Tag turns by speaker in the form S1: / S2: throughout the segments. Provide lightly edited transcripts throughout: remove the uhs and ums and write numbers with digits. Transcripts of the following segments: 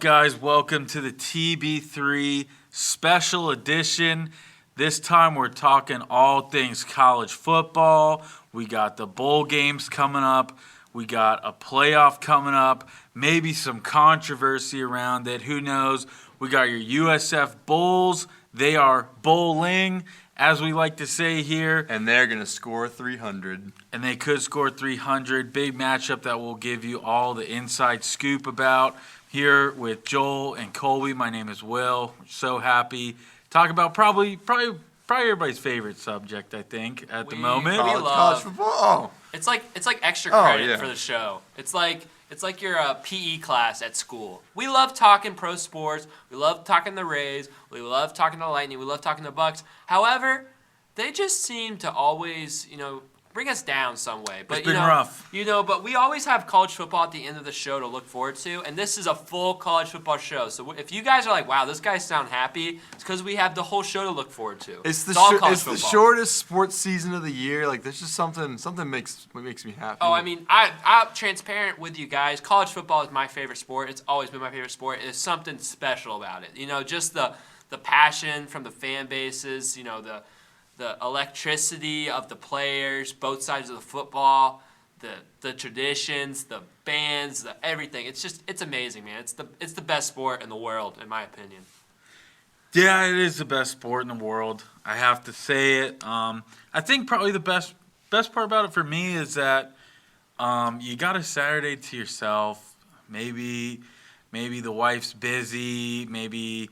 S1: up, guys? Welcome to the TB3 special edition. This time we're talking all things college football. We got the bowl games coming up. We got a playoff coming up. Maybe some controversy around it. Who knows? We got your USF Bulls. They are bowling, as we like to say here.
S2: And they're going to score 300.
S1: And they could score 300. Big matchup that we'll give you all the inside scoop about. Here with Joel and Colby. My name is Will. We're so happy. Talk about probably everybody's favorite subject, I think, at the moment.
S2: College football.
S3: It's like extra credit for the show. It's like your PE class at school. We love talking pro sports. We love talking the Rays. We love talking the Lightning. We love talking the Bucks. However, they just seem to always, bring us down some way. But
S1: it's been rough.
S3: But we always have college football at the end of the show to look forward to, and this is a full college football show. So if you guys are like, wow, this guy sound happy, it's because we have the whole show to look forward to.
S2: It's the shortest sports season of the year. Like, there's just something makes me happy.
S3: Oh, I mean, I'm transparent with you guys. College football is my favorite sport. It's always been my favorite sport. There's something special about it. Just the passion from the fan bases, the electricity of the players, both sides of the football, the traditions, the bands, the everything. It's amazing, man. It's the best sport in the world, in my opinion.
S1: Yeah, it is the best sport in the world. I have to say it. I think probably the best part about it for me is that you got a Saturday to yourself. Maybe the wife's busy. Maybe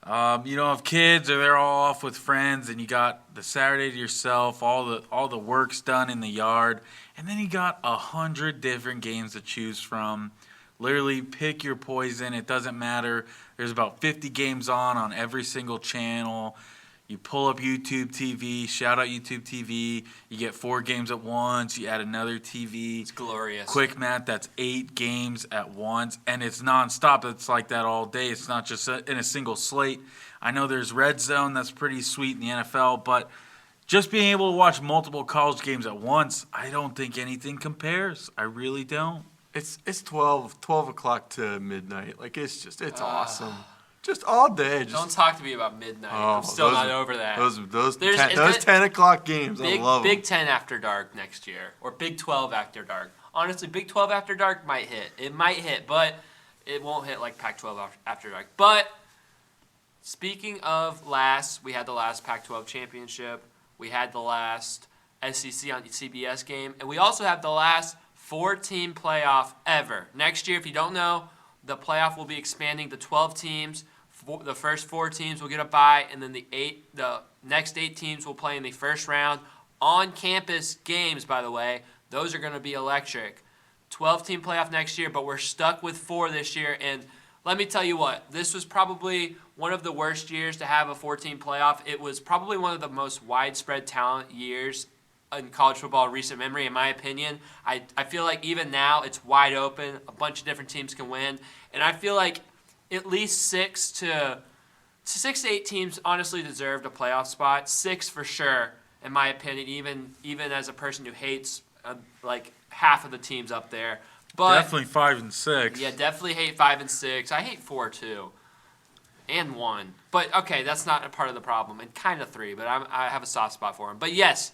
S1: you don't have kids, or they're all off with friends, and you got the Saturday to yourself. All the work's done in the yard, and then you got 100 different games to choose from. Literally, pick your poison. It doesn't matter. There's about 50 games on every single channel. You pull up YouTube TV, shout out YouTube TV. You get 4 games at once. You add another TV.
S3: It's glorious.
S1: Quick math, that's 8 games at once. And it's nonstop. It's like that all day. It's not just in a single slate. I know there's Red Zone. That's pretty sweet in the NFL. But just being able to watch multiple college games at once, I don't think anything compares. I really don't.
S2: It's 12 o'clock to midnight. Like, it's awesome. Just all day.
S3: Don't talk to me about midnight. I'm still not over that.
S2: Those 10 o'clock games, I love them.
S3: Big 10 after dark next year, or Big 12 after dark. Honestly, Big 12 after dark might hit. It might hit, but it won't hit like Pac-12 after dark. But speaking of we had the last Pac-12 championship. We had the last SEC on CBS game. And we also have the last 4-team playoff ever. Next year, if you don't know, the playoff will be expanding to 12 teams. The first 4 teams will get a bye, and then the next 8 teams will play in the first round. On-campus games, by the way, those are going to be electric. 12-team playoff next year, but we're stuck with 4 this year. And let me tell you what, this was probably one of the worst years to have a 4-team playoff. It was probably one of the most widespread talent years in college football in recent memory, in my opinion. I feel like even now it's wide open. A bunch of different teams can win. And I feel like at least 6 to 8 teams honestly deserved a playoff spot. 6 for sure, in my opinion, even as a person who hates like half of the teams up there. But
S1: definitely 5 and 6.
S3: Yeah, definitely hate 5 and 6. I hate 4 too. And 1. But okay, that's not a part of the problem. And kind of 3, but I have a soft spot for them. But yes,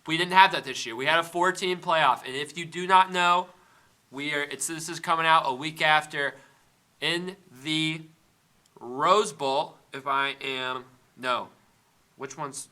S3: we didn't have that this year. We had a 4-team playoff, and if you do not know, this is coming out a week after in the Rose Bowl. Which one's?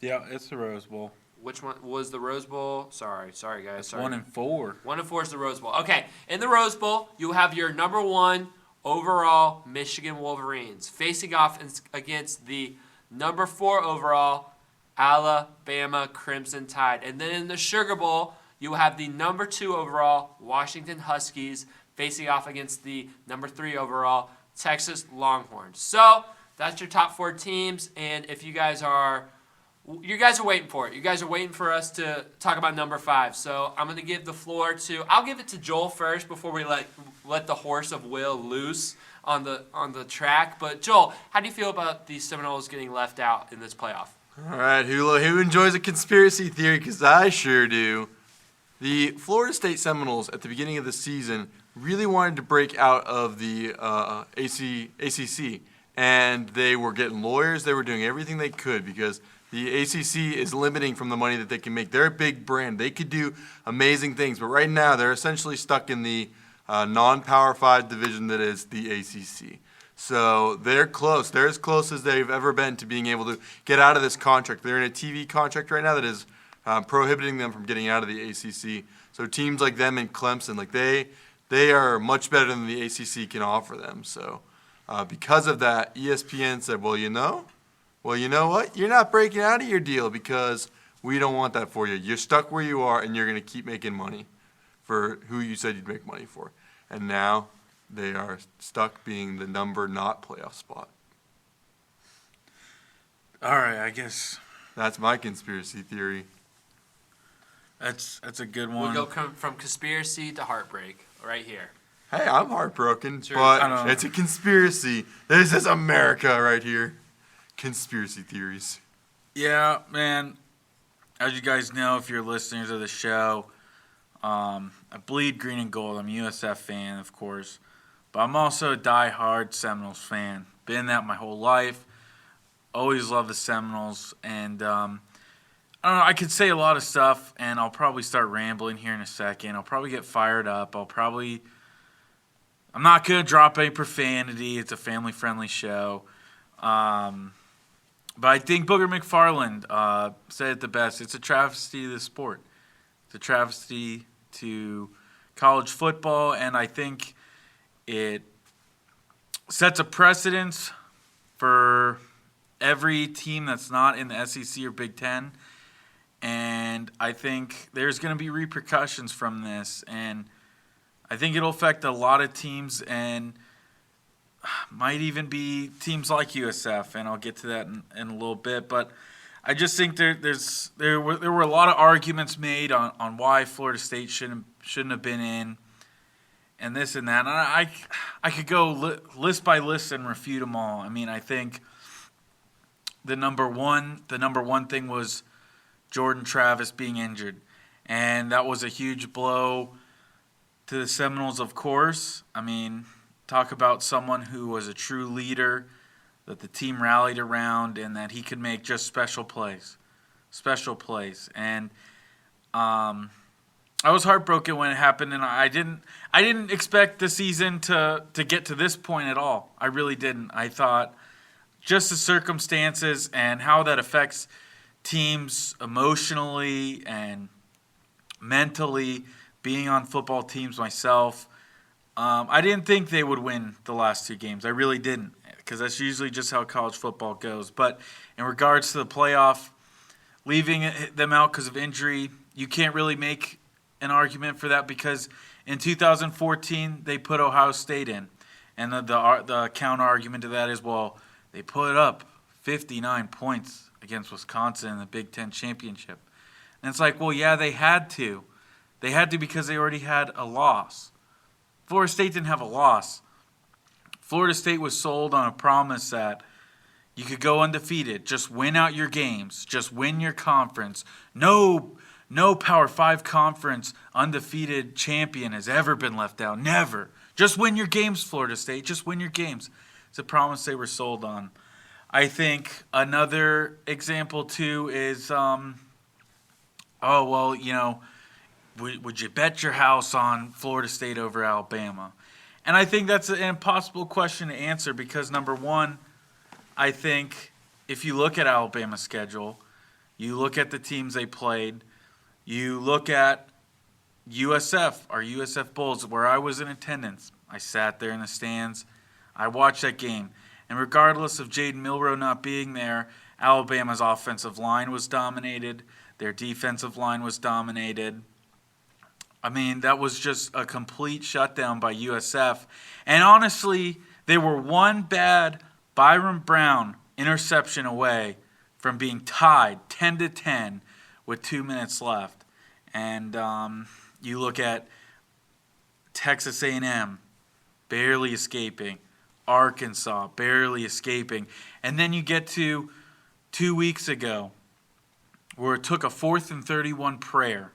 S1: Yeah, it's the Rose Bowl.
S3: Which one was the Rose Bowl? Sorry guys.
S1: It's 1 and 4.
S3: 1 and 4 is the Rose Bowl. Okay, in the Rose Bowl, you have your number 1 overall Michigan Wolverines facing off against the number 4 overall Alabama Crimson Tide. And then in the Sugar Bowl, you have the number 2 overall Washington Huskies facing off against the number 3 overall Texas Longhorns. So that's your top 4 teams. And if you guys are waiting for it. You guys are waiting for us to talk about number 5. So I'm going to give the floor I'll give it to Joel first before we let the horse of Will loose on the track. But Joel, how do you feel about the Seminoles getting left out in this playoff?
S2: All right, who enjoys a conspiracy theory? Because I sure do. The Florida State Seminoles at the beginning of the season really wanted to break out of the ACC, and they were getting lawyers. They were doing everything they could because the ACC is limiting from the money that they can make. They're a big brand. They could do amazing things, but right now they're essentially stuck in the non-Power 5 division that is the ACC. So they're close. They're as close as they've ever been to being able to get out of this contract. They're in a TV contract right now that is prohibiting them from getting out of the ACC. So teams like them and Clemson, like they are much better than the ACC can offer them. So because of that, ESPN said, well, you know what? You're not breaking out of your deal because we don't want that for you. You're stuck where you are, and you're going to keep making money for who you said you'd make money for. And now they are stuck being the number not playoff spot.
S1: All right, I guess
S2: That's my conspiracy theory.
S1: that's a good one.
S3: We'll go from conspiracy to heartbreak right here.
S2: Hey, I'm heartbroken,
S3: Sure.
S1: I know.
S2: but it's a conspiracy. This is America right here. Conspiracy theories.
S1: Yeah, man. As you guys know, if you're listeners of the show, I bleed green and gold. I'm a USF fan, of course. But I'm also a die-hard Seminoles fan. Been that my whole life. Always love the Seminoles. And I don't know, I could say a lot of stuff, and I'll probably start rambling here in a second. I'll probably get fired up. I'm not going to drop any profanity. It's a family-friendly show. But I think Booger McFarland said it the best. It's a travesty to the sport. It's a travesty to college football, and I think it sets a precedence for every team that's not in the SEC or Big Ten. And I think there's going to be repercussions from this, and I think it'll affect a lot of teams and might even be teams like USF, and I'll get to that in a little bit. But I just think there were a lot of arguments made on why Florida State shouldn't have been in, and this and that. And I could go list by list and refute them all. I mean, I think the number one thing was Jordan Travis being injured, and that was a huge blow to the Seminoles, of course. I mean, talk about someone who was a true leader that the team rallied around and that he could make just special plays. And I was heartbroken when it happened, and I didn't expect the season to get to this point at all. I really didn't. I thought just the circumstances and how that affects teams emotionally and mentally, being on football teams myself, I didn't think they would win the last two games. I really didn't, because that's usually just how college football goes. But in regards to the playoff, leaving them out because of injury, you can't really make an argument for that because in 2014 they put Ohio State in. And the counter argument to that is, well, they put up 59 points against Wisconsin in the Big Ten championship. And it's like, well, yeah, they had to. They had to because they already had a loss. Florida State didn't have a loss. Florida State was sold on a promise that you could go undefeated, just win out your games, just win your conference. No Power 5 conference undefeated champion has ever been left out. Never. Just win your games, Florida State. Just win your games. It's a promise they were sold on. I think another example, too, is, would you bet your house on Florida State over Alabama? And I think that's an impossible question to answer because, number one, I think if you look at Alabama's schedule, you look at the teams they played, you look at USF, our USF Bulls, where I was in attendance. I sat there in the stands. I watched that game. And regardless of Jaden Milroe not being there, Alabama's offensive line was dominated. Their defensive line was dominated. I mean, that was just a complete shutdown by USF. And honestly, they were one bad Byron Brown interception away from being tied 10-10 with 2 minutes left. And you look at Texas A&M barely escaping, Arkansas barely escaping. And then you get to 2 weeks ago where it took a 4th and 31 prayer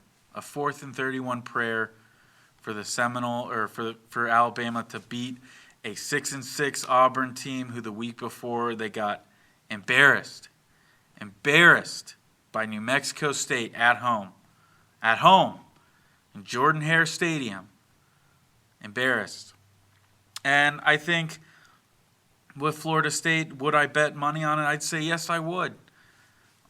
S1: for the Seminole or for Alabama to beat a 6-6 Auburn team who the week before they got embarrassed by New Mexico State at home in Jordan-Hare Stadium. Embarrassed. And I think with Florida State, would I bet money on it? I'd say yes, I would.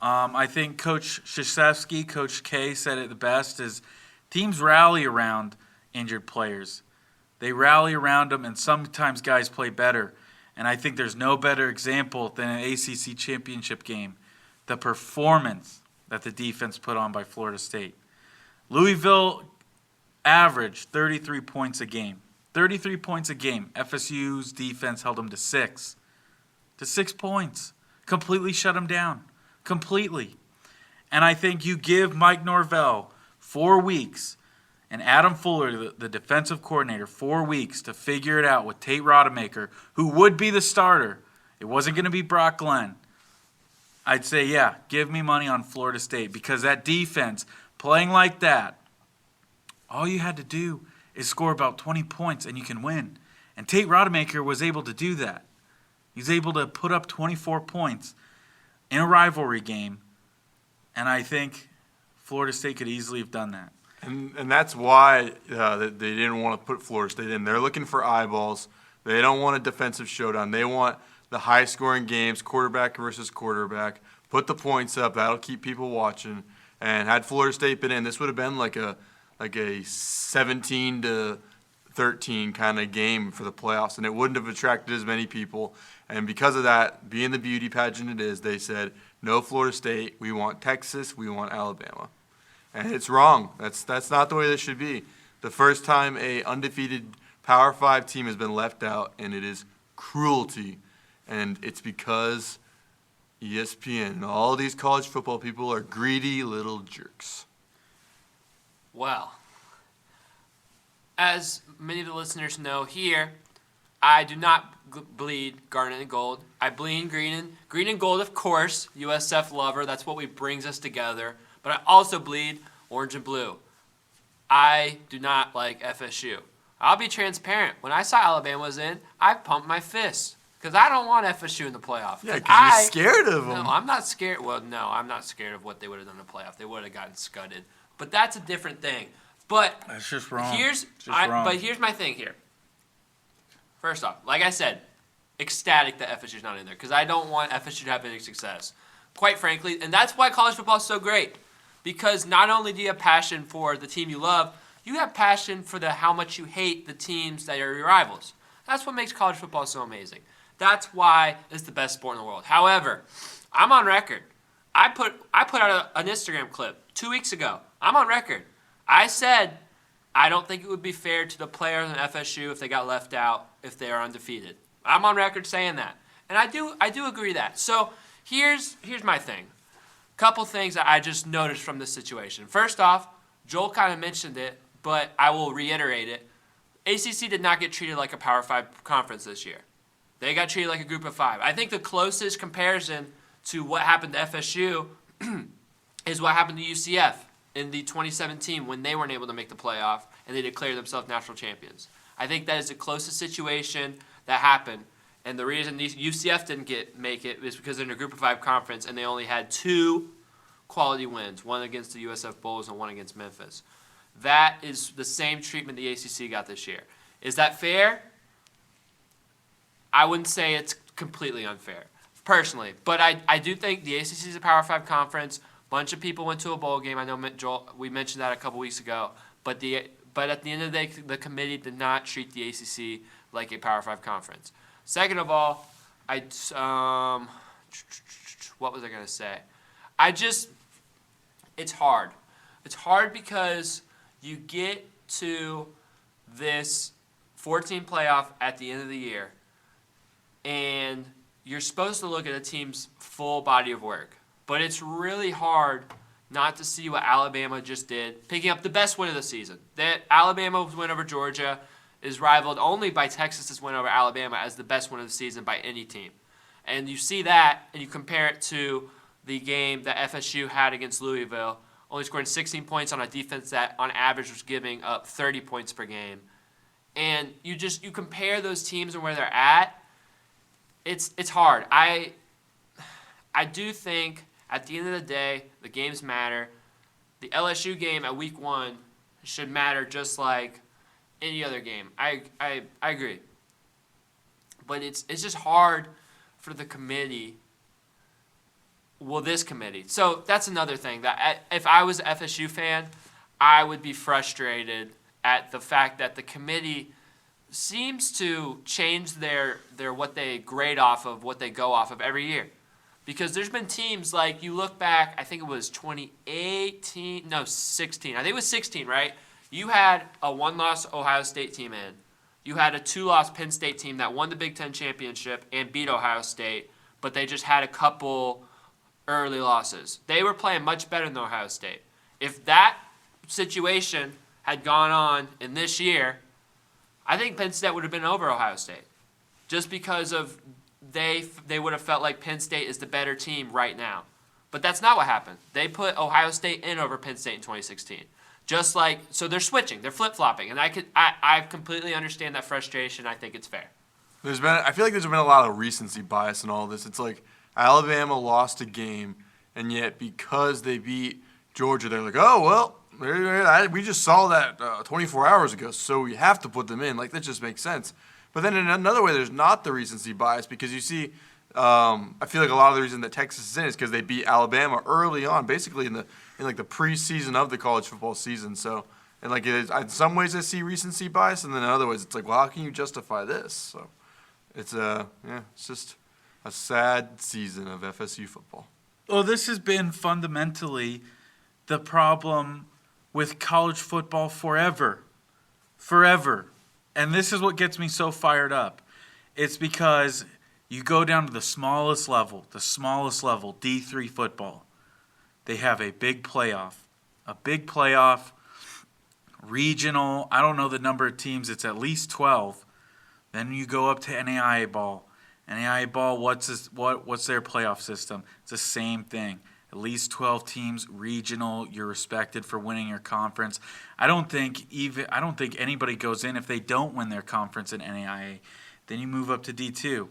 S1: I think Coach Krzyzewski, Coach K, said it the best, is teams rally around injured players. They rally around them, and sometimes guys play better. And I think there's no better example than an ACC championship game, the performance that the defense put on by Florida State. Louisville averaged 33 points a game. 33 points a game. FSU's defense held them to 6. To 6 points. Completely shut them down. Completely. And I think you give Mike Norvell 4 weeks and Adam Fuller, the defensive coordinator, 4 weeks to figure it out with Tate Rodemaker, who would be the starter. It wasn't going to be Brock Glenn. I'd say, yeah, give me money on Florida State because that defense, playing like that, all you had to do is score about 20 points and you can win. And Tate Rodemaker was able to do that. He's able to put up 24 points in a rivalry game, and I think Florida State could easily have done that.
S2: And that's why they didn't want to put Florida State in. They're looking for eyeballs. They don't want a defensive showdown. They want the high-scoring games, quarterback versus quarterback. Put the points up. That'll keep people watching. And had Florida State been in, this would have been like a 17-13 kind of game for the playoffs, and it wouldn't have attracted as many people. And because of that, being the beauty pageant it is, they said, no Florida State. We want Texas. We want Alabama. And it's wrong. That's not the way this should be. The first time a undefeated Power 5 team has been left out, and it is cruelty. And it's because ESPN and all these college football people are greedy little jerks.
S3: Well, as many of the listeners know here, I do not bleed garnet and gold. I bleed green and gold, of course. USF lover. That's what brings us together. But I also bleed orange and blue. I do not like FSU. I'll be transparent. When I saw Alabama was in, I pumped my fist because I don't want FSU in the playoff.
S2: Yeah, because you're scared of them.
S3: No, I'm not scared. Well, no, I'm not scared of what they would have done in the playoff. They would have gotten scudded. But that's a different thing. But
S1: That's just wrong.
S3: But here's my thing here. First off, like I said, ecstatic that FSU's not in there because I don't want FSU to have any success. Quite frankly, and that's why college football is so great. Because not only do you have passion for the team you love, you have passion for how much you hate the teams that are your rivals. That's what makes college football so amazing. That's why it's the best sport in the world. However, I'm on record. I put out an Instagram clip 2 weeks ago. I'm on record. I said I don't think it would be fair to the players in FSU if they got left out if they are undefeated. I'm on record saying that. And I do agree that. So here's my thing. Couple things that I just noticed from this situation. First off, Joel kind of mentioned it, but I will reiterate it. ACC did not get treated like a Power 5 conference this year. They got treated like a group of 5. I think the closest comparison to what happened to FSU is what happened to UCF in the 2017 when they weren't able to make the playoff and they declared themselves national champions. I think that is the closest situation that happened. And the reason UCF didn't make it is because they're in a group of 5 conference and they only had 2 quality wins, one against the USF Bulls and one against Memphis. That is the same treatment the ACC got this year. Is that fair? I wouldn't say it's completely unfair, personally. But I do think the ACC is a Power 5 conference. A bunch of people went to a bowl game. I know, Joel, we mentioned that a couple weeks ago. But at the end of the day, the committee did not treat the ACC like a Power 5 conference. Second of all, what was I going to say? It's hard. It's hard because you get to this 14 playoff at the end of the year, and you're supposed to look at a team's full body of work. But it's really hard not to see what Alabama just did, picking up the best win of the season. That Alabama's win over Georgia is rivaled only by Texas's win over Alabama as the best win of the season by any team. And you see that, and you compare it to the game that FSU had against Louisville, only scoring 16 points on a defense that on average was giving up 30 points per game. And you compare those teams and where they're at, it's hard. I do think at the end of the day, the games matter. The LSU game at week 1 should matter just like any other game. I agree. But it's just hard for the committee. Well, this committee. So that's another thing. That if I was an FSU fan, I would be frustrated at the fact that the committee seems to change their what they grade off of, what they go off of every year. Because there's been teams like you look back, I think it was 16. I think it was 16, right? You had a 1-loss Ohio State team in. You had a 2-loss Penn State team that won the Big Ten championship and beat Ohio State, but they just had a couple early losses. They were playing much better than Ohio State. If that situation had gone on in this year, I think Penn State would have been over Ohio State. Just because of they would have felt like Penn State is the better team right now. But that's not what happened. They put Ohio State in over Penn State in 2016. So they're switching, they're flip-flopping, and I completely understand that frustration. I think it's fair.
S2: I feel like there's been a lot of recency bias in all this. It's like Alabama lost a game, and yet because they beat Georgia, they're like, oh, well, we just saw that 24 hours ago, so we have to put them in. Like, that just makes sense. But then in another way, there's not the recency bias because you see, I feel like a lot of the reason that Texas is in is because they beat Alabama early on, basically in the preseason of the college football season. So, and like it is, in some ways I see recency bias, and then in other ways it's like, well, how can you justify this? So, it's just a sad season of FSU football.
S1: Well, this has been fundamentally the problem with college football forever. And this is what gets me so fired up. It's because you go down to the smallest level, D3 football. They have a big playoff, regional. I don't know the number of teams. It's at least 12. Then you go up to NAIA ball. NAIA ball, what's their playoff system? It's the same thing. At least 12 teams, regional. You're respected for winning your conference. I don't think anybody goes in if they don't win their conference in NAIA. Then you move up to D2.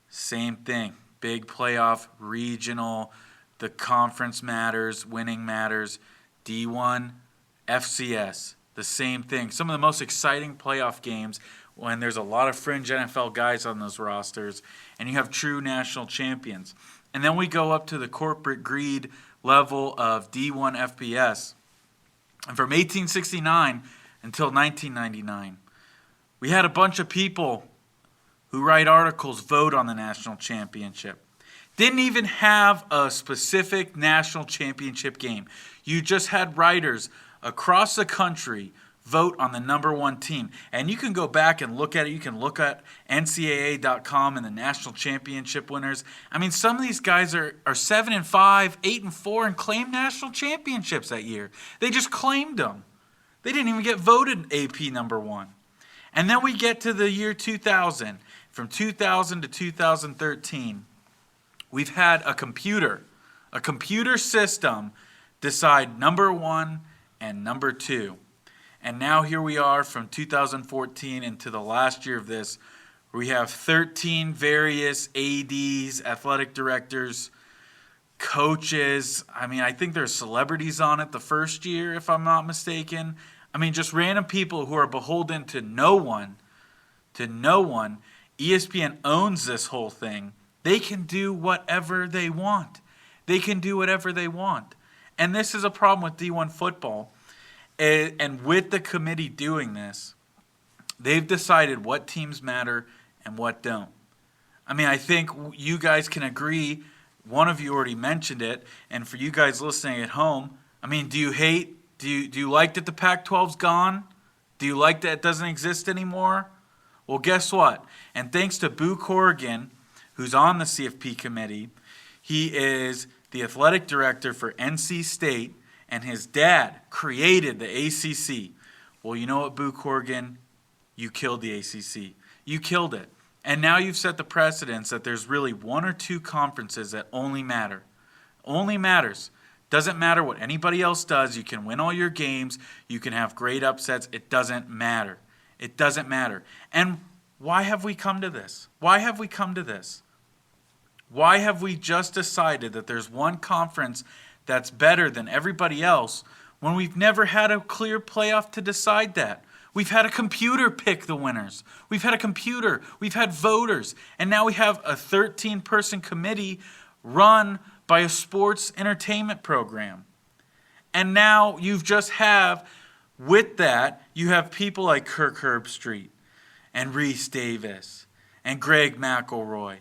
S1: Same thing. Big playoff, regional. The conference matters, winning matters. D1, FCS, the same thing. Some of the most exciting playoff games when there's a lot of fringe NFL guys on those rosters, and you have true national champions. And then we go up to the corporate greed level of D1 FBS. And from 1869 until 1999, we had a bunch of people who write articles vote on the national championship. Didn't even have a specific national championship game. You just had writers across the country vote on the number one team. And you can go back and look at it. You can look at NCAA.com and the national championship winners. I mean, some of these guys are 7-5, 8-4, and claimed national championships that year. They just claimed them. They didn't even get voted AP number one. And then we get to the year 2000. From 2000 to 2013, we've had a computer system decide number one and number two. And now here we are from 2014 into the last year of this, where we have 13 various ADs, athletic directors, coaches. I mean, I think there's celebrities on it the first year, if I'm not mistaken. I mean, just random people who are beholden to no one. ESPN owns this whole thing. They can do whatever they want. And this is a problem with D1 football. And with the committee doing this, they've decided what teams matter and what don't. I mean, I think you guys can agree. One of you already mentioned it. And for you guys listening at home, I mean, do you like that the Pac-12's gone? Do you like that it doesn't exist anymore? Well, guess what? And thanks to Boo Corrigan, who's on the CFP committee, he is the athletic director for NC State, and his dad created the ACC. Well, you know what, Boo Corrigan? You killed the ACC. You killed it. And now you've set the precedence that there's really one or two conferences that only matter. Only matters. Doesn't matter what anybody else does. You can win all your games. You can have great upsets. It doesn't matter. It doesn't matter. And why have we come to this? Why have we come to this? Why have we just decided that there's one conference that's better than everybody else when we've never had a clear playoff to decide that? We've had a computer pick the winners. We've had a computer. We've had voters. And now we have a 13-person committee run by a sports entertainment program. And now you just have, with that, you have people like Kirk Herbstreit and Reese Davis and Greg McElroy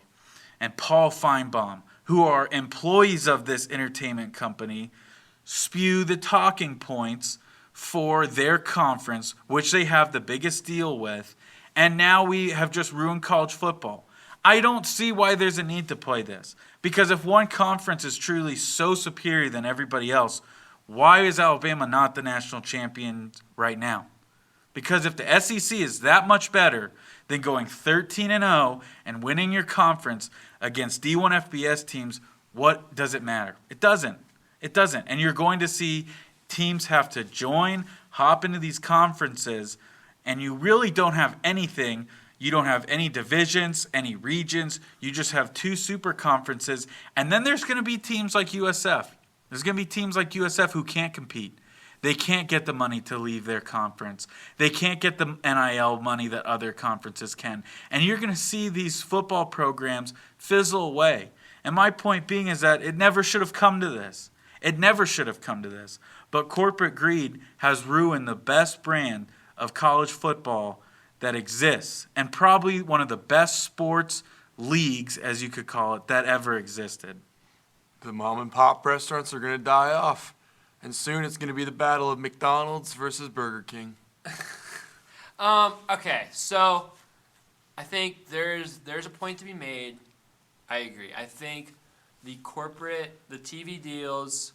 S1: and Paul Feinbaum, who are employees of this entertainment company, spew the talking points for their conference, which they have the biggest deal with, and now we have just ruined college football. I don't see why there's a need to play this, because if one conference is truly so superior than everybody else, why is Alabama not the national champion right now? Because if the SEC is that much better than going 13-0 and winning your conference against D1 FBS teams, what does it matter? It doesn't. It doesn't. And you're going to see teams have to hop into these conferences, and you really don't have anything. You don't have any divisions, any regions. You just have 2 super conferences. And then there's going to be teams like USF. There's going to be teams like USF who can't compete. They can't get the money to leave their conference. They can't get the NIL money that other conferences can. And you're going to see these football programs fizzle away. And my point being is that it never should have come to this. It never should have come to this. But corporate greed has ruined the best brand of college football that exists, and probably one of the best sports leagues, as you could call it, that ever existed.
S2: The mom and pop restaurants are going to die off, and soon it's going to be the battle of McDonald's versus Burger King.
S3: Okay, so I think there's a point to be made. I agree. I think the TV deals,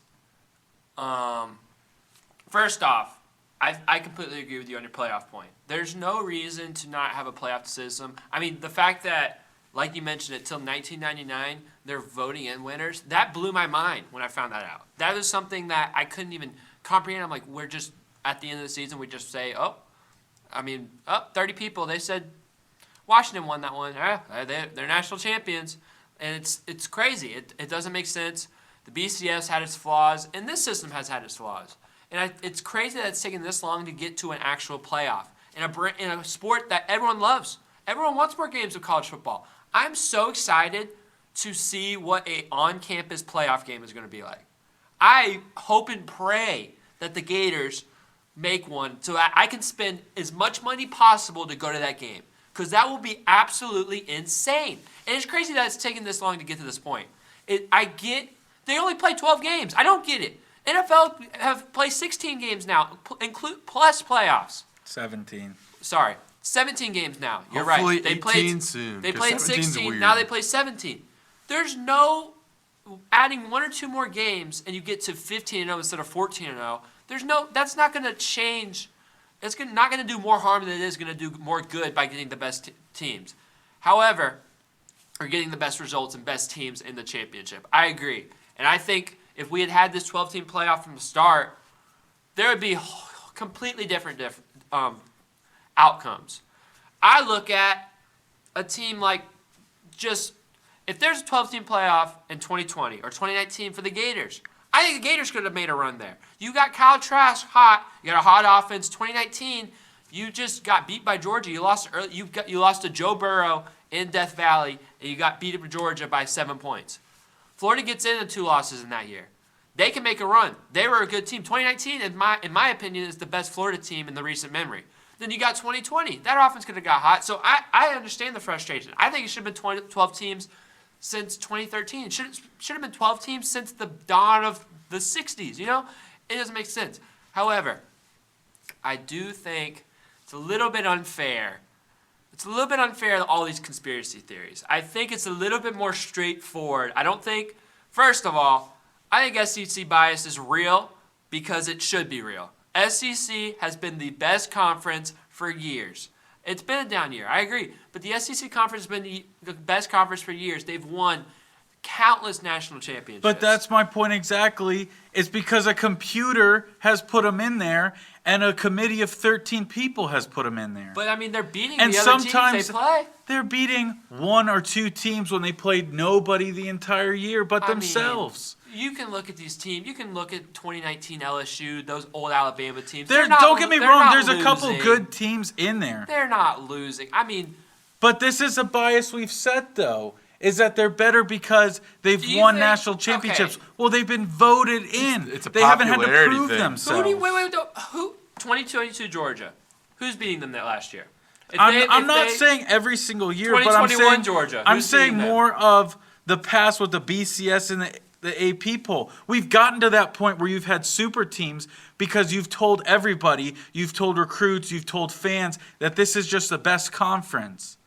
S3: first off, I completely agree with you on your playoff point. There's no reason to not have a playoff system. I mean, the fact that, like you mentioned, until 1999, they're voting in winners, that blew my mind when I found that out. That is something that I couldn't even comprehend. I'm like, we're just, at the end of the season, we just say, 30 people, they said Washington won that one. They're national champions. And it's crazy. It doesn't make sense. The BCS had its flaws, and this system has had its flaws. And it's crazy that it's taken this long to get to an actual playoff in a sport that everyone loves. Everyone wants more games of college football. I'm so excited to see what a on-campus playoff game is going to be like. I hope and pray that the Gators make one so that I can spend as much money possible to go to that game, because that will be absolutely insane. And it's crazy that it's taken this long to get to this point. They only play 12 games. I don't get it. NFL have played 16 games now, plus playoffs.
S1: 17.
S3: Sorry, 17 games now. You're
S2: Hopefully
S3: right. They
S2: 18
S3: played
S2: soon.
S3: They played
S2: 17's
S3: 16.
S2: weird.
S3: Now they play 17. There's no adding 1 or 2 more games and you get to 15-0 instead of 14-0. That's not going to change. It's not going to do more harm than it is going to do more good by getting the best teams. However, or getting the best results and best teams in the championship. I agree. And I think if we had this 12-team playoff from the start, there would be completely different outcomes. I look at a team like if there's a 12-team playoff in 2020 or 2019 for the Gators, I think the Gators could have made a run there. You got Kyle Trask hot. You got a hot offense. 2019, you just got beat by Georgia. You lost early. You lost to Joe Burrow in Death Valley, and you got beat up Georgia by 7 points. Florida gets in 2 losses in that year. They can make a run. They were a good team. 2019, in my opinion, is the best Florida team in the recent memory. Then you got 2020. That offense could have got hot. So I understand the frustration. I think it should have been 12 teams since 2013. It should have been 12 teams since the dawn of the 60s. It doesn't make sense. However, I do think it's a little bit unfair. It's a little bit unfair, all these conspiracy theories. I think it's a little bit more straightforward. First of all, I think SEC bias is real because it should be real. SEC has been the best conference for years. It's been a down year, I agree. But the SEC conference has been the best conference for years. They've won countless national championships.
S1: But that's my point exactly. It's because a computer has put them in there, and a committee of 13 people has put them in there.
S3: But I mean, they're beating
S1: And
S3: the other teams
S1: sometimes
S3: they play.
S1: they're beating one or two teams when they played nobody the entire year but
S3: I mean,
S1: themselves.
S3: You can look at these teams. You can look at 2019 LSU, those old Alabama teams.
S1: Don't get me wrong. There's a couple
S3: losing.
S1: good teams in there.
S3: They're not losing. I mean,
S1: But this is a bias we've set, though, is that they're better because they've
S3: Do you
S1: won
S3: think-
S1: national championships.
S3: okay.
S1: Well, they've been voted in.
S2: It's a
S1: They haven't had to
S2: popularity
S1: prove
S2: thing.
S1: themselves.
S3: who 2022 Georgia? Who's beating them that last year? If
S1: I'm
S3: if
S1: not
S3: they-
S1: saying every single year, but I'm
S3: 2021
S1: saying
S3: Georgia.
S1: I'm
S3: Who's
S1: saying
S3: beating them?
S1: more of the past with the BCS and the AP poll. We've gotten to that point where you've had super teams because you've told everybody, you've told recruits, you've told fans that this is just the best conference.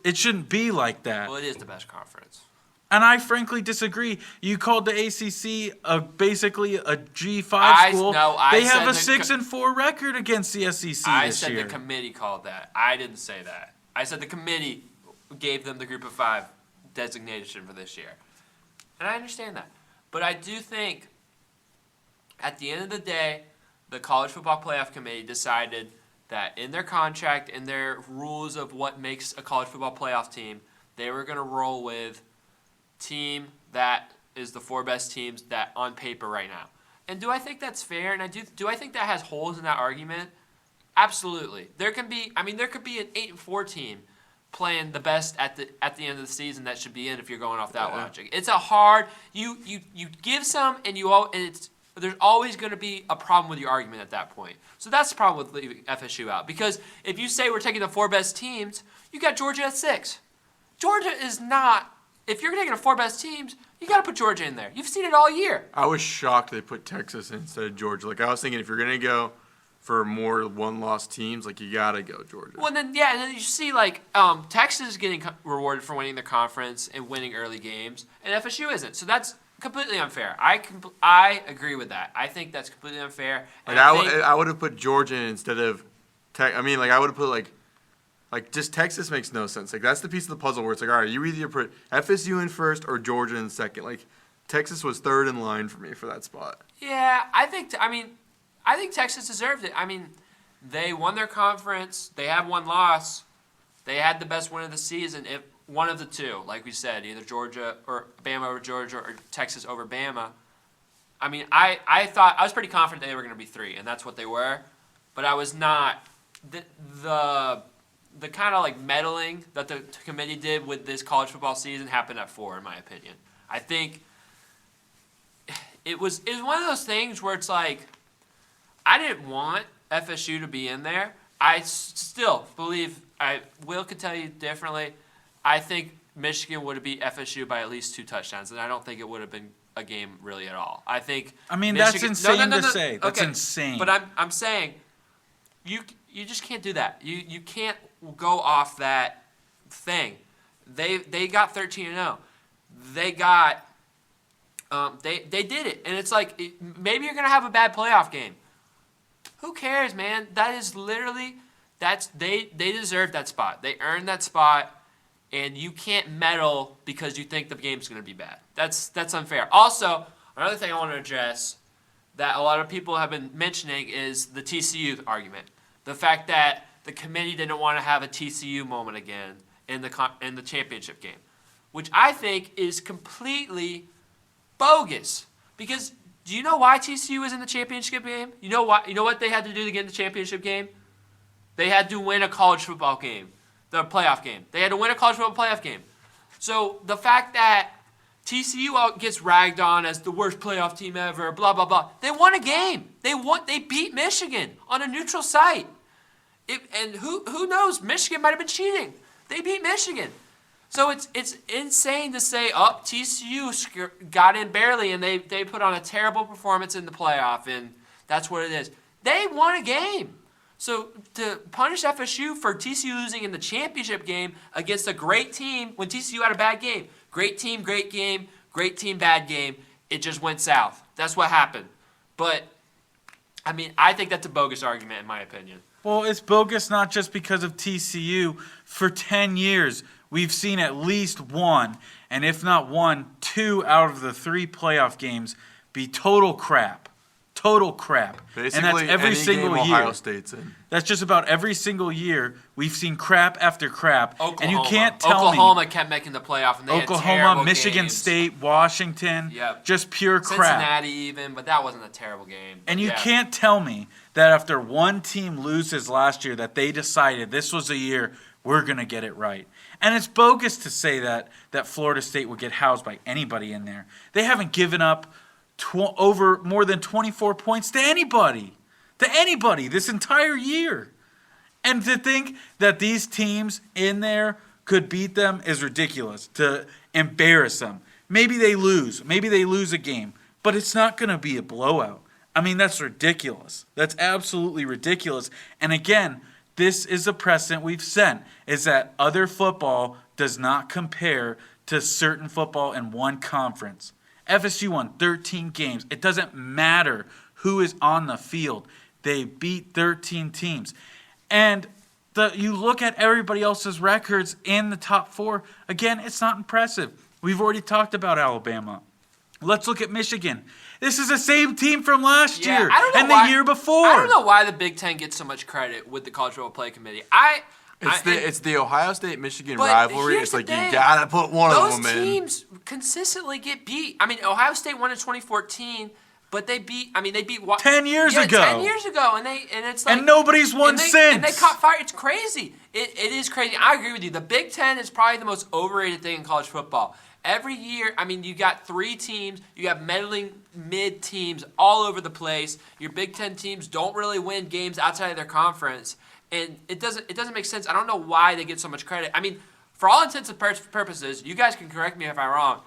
S1: It shouldn't be like that.
S3: Well, it is the best conference.
S1: And I frankly disagree. You called the ACC basically a G5 school. They have a 6-4 record against the SEC
S3: I
S1: this
S3: said
S1: year.
S3: the committee called that. I didn't say that. I said the committee gave them the Group of Five designation for this year. And I understand that. But I do think at the end of the day, the College Football Playoff Committee decided that in their contract, in their rules of what makes a college football playoff team, they were going to roll with team that is the 4 best teams that on paper right now. And do I think that's fair? And do I think that has holes in that argument? Absolutely. There could be an 8-4 team playing the best at the end of the season that should be in if you're going off that logic. It's a hard you give some and there's always going to be a problem with your argument at that point. So that's the problem with leaving FSU out. Because if you say we're taking the 4 best teams, you got Georgia at 6. Georgia is not. If you're taking the 4 best teams, you got to put Georgia in there. You've seen it all year.
S2: I was shocked they put Texas instead of Georgia. Like, I was thinking if you're going to go for more one-loss teams, like, you got to go Georgia.
S3: Well, then you see, like, Texas is getting rewarded for winning the conference and winning early games, and FSU isn't. So that's completely unfair. I agree with that. I think that's completely unfair.
S2: Like, I would have put Georgia instead of I would have put, like, just Texas makes no sense. Like, that's the piece of the puzzle where it's like, all right, you either put FSU in first or Georgia in second. Like, Texas was third in line for me for that spot.
S3: Yeah, I think Texas deserved it. I mean, they won their conference. They have one loss. They had the best win of the season. If one of the two, like we said, either Georgia or Bama over Georgia or Texas over Bama. I mean, I was pretty confident they were going to be 3, and that's what they were. But I was not. The kind of like meddling that the committee did with this college football season happened at 4, in my opinion. I think it was one of those things where it's like, I didn't want FSU to be in there. I still believe, Will could tell you differently. I think Michigan would have beat FSU by at least 2 touchdowns, and I don't think it would have been a game really at all. I think.
S1: I mean,
S3: Michigan,
S1: that's insane to say.
S3: Okay,
S1: That's insane.
S3: But I'm saying, you just can't do that. You can't go off that thing. They got 13-0. They got they did it, and it's like maybe you're gonna have a bad playoff game. Who cares, man? That is literally they deserve that spot. They earned that spot. And you can't meddle because you think the game's going to be bad. That's unfair. Also, another thing I want to address that a lot of people have been mentioning is the TCU argument. The fact that the committee didn't want to have a TCU moment again in the championship game, which I think is completely bogus. Because do you know why TCU was in the championship game? You know why? You know what they had to do to get in the championship game? They had to win a college football game. The playoff game. They had to win a college football playoff game. So the fact that TCU gets ragged on as the worst playoff team ever, blah, blah, blah. They won a game. They beat Michigan on a neutral site. And who knows? Michigan might have been cheating. They beat Michigan. So it's insane to say, TCU got in barely, and they put on a terrible performance in the playoff, and that's what it is. They won a game. So to punish FSU for TCU losing in the championship game against a great team when TCU had a bad game, great team, great game, great team, bad game, it just went south. That's what happened. But, I mean, I think that's a bogus argument in my opinion.
S1: Well, it's bogus not just because of TCU. For 10 years, we've seen at least one, and if not one, two out of the 3 playoff games be total crap. Total crap.
S2: Basically,
S1: and that's every
S2: any
S1: single
S2: game
S1: year.
S2: Ohio State's in.
S1: That's just about every single year. We've seen crap after crap.
S3: Oklahoma.
S1: And you can't tell
S3: Oklahoma kept making the playoff, and they had
S1: Oklahoma,
S3: terrible
S1: Michigan
S3: games.
S1: State, Washington,
S3: Yep.
S1: just pure crap.
S3: Cincinnati even, but that wasn't a terrible game.
S1: And you
S3: Yeah.
S1: can't tell me that after one team loses last year that they decided this was a year we're going to get it right. And it's bogus to say that Florida State would get housed by anybody in there. They haven't given up over more than 24 points to anybody this entire year. And to think that these teams in there could beat them is ridiculous, to embarrass them. Maybe they lose a game, but it's not going to be a blowout. I mean, that's ridiculous. That's absolutely ridiculous. And again, this is a precedent we've set, is that other football does not compare to certain football in one conference. FSU won 13 games. It doesn't matter who is on the field. They beat 13 teams. And you look at everybody else's records in the top 4. Again, it's not impressive. We've already talked about Alabama. Let's look at Michigan. This is the same team from last year and the year before.
S3: I don't know why the Big Ten gets so much credit with the College Football Play Committee.
S2: It's the Ohio State-Michigan
S3: But
S2: rivalry.
S3: here's
S2: It's
S3: the
S2: like
S3: thing.
S2: you gotta put one of them
S3: Those
S2: in.
S3: teams consistently get beat. I mean, Ohio State won in 2014, but they beat.
S1: 10 years ago.
S3: 10 years ago, and it's like
S1: And nobody's won since.
S3: And they caught fire. It's crazy. It is crazy. I agree with you. The Big Ten is probably the most overrated thing in college football. Every year, you got 3 teams. You have meddling mid teams all over the place. Your Big Ten teams don't really win games outside of their conference, and it doesn't make sense. I don't know why they get so much credit. For all intents and purposes, you guys can correct me if I'm wrong.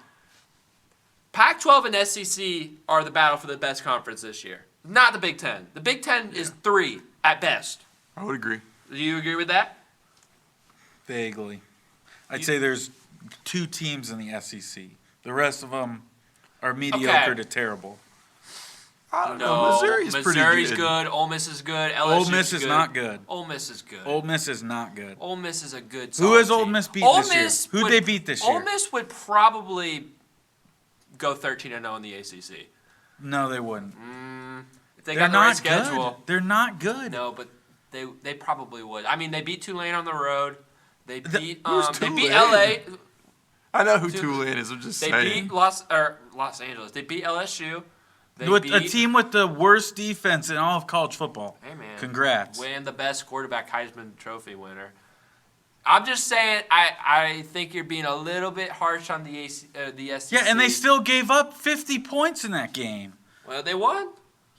S3: Pac-12 and SEC are the battle for the best conference this year, not the Big Ten. The Big Ten is 3 at best.
S2: I would agree.
S3: Do you agree with that?
S1: Vaguely. I'd say there's 2 teams in the SEC. The rest of them are mediocre to terrible.
S2: I don't know. Missouri's pretty
S3: good. Ole Miss is good. LSU's
S1: Ole Miss is not good.
S3: Ole Miss is good.
S1: Ole Miss is not good.
S3: Ole Miss is a good
S1: Who has Ole
S3: team.
S1: Miss beat
S3: Ole
S1: this year?
S3: Miss
S1: Who'd
S3: would-
S1: they beat this year?
S3: Ole Miss would probably go 13-0 in the ACC.
S1: No, they wouldn't.
S3: If they
S1: They're
S3: got the right
S1: not
S3: schedule.
S1: good. They're not good.
S3: No, but they probably would. They beat Tulane on the road. They beat
S2: who's
S3: they beat
S2: Tulane?
S3: LA.
S2: I know who Tulane is. I'm just
S3: They
S2: saying.
S3: beat Los Angeles. They beat LSU. They
S1: With
S3: beat
S1: a team with the worst defense in all of college football.
S3: Hey man,
S1: Congrats.
S3: Win the best quarterback Heisman Trophy winner. I'm just saying, I think you're being a little bit harsh on the SEC.
S1: Yeah, and they still gave up 50 points in that game.
S3: Well, they won.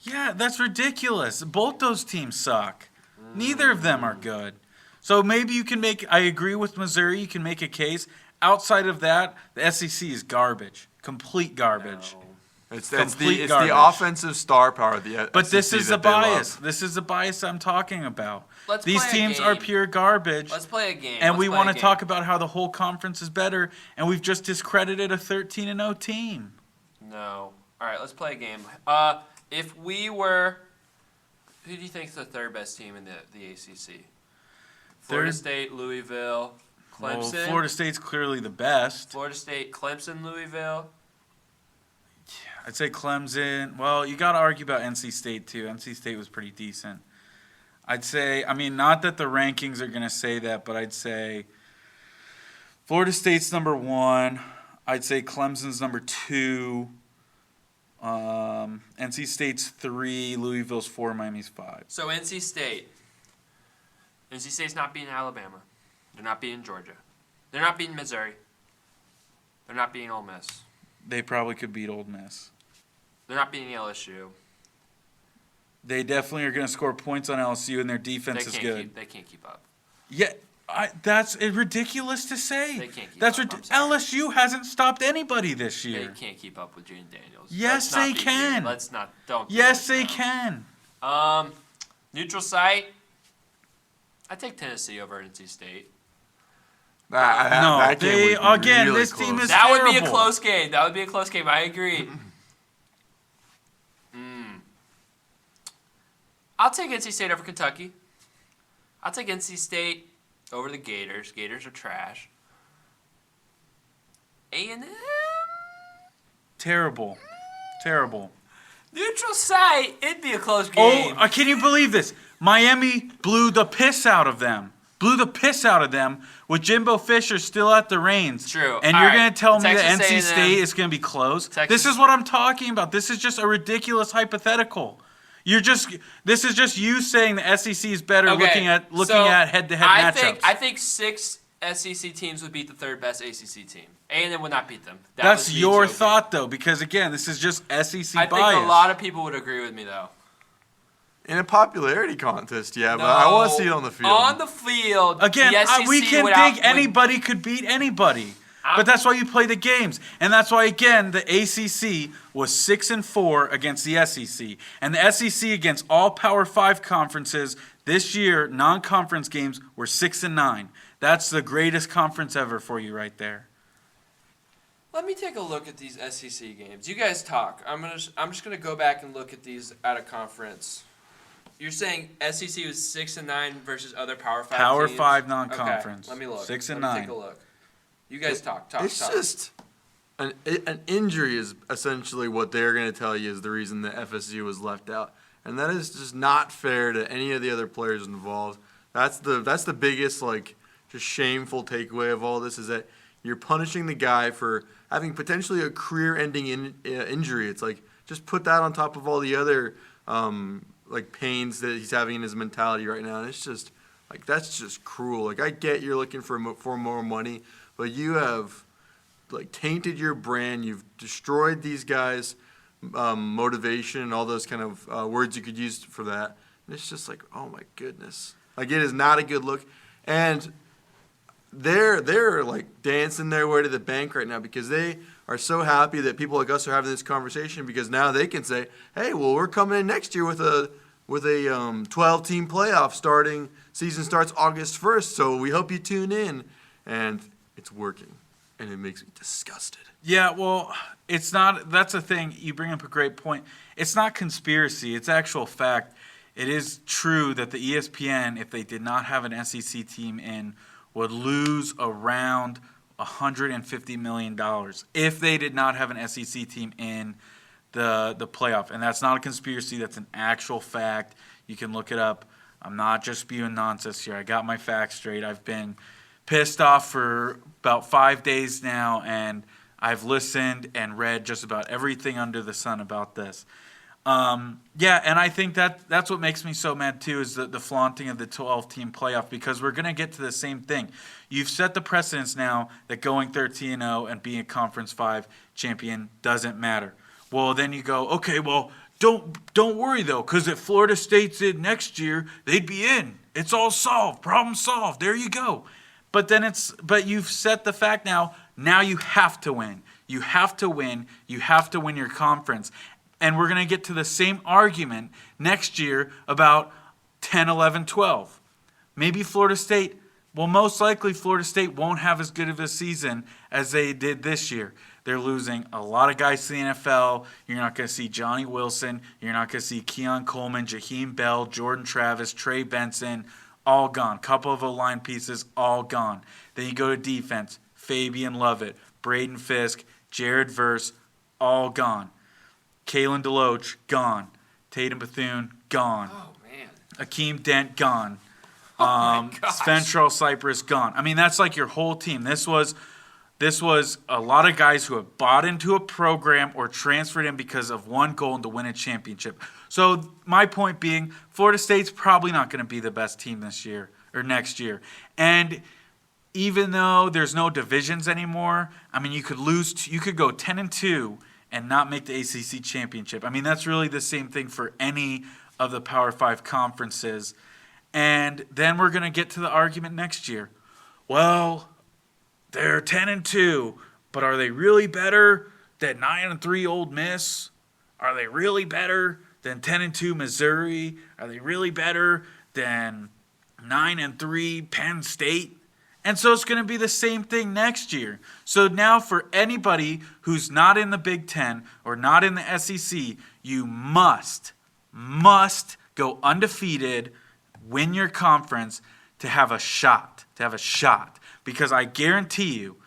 S1: Yeah, that's ridiculous. Both those teams suck. Neither of them are good. So maybe you can I agree with Missouri, you can make a case. Outside of that, the SEC is garbage. Complete garbage.
S3: No.
S2: It's
S1: Complete
S2: the
S1: garbage.
S2: offensive star power of the
S1: But
S2: SEC
S1: this is
S2: that
S1: a
S2: they love.
S1: bias. This is the bias I'm talking about.
S3: Let's
S1: These
S3: play a
S1: teams are
S3: game.
S1: pure garbage.
S3: Let's play a game.
S1: And
S3: Let's
S1: we
S3: play
S1: want
S3: a
S1: to
S3: game.
S1: talk about how the whole conference is better, and we've just discredited a 13-0 team.
S3: No. All right, let's play a game. If we were, who do you think is the third best team in the ACC? Florida
S1: Third?
S3: State, Louisville,
S1: Well,
S3: Clemson.
S1: Florida State's clearly the best.
S3: Florida State, Clemson, Louisville.
S1: I'd say Clemson. Well, you got to argue about NC State, too. NC State was pretty decent. I'd say, not that the rankings are going to say that, but I'd say Florida State's number 1. I'd say Clemson's number 2. NC State's 3. Louisville's 4. Miami's 5.
S3: So NC State. NC State's not beating Alabama. They're not beating Georgia. They're not beating Missouri. They're not beating Ole Miss.
S1: They probably could beat Ole Miss.
S3: They're not beating LSU.
S1: They definitely are going to score points on LSU, and their defense is good.
S3: They can't keep up.
S1: Yeah, that's ridiculous to say.
S3: They can't keep
S1: That's
S3: up, I'm sorry.
S1: LSU hasn't stopped anybody this
S3: They
S1: year.
S3: can't keep up with Jane Daniels.
S1: Yes,
S3: Let's not
S1: they
S3: be
S1: can.
S3: weird. Let's not. Don't. do
S1: Yes,
S3: this
S1: they
S3: now.
S1: can.
S3: Neutral site. I take Tennessee over NC State.
S2: That game would be really
S1: this team
S2: close.
S1: is
S3: That would be a
S1: terrible.
S3: close game. That would be a close game. I agree. I'll take NC State over Kentucky. I'll take NC State over the Gators. Gators are trash. A&M?
S1: Terrible.
S3: Neutral site. It'd be a close game.
S1: Oh, can you believe this? Miami blew the piss out of them. With Jimbo Fisher still at the reins.
S3: True.
S1: And
S3: All
S1: you're
S3: right.
S1: going to tell me that
S3: Texas
S1: NC
S3: A&M.
S1: State is going to be close?
S3: Texas-
S1: This is what I'm talking about. This is just a ridiculous hypothetical. This is just you saying the SEC is better looking at head-to-head matchups.
S3: I think 6 SEC teams would beat the third best ACC team. A&M would not beat them.
S1: That's
S3: was me
S1: your
S3: joking.
S1: thought, though, because, again, this is just SEC
S3: I
S1: bias.
S3: think a lot of people would agree with me, though.
S2: In a popularity contest, yeah, but I want to see it on the field.
S3: On the field,
S1: Again,
S3: the SEC
S1: we can
S3: would
S1: think anybody could beat anybody. But that's why you play the games. And that's why, again, the ACC was 6-4 against the SEC. And the SEC against all Power 5 conferences this year, non-conference games, were 6-9. That's the greatest conference ever for you right there.
S3: Let me take a look at these SEC games. You guys talk. I'm just gonna go back and look at these out of conference. You're saying SEC was 6-9 versus other Power 5
S1: Power
S3: teams?
S1: 5 non-conference.
S3: Okay, let me look.
S1: 6 and
S3: Let me
S1: 9.
S3: take a look. You guys talk.
S2: It's just an injury is essentially what they're going to tell you is the reason that FSU was left out, and that is just not fair to any of the other players involved. That's the biggest just shameful takeaway of all this is that you're punishing the guy for having potentially a career-ending injury. It's like just put that on top of all the other pains that he's having in his mentality right now, and it's just that's just cruel. I get you're looking for more money. But you have tainted your brand. You've destroyed these guys' motivation and all those kind of words you could use for that. And it's just oh my goodness. It is not a good look. And they're dancing their way to the bank right now because they are so happy that people like us are having this conversation because now they can say, hey, well, we're coming in next year with a 12-team playoff starting. Season starts August 1st, so we hope you tune in. And it's working, and it makes me disgusted.
S1: Yeah, well, it's not. That's the thing. You bring up a great point. It's not conspiracy. It's actual fact. It is true that the ESPN, if they did not have an SEC team in, would lose around $150 million if they did not have an SEC team in the playoff. And that's not a conspiracy. That's an actual fact. You can look it up. I'm not just spewing nonsense here. I got my facts straight. I've been pissed off for about 5 days now, and I've listened and read just about everything under the sun about this. And I think that's what makes me so mad too is the flaunting of the 12-team playoff because we're going to get to the same thing. You've set the precedence now that going 13-0 and being a Conference 5 champion doesn't matter. Well, then you go, okay, well, don't worry though, because if Florida State's in next year, they'd be in. It's all solved. Problem solved. There you go. But you've set the fact now you have to win. You have to win. You have to win your conference. And we're going to get to the same argument next year about 10, 11, 12. Maybe Florida State, most likely Florida State won't have as good of a season as they did this year. They're losing a lot of guys to the NFL. You're not going to see Johnny Wilson. You're not going to see Keon Coleman, Jaheim Bell, Jordan Travis, Trey Benson, all gone. Couple of O-line pieces, all gone. Then you go to defense. Fabian Lovett, Braden Fisk, Jared Verse, all gone. Kalen DeLoach, gone. Tatum Bethune, gone.
S3: Oh, man.
S1: Akeem Dent, gone.
S3: gosh.
S1: Ventrell Cypress, gone. I mean, that's your whole team. This was a lot of guys who have bought into a program or transferred in because of one goal and to win a championship. So my point being, Florida State's probably not going to be the best team this year or next year. And even though there's no divisions anymore, I mean, you could go 10-2 and not make the ACC championship. I mean, that's really the same thing for any of the Power 5 conferences. And then we're going to get to the argument next year. Well, they're 10-2, but are they really better than 9-3 Ole Miss? Are they really better than 10-2 Missouri? Are they really better than 9-3 Penn State? And so it's going to be the same thing next year. So now for anybody who's not in the Big Ten or not in the SEC, you must go undefeated, win your conference to have a shot. Because I guarantee you,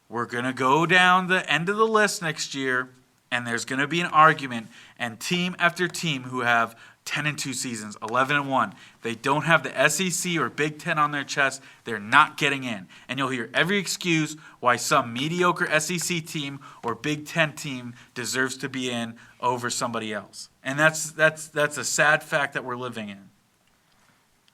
S1: we're going to go down the end of the list next year, and there's going to be an argument, and team after team who have 10-2 seasons, 11-1, they don't have the SEC or Big Ten on their chest, they're not getting in. And you'll hear every excuse why some mediocre SEC team or Big Ten team deserves to be in over somebody else. And that's a sad fact that we're living in.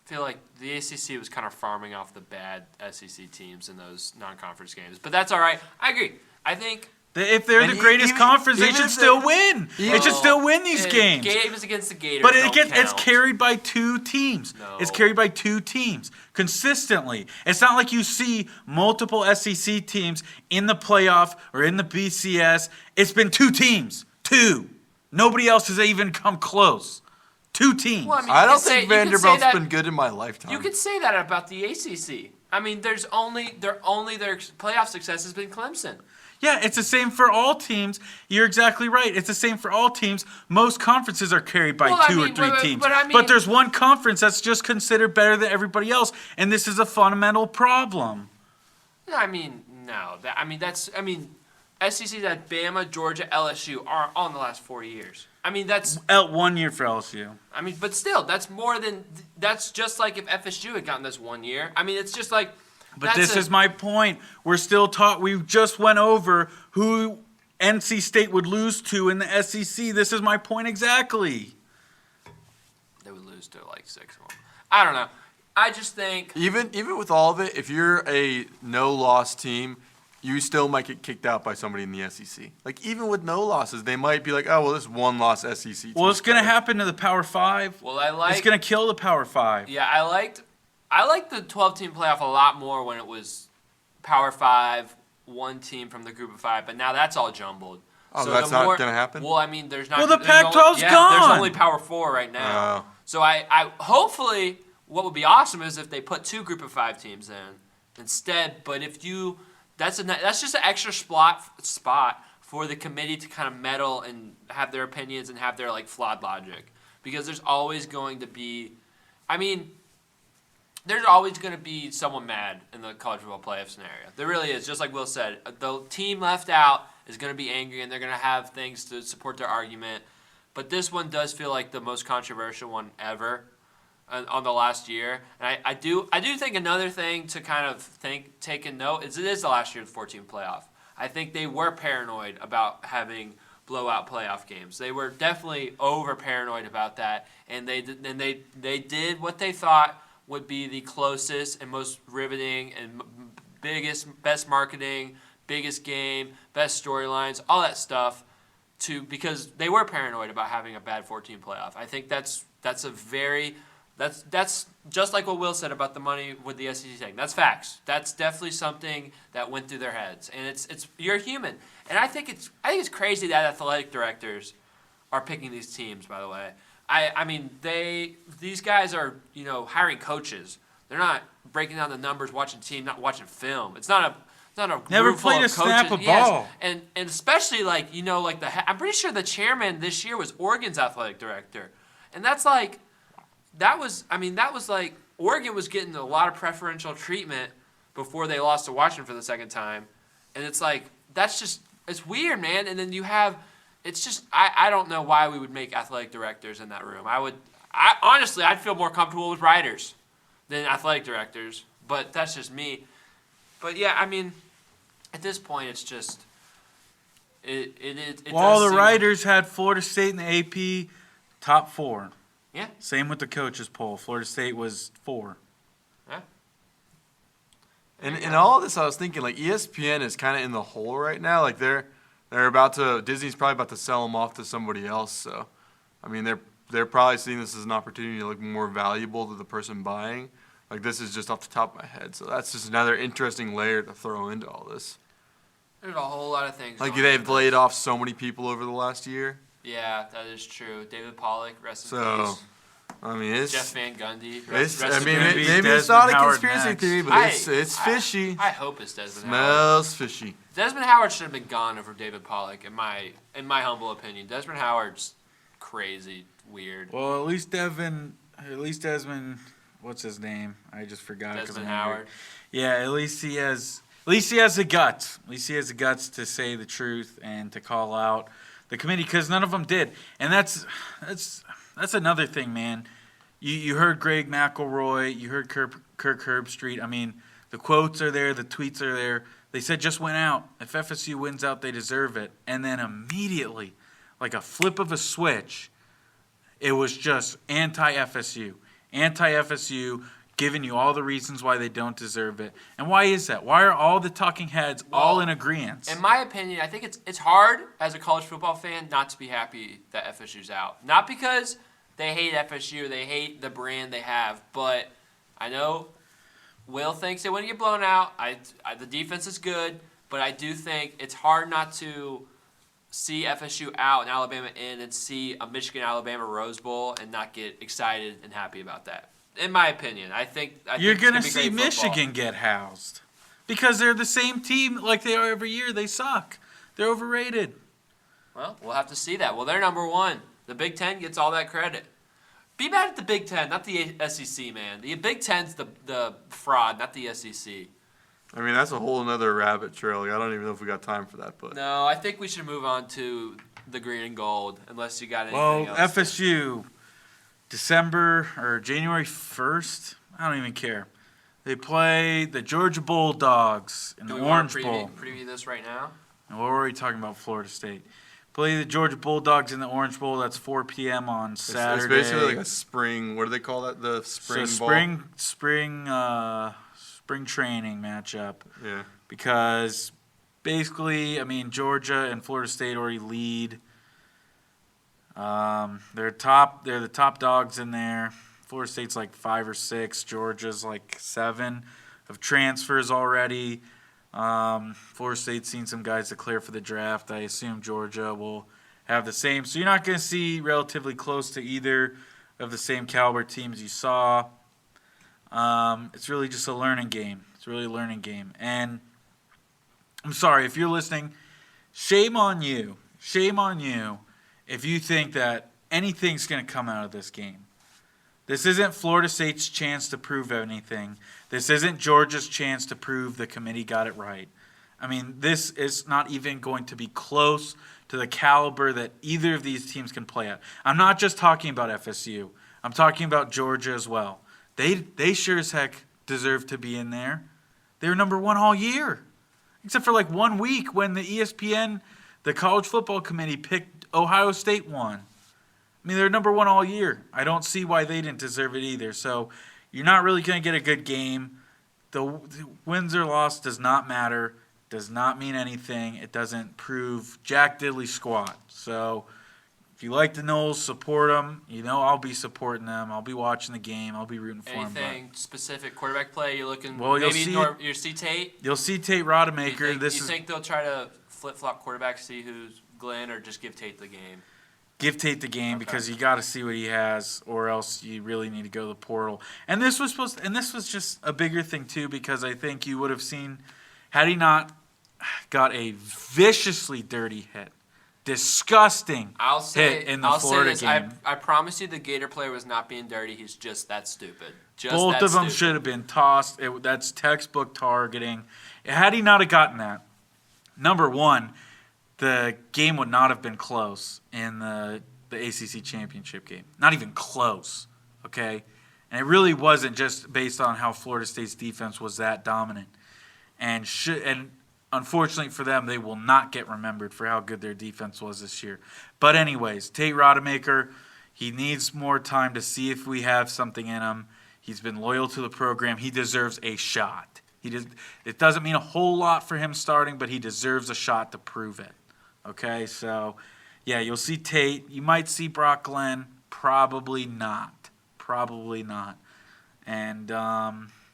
S3: I feel like the ACC was kind of farming off the bad SEC teams in those non-conference games. But that's all right. I agree. I think
S1: if they're the greatest conference, they should still win. They should still win these games.
S3: Games against the Gators
S1: But
S3: don't count.
S1: it's carried by two teams.
S3: No.
S1: It's carried by two teams consistently. It's not like you see multiple SEC teams in the playoff or in the BCS. It's been two teams. Two. Nobody else has even come close. Two teams.
S3: Well, I mean,
S2: I don't think Vanderbilt's been good in my lifetime.
S3: You could say that about the ACC. I mean, their playoff success has been Clemson.
S1: Yeah, it's the same for all teams. You're exactly right. It's the same for all teams. Most conferences are carried by two or three teams. But there's one conference that's just considered better than everybody else, and this is a fundamental problem.
S3: I mean, no. SEC's at Bama, Georgia, LSU are all in the last 4 years. I mean, that's
S1: 1 year for LSU.
S3: I mean, but still, that's just like if FSU had gotten this 1 year. I mean, it's just like.
S1: But this is my point. We're still we just went over who NC State would lose to in the SEC. This is my point exactly.
S3: They would lose to like 6 of them. I don't know. I just think
S2: even with all of it, if you're a no-loss team, you still might get kicked out by somebody in the SEC. Like even with no losses, they might be like, oh well, this one-loss SEC team.
S1: Well, it's gonna happen to the Power Five.
S3: Well,
S1: it's gonna kill the Power Five.
S3: Yeah, I liked the 12-team playoff a lot more when it was Power 5, one team from the group of 5, but now that's all jumbled.
S2: Oh, so that's not going to happen?
S3: Well, I mean, there's not.
S1: Well, the Pac-12's gone.
S3: There's only Power 4 right now.
S2: Oh.
S3: So I hopefully what would be awesome is if they put 2 group of 5 teams in instead. But if you, that's just an extra spot for the committee to kind of meddle and have their opinions and have their like flawed logic, because there's always going to be, there's always going to be someone mad in the college football playoff scenario. There really is. Just like Will said, the team left out is going to be angry, and they're going to have things to support their argument. But this one does feel like the most controversial one ever on the last year. And I do think another thing to kind of take a note is it is the last year of the 14 playoff. I think they were paranoid about having blowout playoff games. They were definitely over paranoid about that, and they did what they thought would be the closest and most riveting and best marketing, biggest game, best storylines, all that stuff, because they were paranoid about having a bad 14 playoff. I think that's just like what Will said about the money with the SEC thing. That's facts. That's definitely something that went through their heads, and it's you're human. And I think it's crazy that athletic directors are picking these teams. By the way. I mean, these guys are, hiring coaches. They're not breaking down the numbers, watching team, not watching film. It's not a
S1: Never
S3: group full
S1: played
S3: of
S1: a
S3: coaches.
S1: snap of
S3: Yes.
S1: ball.
S3: And especially I'm pretty sure the chairman this year was Oregon's athletic director. And that was like Oregon was getting a lot of preferential treatment before they lost to Washington for the second time. And it's like, it's weird, man. And then you have, it's just, I don't know why we would make athletic directors in that room. Honestly, I'd feel more comfortable with writers than athletic directors, but that's just me. But yeah, I mean, at this point, it's just,
S1: all the writers had Florida State in the AP top 4.
S3: Yeah.
S1: Same with the coaches poll. Florida State was 4.
S3: Yeah.
S2: And in all of this, I was thinking, like, ESPN is kind of in the hole right now. Like, Disney's probably about to sell them off to somebody else. So, I mean, they're probably seeing this as an opportunity to look more valuable to the person buying. Like, this is just off the top of my head. So that's just another interesting layer to throw into all this.
S3: There's a whole lot of things.
S2: Like,
S3: going
S2: they've
S3: on.
S2: laid off so many people over the last year.
S3: Yeah, that is true. David Pollock, rest in
S2: So,
S3: peace.
S2: I mean, it's...
S3: Jeff Van Gundy.
S2: maybe it's not a conspiracy theory, but it's fishy.
S3: I hope it's Desmond Howard.
S2: Smells fishy.
S3: Desmond Howard should have been gone over David Pollock, in my humble opinion. Desmond Howard's crazy, weird.
S1: Well, at least Desmond, what's his name? I just forgot.
S3: Desmond Howard.
S1: Yeah, at least he has least he has the guts. At least he has the guts to say the truth and to call out the committee, because none of them did. And that's another thing, man. You heard Greg McElroy. You heard Kirk Herbstreit. I mean, the quotes are there. The tweets are there. They said just went out. If FSU wins out, they deserve it. And then immediately, like a flip of a switch, it was just anti-FSU. Anti-FSU, giving you all the reasons why they don't deserve it. And why is that? Why are all the talking heads all in agreement?
S3: In my opinion, I think it's hard as a college football fan not to be happy that FSU's out. Not because they hate FSU, they hate the brand they have, but I know Will thinks they wouldn't get blown out. The defense is good, but I do think it's hard not to see FSU out and Alabama in and see a Michigan-Alabama Rose Bowl and not get excited and happy about that. In my opinion, I think
S1: you're
S3: going to
S1: see Michigan get housed because they're the same team like they are every year. They suck. They're overrated.
S3: Well, we'll have to see that. Well, they're number one. The Big Ten gets all that credit. Be mad at the Big Ten, not the SEC, man. The Big Ten's the fraud, not the SEC.
S2: I mean, that's a whole another rabbit trail. Like, I don't even know if we got time for that. But
S3: no, I think we should move on to the green and gold, unless you got anything else.
S1: Well, FSU, December or January 1st, I don't even care. They play the Georgia Bulldogs in the Orange Bowl.
S3: Preview this right now?
S1: And we're already talking about Florida State. Play the Georgia Bulldogs in the Orange Bowl. That's 4 p.m. on Saturday.
S2: It's basically like a spring. What do they call that? The spring ball.
S1: Spring training matchup.
S2: Yeah.
S1: Because basically, I mean, Georgia and Florida State already lead. They're the top dogs in there. Florida State's like 5 or 6. Georgia's like 7 of transfers already. Florida State's seen some guys declare for the draft. I assume Georgia will have the same. So you're not going to see relatively close to either of the same caliber teams you saw. It's really just a learning game. It's really a learning game. And I'm sorry, if you're listening, shame on you. Shame on you if you think that anything's going to come out of this game. This isn't Florida State's chance to prove anything. This isn't Georgia's chance to prove the committee got it right. I mean, this is not even going to be close to the caliber that either of these teams can play at. I'm not just talking about FSU. I'm talking about Georgia as well. They sure as heck deserve to be in there. They were number 1 all year, except for like 1 week when the ESPN, the college football committee, picked Ohio State 1. I mean, they're number 1 all year. I don't see why they didn't deserve it either. So you're not really going to get a good game. The wins or loss does not matter, does not mean anything. It doesn't prove jack diddly squat. So if you like the Noles, support them. You know I'll be supporting them. I'll be watching the game. I'll be rooting for them.
S3: Anything specific quarterback play you're looking?
S1: Well,
S3: maybe you'll see Tate.
S1: You'll see Tate Rodemaker.
S3: You think they'll try to flip-flop quarterback, see who's Glenn, or just give Tate the game?
S1: Give Tate the game because you got to see what he has, or else you really need to go to the portal. And this was just a bigger thing too, because I think you would have seen, had he not got a viciously dirty hit, disgusting hit in the Florida game.
S3: I promise you, the Gator player was not being dirty. He's just that stupid.
S1: Both of them should have been tossed. That's textbook targeting. Had he not have gotten that, number one, the game would not have been close in the ACC championship game. Not even close, okay? And it really wasn't just based on how Florida State's defense was that dominant. And unfortunately for them, they will not get remembered for how good their defense was this year. But anyways, Tate Rodemaker, he needs more time to see if we have something in him. He's been loyal to the program. He deserves a shot. It doesn't mean a whole lot for him starting, but he deserves a shot to prove it. Okay, so, yeah, you'll see Tate. You might see Brock Glenn. Probably not. Probably not. And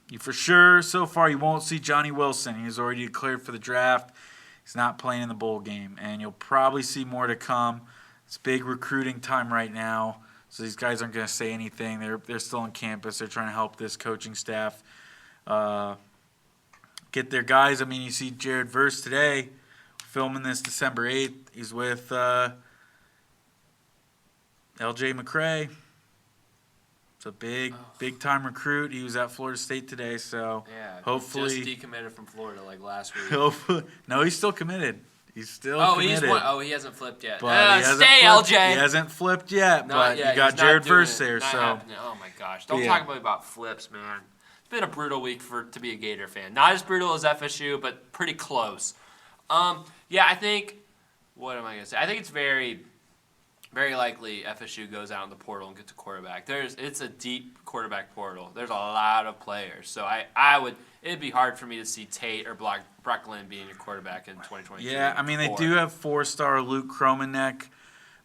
S1: you for sure, so far, you won't see Johnny Wilson. He's already declared for the draft. He's not playing in the bowl game. And you'll probably see more to come. It's big recruiting time right now, so these guys aren't going to say anything. They're still on campus. They're trying to help this coaching staff get their guys. I mean, you see Jared Verse today. Filming this December 8th. He's with LJ McCray. It's a big time recruit. He was at Florida State today, so hopefully
S3: just decommitted from Florida like last week.
S1: No, he's still committed. He's still committed.
S3: He hasn't flipped yet.
S1: But
S3: LJ.
S1: He hasn't flipped yet, but
S3: yet.
S1: you got Jared Verse there, so.
S3: Happening. Oh my gosh! Don't talk about flips, man. It's been a brutal week to be a Gator fan. Not as brutal as FSU, but pretty close. I think. What am I gonna say? I think it's very, very likely FSU goes out in the portal and gets a quarterback. It's a deep quarterback portal. There's a lot of players, so it'd be hard for me to see Tate or Brock Lynn being your quarterback in 2022.
S1: Yeah, I mean, they do have 4-star Luke Kromanek. I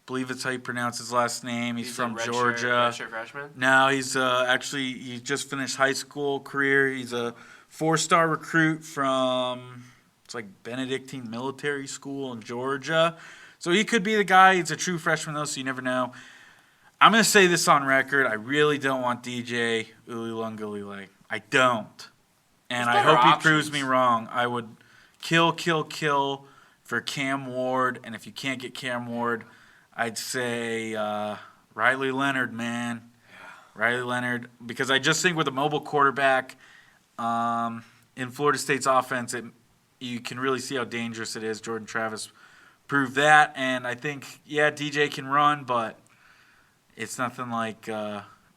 S1: believe that's how you pronounce his last name. He's from Georgia.
S3: Redshirt freshman?
S1: No, he's he just finished high school career. He's a 4-star recruit from, it's like Benedictine Military School in Georgia. So he could be the guy. He's a true freshman, though, so you never know. I'm going to say this on record. I really don't want DJ Uiagalelei. I don't. And I hope he proves me wrong. I would kill for Cam Ward. And if you can't get Cam Ward, I'd say Riley Leonard, man. Yeah. Riley Leonard. Because I just think with a mobile quarterback in Florida State's offense, you can really see how dangerous it is. Jordan Travis proved that. And I think, DJ can run, but it's nothing like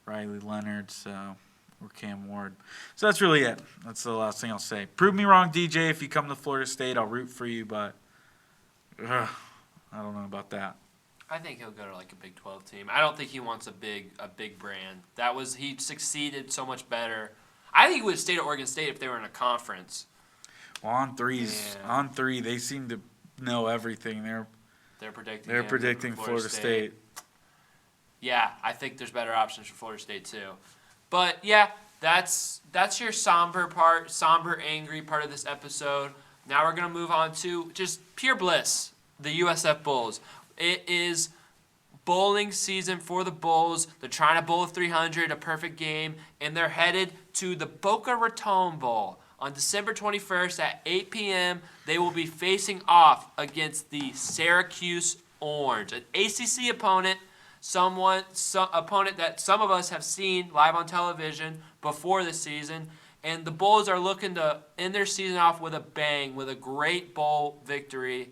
S1: Riley Leonard, or Cam Ward. So that's really it. That's the last thing I'll say. Prove me wrong, DJ. If you come to Florida State, I'll root for you, but I don't know about that.
S3: I think he'll go to like a Big 12 team. I don't think he wants a big brand. He succeeded so much better. I think he would have stayed at Oregon State if they were in a conference.
S1: Well, on three, they seem to know everything.
S3: They're predicting
S1: Florida State.
S3: Yeah, I think there's better options for Florida State too. But yeah, that's your somber, angry part of this episode. Now we're gonna move on to just pure bliss, the USF Bulls. It is bowling season for the Bulls. They're trying to bowl 300, a perfect game, and they're headed to the Boca Raton Bowl on December 21st at 8 p.m. They will be facing off against the Syracuse Orange, an ACC opponent. Opponent that some of us have seen live on television before the season, and the Bulls are looking to end their season off with a bang, with a great bowl victory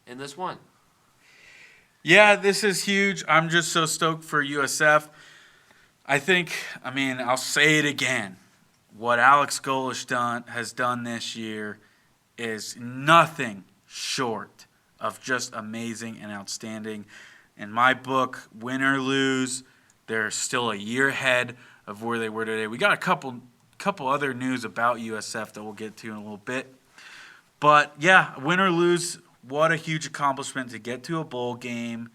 S3: in this one.
S1: Yeah, this is huge. I'm just so stoked for USF. I'll say it again. What Alex Golesh has done this year is nothing short of just amazing and outstanding. In my book, win or lose, they're still a year ahead of where they were today. We got a couple other news about USF that we'll get to in a little bit. But, yeah, win or lose, what a huge accomplishment to get to a bowl game.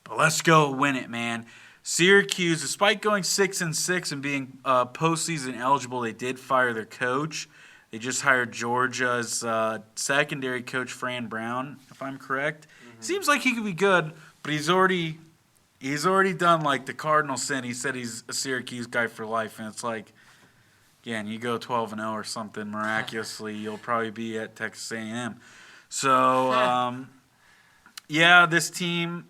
S1: But let's go win it, man. Syracuse, despite going 6-6 and being postseason eligible, they did fire their coach. They just hired Georgia's secondary coach, Fran Brown, if I'm correct. Mm-hmm. Seems like he could be good. But he's already done like the cardinal sin. He said he's a Syracuse guy for life, and it's like, again, you go 12-0 or something miraculously, you'll probably be at Texas A&M. So, this team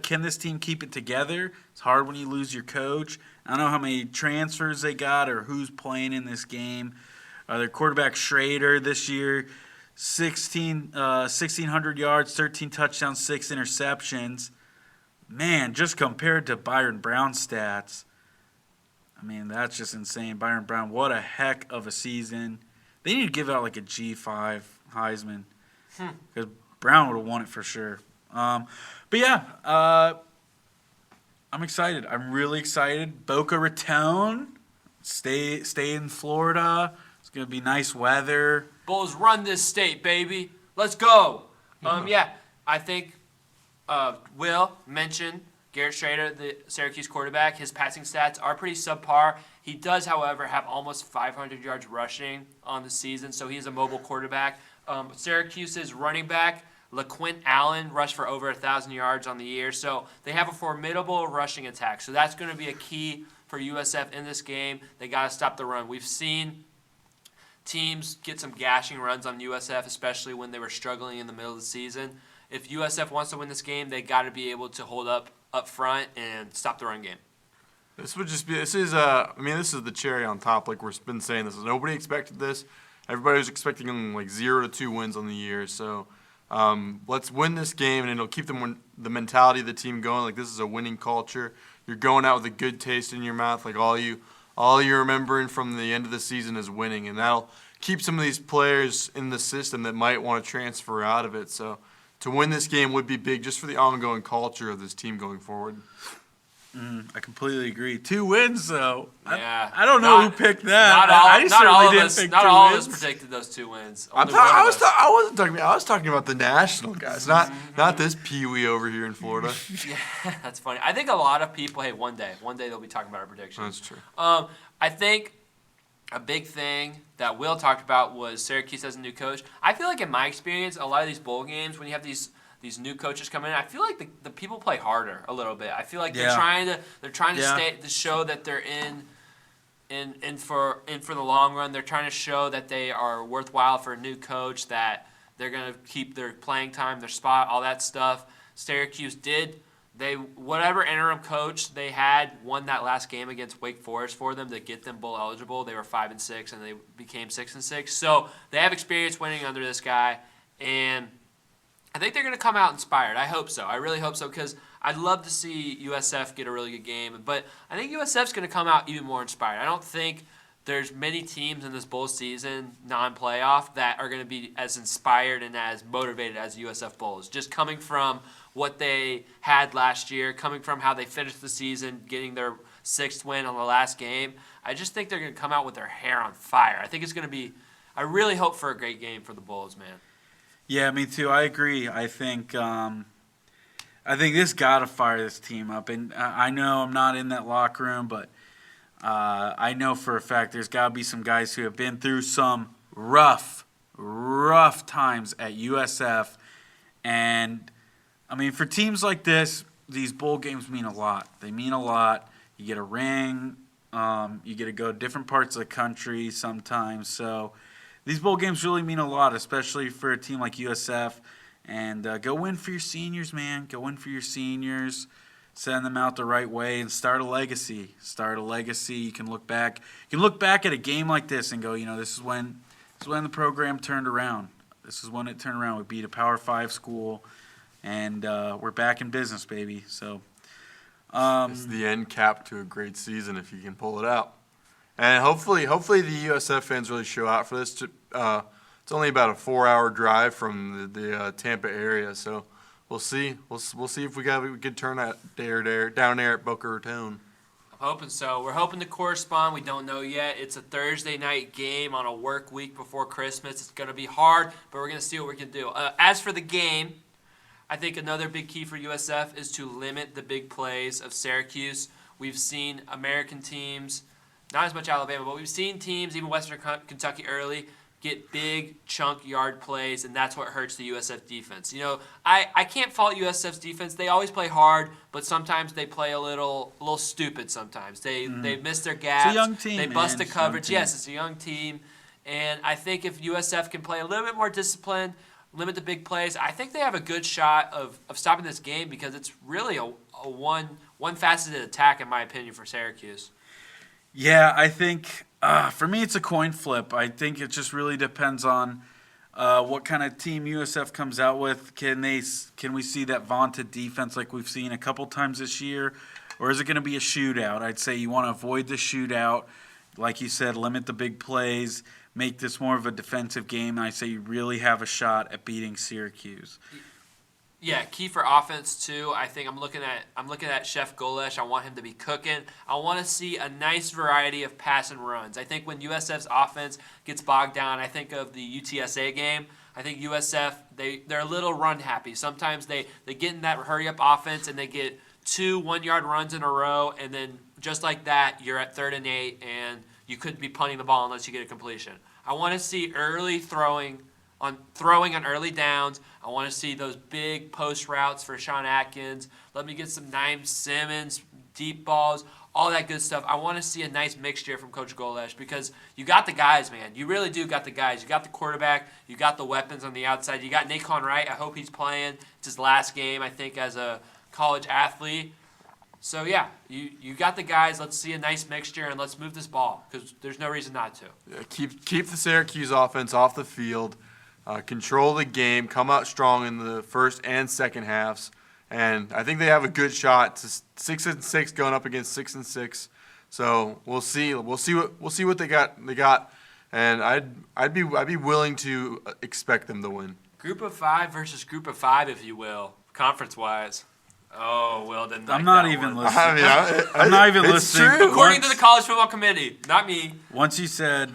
S1: can this team keep it together? It's hard when you lose your coach. I don't know how many transfers they got or who's playing in this game. Their quarterback Schrader this year. 1,600 yards, 13 touchdowns, 6 interceptions. Man, just compared to Byron Brown's stats, that's just insane. Byron Brown, what a heck of a season. They need to give out like a G5 Heisman because Brown would have won it for sure. I'm excited. I'm really excited. Boca Raton, stay in Florida. It's going to be nice weather.
S3: Bulls run this state, baby. Let's go. I think Will mentioned Garrett Schrader, the Syracuse quarterback. His passing stats are pretty subpar. He does, however, have almost 500 yards rushing on the season, so he's a mobile quarterback. Syracuse's running back, LaQuint Allen, rushed for over 1,000 yards on the year, so they have a formidable rushing attack. So that's going to be a key for USF in this game. They got to stop the run. We've seen teams get some gashing runs on USF, especially when they were struggling in the middle of the season. If USF wants to win this game, they got to be able to hold up front and stop the run game.
S2: This is this is the cherry on top. Like we've been saying, nobody expected this. Everybody was expecting like 0 to 2 wins on the year. So let's win this game, and it'll keep the mentality of the team going. Like this is a winning culture. You're going out with a good taste in your mouth. Like all you're remembering from the end of the season is winning, and that'll keep some of these players in the system that might want to transfer out of it. So to win this game would be big just for the ongoing culture of this team going forward.
S1: I completely agree. 2 wins, though.
S3: Yeah.
S1: I don't know who picked that.
S3: I
S1: Not
S3: all of us predicted those 2 wins.
S2: I wasn't talking about. I was talking about the national guys, not this peewee over here in Florida.
S3: Yeah, that's funny. I think a lot of people. Hey, one day they'll be talking about our predictions.
S2: That's true.
S3: I think a big thing that Will talked about was Syracuse as a new coach. I feel like in my experience, a lot of these bowl games, when you have these new coaches come in, I feel like the people play harder a little bit. I feel like they're trying to stay to show that they're in for the long run. They're trying to show that they are worthwhile for a new coach, that they're going to keep their playing time, their spot, all that stuff. Syracuse did. Whatever interim coach they had won that last game against Wake Forest for them to get them bowl eligible. They were 5-6 and they became 6-6. So they have experience winning under this guy, and I think they're going to come out inspired. I hope so. I really hope so, because I'd love to see USF get a really good game. But I think USF's going to come out even more inspired. I don't think there's many teams in this bowl season, non-playoff, that are going to be as inspired and as motivated as USF Bulls. Just coming from what they had last year, coming from how they finished the season, getting their 6th win on the last game, I just think they're going to come out with their hair on fire. I think it's going to be – I really hope for a great game for the Bulls, man.
S1: Yeah, me too. I agree. I think this got to fire this team up. And I know I'm not in that locker room, but I know for a fact there's got to be some guys who have been through some rough times at USF. And, I mean, for teams like this, these bowl games mean a lot. They mean a lot. You get a ring. You get to go to different parts of the country sometimes. So these bowl games really mean a lot, especially for a team like USF. And go win for your seniors, man. Go win for your seniors. Send them out the right way and start a legacy. You can look back. You can look back at a game like this and go, this is when the program turned around. This is when it turned around. We beat a Power 5 school, and we're back in business, baby. So
S2: it's the end cap to a great season if you can pull it out. And hopefully the USF fans really show out for this. It's only about a 4-hour drive from the Tampa area, so we'll see. We'll see if we got a good turnout down there at Boca Raton.
S3: I'm hoping so. We're hoping to correspond. We don't know yet. It's a Thursday night game on a work week before Christmas. It's going to be hard, but we're going to see what we can do. As for the game, I think another big key for USF is to limit the big plays of Syracuse. We've seen American teams, not as much Alabama, but we've seen teams, even Western Kentucky early, get big chunk yard plays, and that's what hurts the USF defense. I can't fault USF's defense. They always play hard, but sometimes they play a little stupid sometimes. They miss their gaps.
S1: It's a young team,
S3: they bust
S1: man.
S3: the coverage. Yes, it's a young team. And I think if USF can play a little bit more disciplined, limit the big plays, I think they have a good shot of stopping this game, because it's really a one-faceted attack, in my opinion, for Syracuse.
S1: Yeah, I think for me it's a coin flip. I think it just really depends on what kind of team USF comes out with. Can we see that vaunted defense like we've seen a couple times this year, or is it going to be a shootout? I'd say you want to avoid the shootout. Like you said, limit the big plays, make this more of a defensive game. And I say you really have a shot at beating Syracuse.
S3: Yeah, key for offense too. I think I'm looking at Chef Golesh. I want him to be cooking. I want to see a nice variety of pass and runs. I think when USF's offense gets bogged down, I think of the UTSA game. I think USF they're a little run happy. Sometimes they get in that hurry up offense and they get 2 1-yard runs in a row, and then just like that you're at 3rd and 8 and you couldn't be punting the ball unless you get a completion. I want to see early throwing on early downs. I want to see those big post routes for Sean Atkins. Let me get some Naeem Simmons, deep balls, all that good stuff. I want to see a nice mixture from Coach Golesh, because you got the guys, man. You really do got the guys. You got the quarterback. You got the weapons on the outside. You got Naquan Wright. I hope he's playing. It's his last game, I think, as a college athlete. So, yeah, you got the guys. Let's see a nice mixture, and let's move this ball because there's no reason not to.
S2: Yeah, keep the Syracuse offense off the field, control the game, come out strong in the first and second halves, and I think they have a good shot to 6-6 going up against 6-6. So we'll see. We'll see what they got, and I'd be willing to expect them to win.
S3: Group of 5 versus Group of 5, if you will, conference-wise. Oh, Will didn't like
S1: I'm not
S3: that
S1: even
S3: one.
S1: listening.
S2: I mean,
S1: I'm not even
S2: it's
S1: listening.
S2: true.
S3: According to the college football committee, not me.
S1: Once you said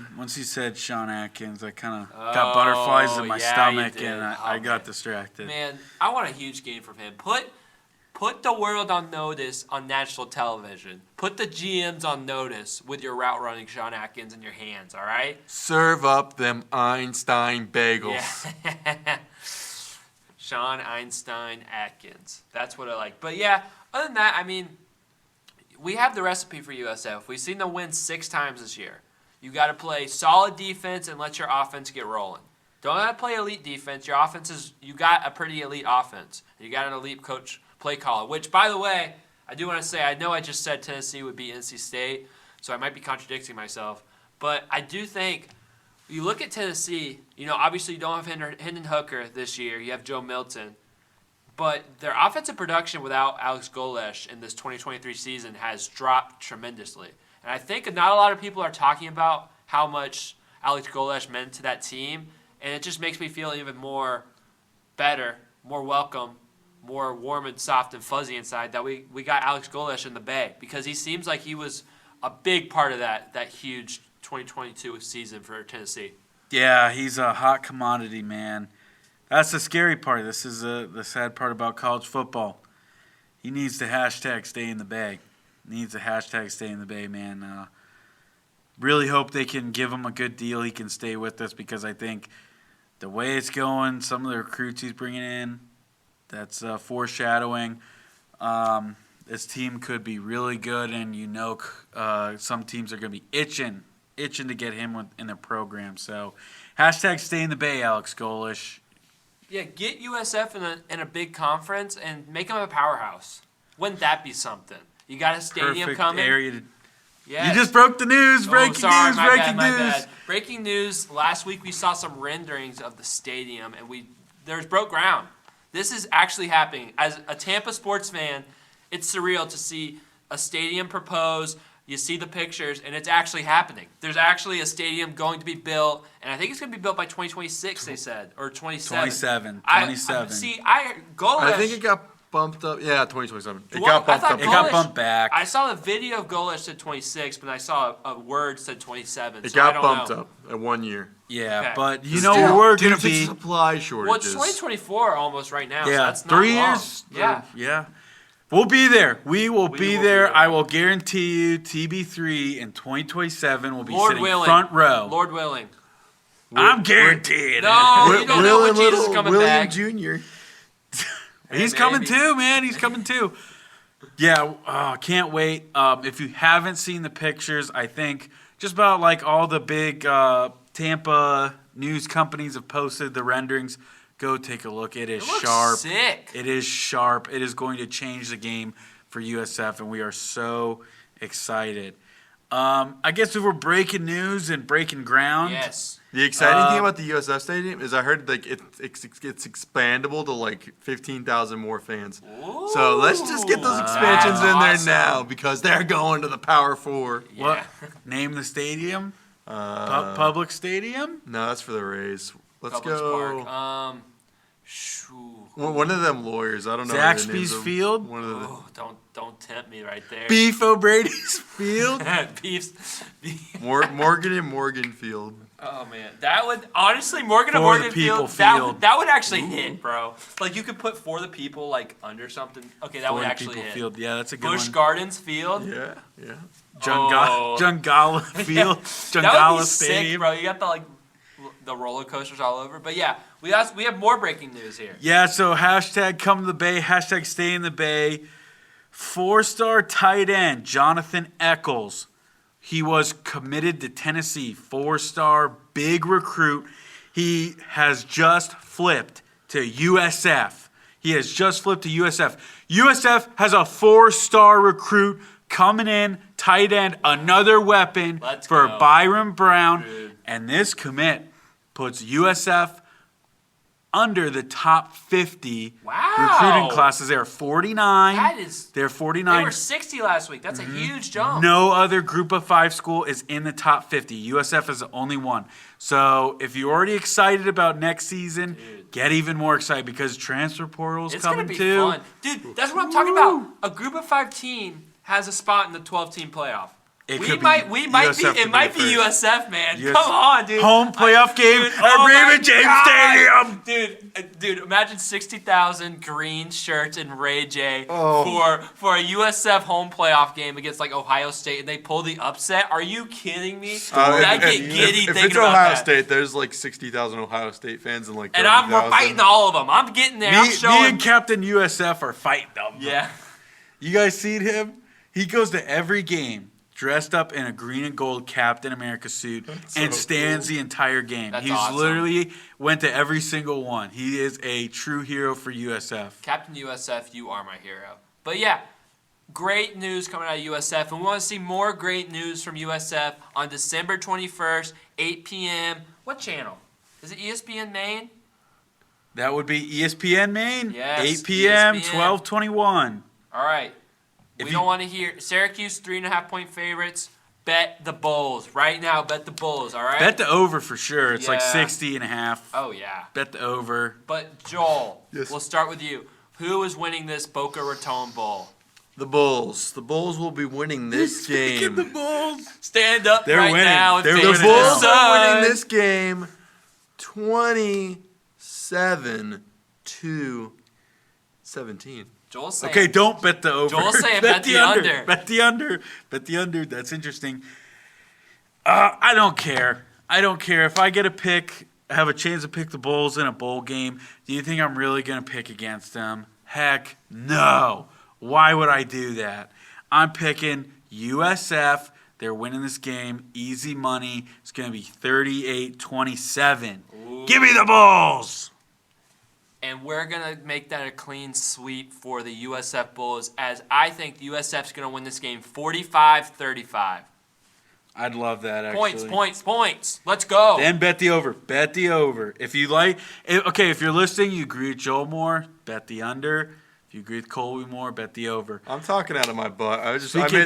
S1: Sean Atkins, I kind of got butterflies in my stomach,
S3: you did.
S1: and I got
S3: Okay.
S1: distracted.
S3: Man, I want a huge game from him. Put the world on notice on national television. Put the GMs on notice with your route running Sean Atkins in your hands, all right?
S2: Serve up them Einstein bagels.
S3: Yeah. Sean Einstein Atkins. That's what I like. But yeah, other than that, I mean, we have the recipe for USF. We've seen them win 6 times this year. You got to play solid defense and let your offense get rolling. Don't have to play elite defense. Your offense is, you got a pretty elite offense. You got an elite coach play caller, which, by the way, I do want to say, I know I just said Tennessee would beat NC State, so I might be contradicting myself. But I do think, you look at Tennessee, obviously you don't have Hendon Hooker this year. You have Joe Milton. But their offensive production without Alex Golesh in this 2023 season has dropped tremendously. And I think not a lot of people are talking about how much Alex Golesh meant to that team. And it just makes me feel even more better, more welcome, more warm and soft and fuzzy inside that we got Alex Golesh in the Bay. Because he seems like he was a big part of that huge 2022 season for Tennessee.
S1: Yeah, he's a hot commodity, man. That's the scary part. This is the sad part about college football. He needs to hashtag stay in the Bay. Needs to hashtag stay in the Bay, man. Really hope they can give him a good deal. He can stay with us because I think the way it's going, some of the recruits he's bringing in, that's foreshadowing. This team could be really good, and some teams are going to be itching to get him in their program. So, hashtag stay in the Bay, Alex Golesh.
S3: Yeah, get USF in a big conference and make them a powerhouse. Wouldn't that be something? You got a stadium
S1: Perfect
S3: coming.
S1: area to.
S3: Yes.
S1: You just broke the news. Breaking news.
S3: My
S1: Breaking news.
S3: bad. Breaking news. Last week we saw some renderings of the stadium, and there's broke ground. This is actually happening. As a Tampa sports fan, it's surreal to see a stadium proposed. You see the pictures, and it's actually happening. There's actually a stadium going to be built, and I think it's going to be built by 2026, they said, or 27.
S1: 27.
S3: Golesh.
S2: I think it got bumped up. Yeah, 2027. It
S3: Well,
S2: got bumped up.
S1: It got bumped back.
S3: I saw the video of Golesh said 26, but I saw a word said 27.
S2: It
S3: so I
S2: got
S3: don't
S2: bumped
S3: know.
S2: up at 1 year.
S1: Yeah,
S3: Okay.
S1: but you
S2: Due-
S1: know we're
S2: due
S1: going to
S2: to
S1: be.
S2: supply
S3: Well,
S2: shortages.
S3: it's 2024 almost right now. So
S1: Yeah,
S3: that's not
S1: 3
S3: long.
S1: years.
S3: Yeah.
S1: Yeah. We'll be there. We will be
S3: will
S1: there.
S3: be there.
S1: I will guarantee you TB3 in 2027 will be
S3: Lord
S1: sitting
S3: willing.
S1: front row.
S3: Lord willing.
S1: I'm guaranteeing
S3: No,
S1: it.
S3: you don't know when Jesus is coming
S2: William
S3: back.
S2: Jr.
S1: He's
S3: Hey,
S1: coming
S3: maybe.
S1: too, man. He's coming too. Yeah, can't wait. If you haven't seen the pictures, I think just about like all the big Tampa news companies have posted the renderings. Go take a look. It is
S3: It looks
S1: sharp.
S3: sick.
S1: It is sharp. It is going to change the game for USF, and we are so excited. I guess if we're breaking news and breaking ground,
S3: Yes.
S2: The exciting thing about the USF Stadium is I heard like it's expandable to like 15,000 more fans. So let's just get those expansions in there
S3: awesome.
S2: now because they're going to the Power Four.
S1: what?
S3: Yeah.
S1: Name the stadium? Public Stadium?
S2: No, that's for the Rays. Let's
S3: Publix
S2: go.
S3: Park. Shoo.
S2: One of them lawyers. I don't know.
S1: Zaxby's Field?
S2: One of the
S3: Oh, don't tempt me right there.
S1: Beef O'Brady's Field?
S3: Beefs.
S2: Morgan and Morgan Field.
S3: Oh man, that would honestly Morgan and
S1: For the
S3: Morgan
S1: people
S3: Field.
S1: field.
S3: That would actually hit, bro. Like you could put for the people like under something. Okay, that
S1: For
S3: would
S1: the
S3: actually
S1: People
S3: hit.
S1: Field. Yeah, that's a good
S3: Busch
S1: one.
S3: Gardens Field.
S2: Yeah.
S3: Oh.
S1: Jungala Field.
S3: That would
S1: Jungala
S3: be
S1: Stadium.
S3: sick, bro. You got the roller coasters all over. But yeah, we have more breaking news here.
S1: Yeah, so hashtag come to the Bay, hashtag stay in the Bay. 4-star tight end, Jonathan Eccles. He was committed to Tennessee, 4-star, big recruit. He has just flipped to USF. He has just flipped to USF. USF has a 4-star recruit coming in, tight end, another weapon for
S3: go.
S1: Byron Brown.
S3: Dude.
S1: And this commit puts USF under the top 50 recruiting classes. They're 49. They're 49.
S3: They were 60 last week. That's a huge jump.
S1: No other group of 5 school is in the top 50. USF is the only one. So if you're already excited about next season, get even more excited because transfer portal is coming
S3: too.
S1: too.
S3: Fun. Dude, that's what I'm talking about. A group of 5 team has a spot in the 12-team playoff. It might be USF, man. Come on, dude.
S1: Home playoff game at Raymond James Stadium.
S3: Dude, imagine 60,000 green shirts and Ray J for a USF home playoff game against like Ohio State, and they pull the upset. Are you kidding me? I get giddy thinking about that.
S2: If it's Ohio State, there's like 60,000 Ohio State fans and like 30,000.
S3: And we're fighting all of them. I'm getting there. I'm showing.
S1: Me and Captain USF are fighting them.
S3: Yeah.
S1: You guys seen him? He goes to every game dressed up in a green and gold Captain America suit and stands the entire game.
S3: That's
S1: He's
S3: awesome.
S1: Literally went to every single one. He is a true hero for USF.
S3: Captain USF, you are my hero. But yeah, great news coming out of USF. And we want to see more great news from USF on December 21st, 8 p.m. What channel? Is it ESPN Maine?
S1: That would be ESPN Maine.
S3: Yes,
S1: 8 p.m.,
S3: ESPN.
S1: 12:21.
S3: All right. We don't want to hear Syracuse 3.5-point favorites. Bet the Bulls right now. Bet the Bulls. All right.
S1: Bet the over for sure. It's like
S3: Yeah.
S1: 60.5.
S3: Oh yeah.
S1: Bet the over.
S3: But Joel,
S2: Yes.
S3: we'll start with you. Who is winning this Boca Raton Bowl?
S2: The Bulls. The Bulls will be winning this game.
S1: The Bulls.
S3: Stand up
S1: They're
S3: right
S1: winning.
S3: now. And
S1: They're
S3: face
S1: winning.
S3: the
S2: Bulls
S3: sun.
S2: are winning this game 27-17.
S3: Joel's saying.
S1: Okay, don't bet the over.
S3: Joel's saying bet the under.
S1: Bet the under. Bet the under. That's interesting. I don't care. I don't care. If I get a pick, have a chance to pick the Bulls in a bowl game, do you think I'm really going to pick against them? Heck no. Why would I do that? I'm picking USF. They're winning this game. Easy money. It's going to be 38-27. Give me the Bulls.
S3: And we're going to make that a clean sweep for the USF Bulls, as I think the USF's going to win this game 45-35.
S1: I'd love that, actually.
S3: Points. Let's go.
S1: Then bet the over. Bet the over. If you like, if you're listening, you agree with Joel more, bet the under. If you agree with Colby more, bet the over.
S2: I'm talking out of my butt. I made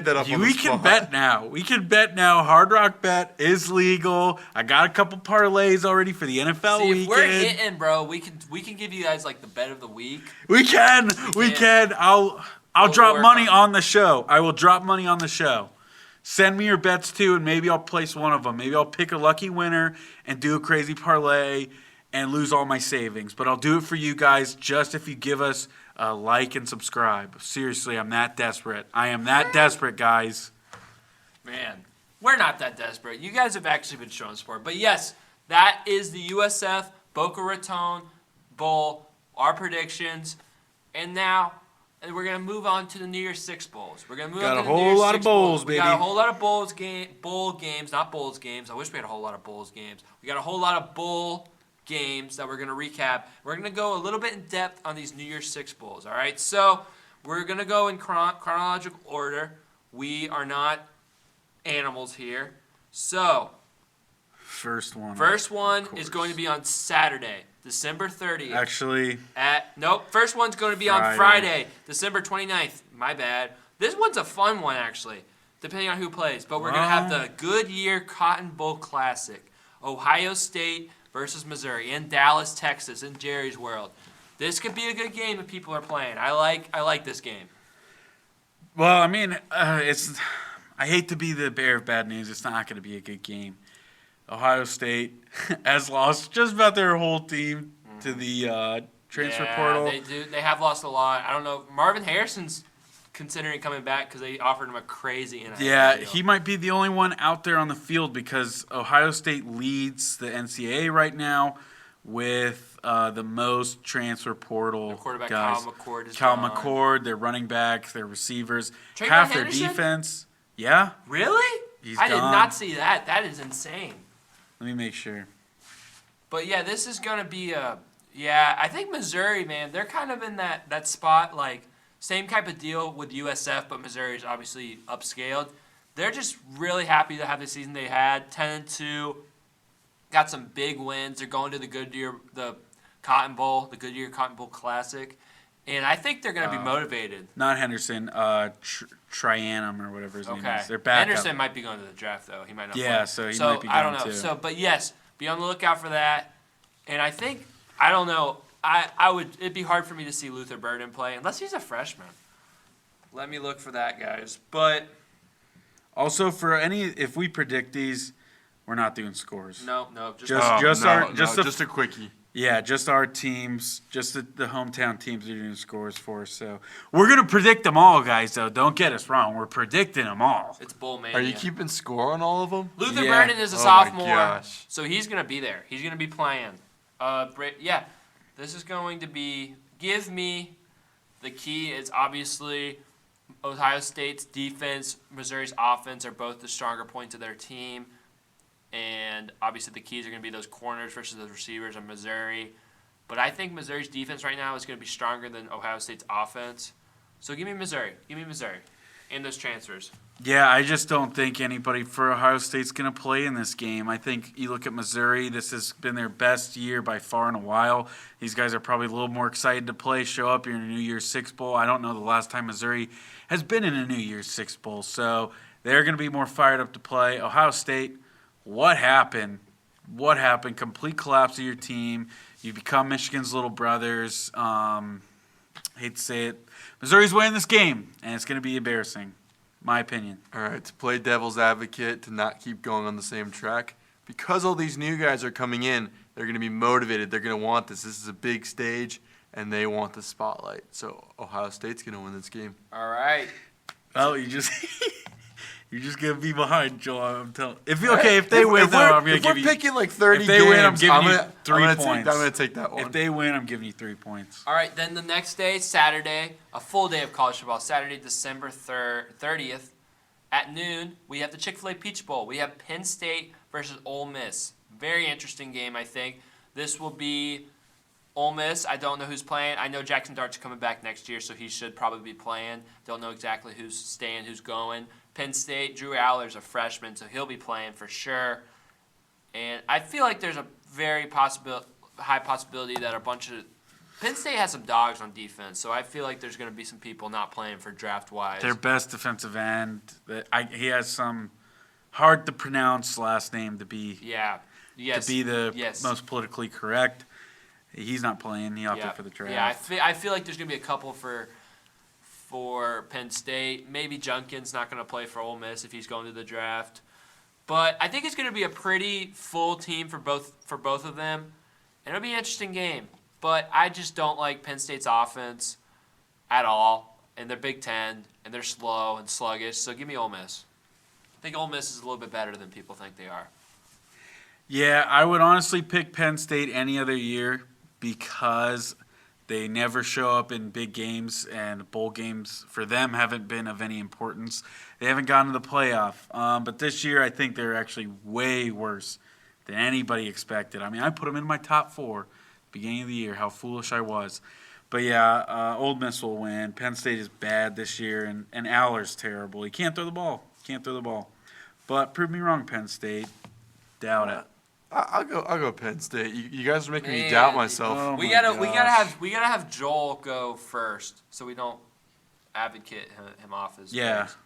S2: that up on the
S1: We
S2: spot.
S1: can bet now. We can bet now. Hard Rock Bet is legal. I got a couple parlays already for the NFL
S3: See,
S1: weekend.
S3: if we're hitting, bro, we can give you guys like the bet of the week.
S1: We can. I'll drop
S3: work
S1: money
S3: on
S1: on the show. I will drop money on the show. Send me your bets too, and maybe I'll place one of them. Maybe I'll pick a lucky winner and do a crazy parlay and lose all my savings. But I'll do it for you guys just if you give us a like and subscribe. Seriously, I'm that desperate. I am that desperate, guys.
S3: Man, we're not that desperate. You guys have actually been showing support. But yes, that is the USF Boca Raton Bowl, our predictions. And now we're going to move on to the New Year's Six Bowls. We're going to move on to the New Year's Six Bowls. We got a whole lot of bowl games, not Bowls games. I wish we had a whole lot of Bowls games. We got a whole lot of bowl games that we're going to recap. We're going to go a little bit in depth on these New Year's Six Bowls, all right? So we're going to go in chronological order. We are not animals here. So
S1: First one
S3: is going to be on Saturday, December 30th.
S1: Actually,
S3: first one's going to be on Friday, December 29th. My bad. This one's a fun one, actually, depending on who plays. But we're going to have the Goodyear Cotton Bowl Classic, Ohio State versus Missouri in Dallas, Texas, in Jerry's World. This could be a good game if people are playing. I like this game.
S1: well, I mean, I hate to be the bearer of bad news. It's not going to be a good game. Ohio State has lost just about their whole team to the transfer portal.
S3: They do. They have lost a lot. I don't know. Marvin Harrison's considering coming back because they offered him a crazy NIL
S1: Yeah,
S3: deal.
S1: he might be the only one out there on the field because Ohio State leads the NCAA right now with the most transfer portal
S3: Their quarterback
S1: guys.
S3: Kyle McCord is
S1: Cal
S3: gone.
S1: McCord, their running back, their receivers,
S3: Trayvon
S1: half their
S3: Henderson?
S1: defense. Yeah,
S3: Really?
S1: He's
S3: I did
S1: gone.
S3: not see that. That is insane.
S1: let me make sure.
S3: But yeah, this is gonna be a Yeah, I think Missouri, man, they're kind of in that spot, like, same type of deal with USF, but Missouri's obviously upscaled. They're just really happy to have the season they had, 10-2, got some big wins. They're going to the Goodyear Cotton Bowl Classic, and I think they're going to be motivated.
S1: Not Henderson, Trianum or whatever his name is. They're back
S3: Henderson
S1: up.
S3: might be going to the draft, though. He might not
S1: Yeah,
S3: play.
S1: so he might be
S3: I don't
S1: going
S3: know.
S1: too.
S3: So, but yes, be on the lookout for that. And I think, I don't know, I would, it'd be hard for me to see Luther Burden play unless he's a freshman. Let me look for that, guys. But
S1: Also, if we predict these, we're not doing scores.
S3: no,
S1: Just a
S2: quickie.
S1: Yeah, just our teams, just the hometown teams are doing scores for us. So we're gonna predict them all, guys. Though don't get us wrong, we're predicting them all.
S3: it's Bull Mania.
S2: Are you keeping score on all of them?
S3: Luther
S1: Yeah.
S3: Burden is a
S2: Oh my
S3: sophomore,
S2: gosh.
S3: so he's going to be there. He's going to be playing. Yeah, this is going to be, give me the key is obviously Ohio State's defense, Missouri's offense are both the stronger points of their team. And obviously the keys are going to be those corners versus those receivers of Missouri. But I think Missouri's defense right now is going to be stronger than Ohio State's offense. So give me Missouri. Give me Missouri. And those transfers.
S1: Yeah, I just don't think anybody for Ohio State's going to play in this game. I think you look at Missouri, this has been their best year by far in a while. These guys are probably a little more excited to play, show up. You're in a New Year's Six Bowl. I don't know the last time Missouri has been in a New Year's Six Bowl. So they're going to be more fired up to play. Ohio State, what happened? What happened? Complete collapse of your team. You become Michigan's little brothers. Hate to say it. Missouri's winning this game, and it's going to be embarrassing. My opinion.
S2: All right, to play devil's advocate, to not keep going on the same track, because all these new guys are coming in, they're going to be motivated. They're going to want this. This is a big stage, and they want the spotlight. So Ohio State's going to win this game.
S3: All right.
S1: Oh, you're just gonna be behind, Joel. I'm telling. If they win, though, I'm gonna give you.
S2: If we're picking like 30
S1: if they
S2: games,
S1: win, I'm giving you 3
S2: I'm
S1: points.
S2: gonna take that one.
S1: If they win, I'm giving you 3 points.
S3: All right, then the next day, Saturday, a full day of college football. Saturday, December 30th at noon, we have the Chick-fil-A Peach Bowl. We have Penn State versus Ole Miss. Very interesting game, I think. This will be Ole Miss. I don't know who's playing. I know Jackson Dart's coming back next year, so he should probably be playing. Don't know exactly who's staying, who's going. Penn State, Drew Aller's a freshman, so he'll be playing for sure. And I feel like there's a very high possibility that a bunch of Penn State has some dogs on defense, so I feel like there's going to be some people not playing for draft-wise.
S1: Their best defensive end. He has some hard to pronounce last name to be.
S3: To
S1: be the most politically correct. He's not playing. He opted for the draft.
S3: Yeah, I feel like there's going to be a couple for Penn State. Maybe Junkin's not going to play for Ole Miss if he's going to the draft. But I think it's going to be a pretty full team for both of them. And it'll be an interesting game. But I just don't like Penn State's offense at all. And they're Big Ten, and they're slow and sluggish. So give me Ole Miss. I think Ole Miss is a little bit better than people think they are.
S1: Yeah, I would honestly pick Penn State any other year because they never show up in big games, and bowl games for them haven't been of any importance. They haven't gotten to the playoff. But this year, I think they're actually way worse than anybody expected. I mean, I put them in my top 4 beginning of the year, how foolish I was. But yeah, Ole Miss will win. Penn State is bad this year, and Aller's terrible. He can't throw the ball. But prove me wrong, Penn State. Doubt it.
S2: I'll go Penn State. You guys are making me doubt myself.
S1: Oh
S3: we
S1: my
S3: gotta have Joel go first, so we don't advocate him off his picks.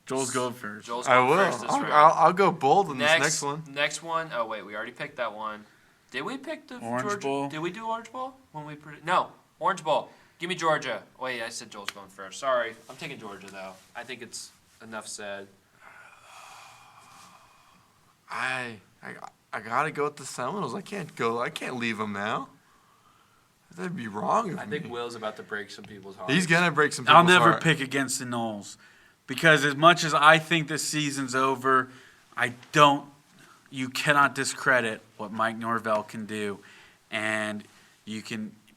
S1: Joel's going first.
S3: Joel's
S2: I
S3: going
S2: will.
S3: first this round.
S2: I'll go bold in this next one.
S3: Next one. Oh wait, we already picked that one. Did we pick the
S1: Orange
S3: Georgia
S1: Bowl?
S3: Did we do Orange Bowl when we No, Orange Bowl. Give me Georgia. Wait, I said Joel's going first. Sorry, I'm taking Georgia though. I think it's enough said.
S2: I gotta go with the Seminoles. I can't leave them now. That'd be wrong of
S3: I
S2: me.
S3: think Will's about to break some people's hearts.
S2: He's gonna break some people's
S1: I'll never
S2: heart.
S1: pick against the Noles because as much as I think this season's over, you cannot discredit what Mike Norvell can do. And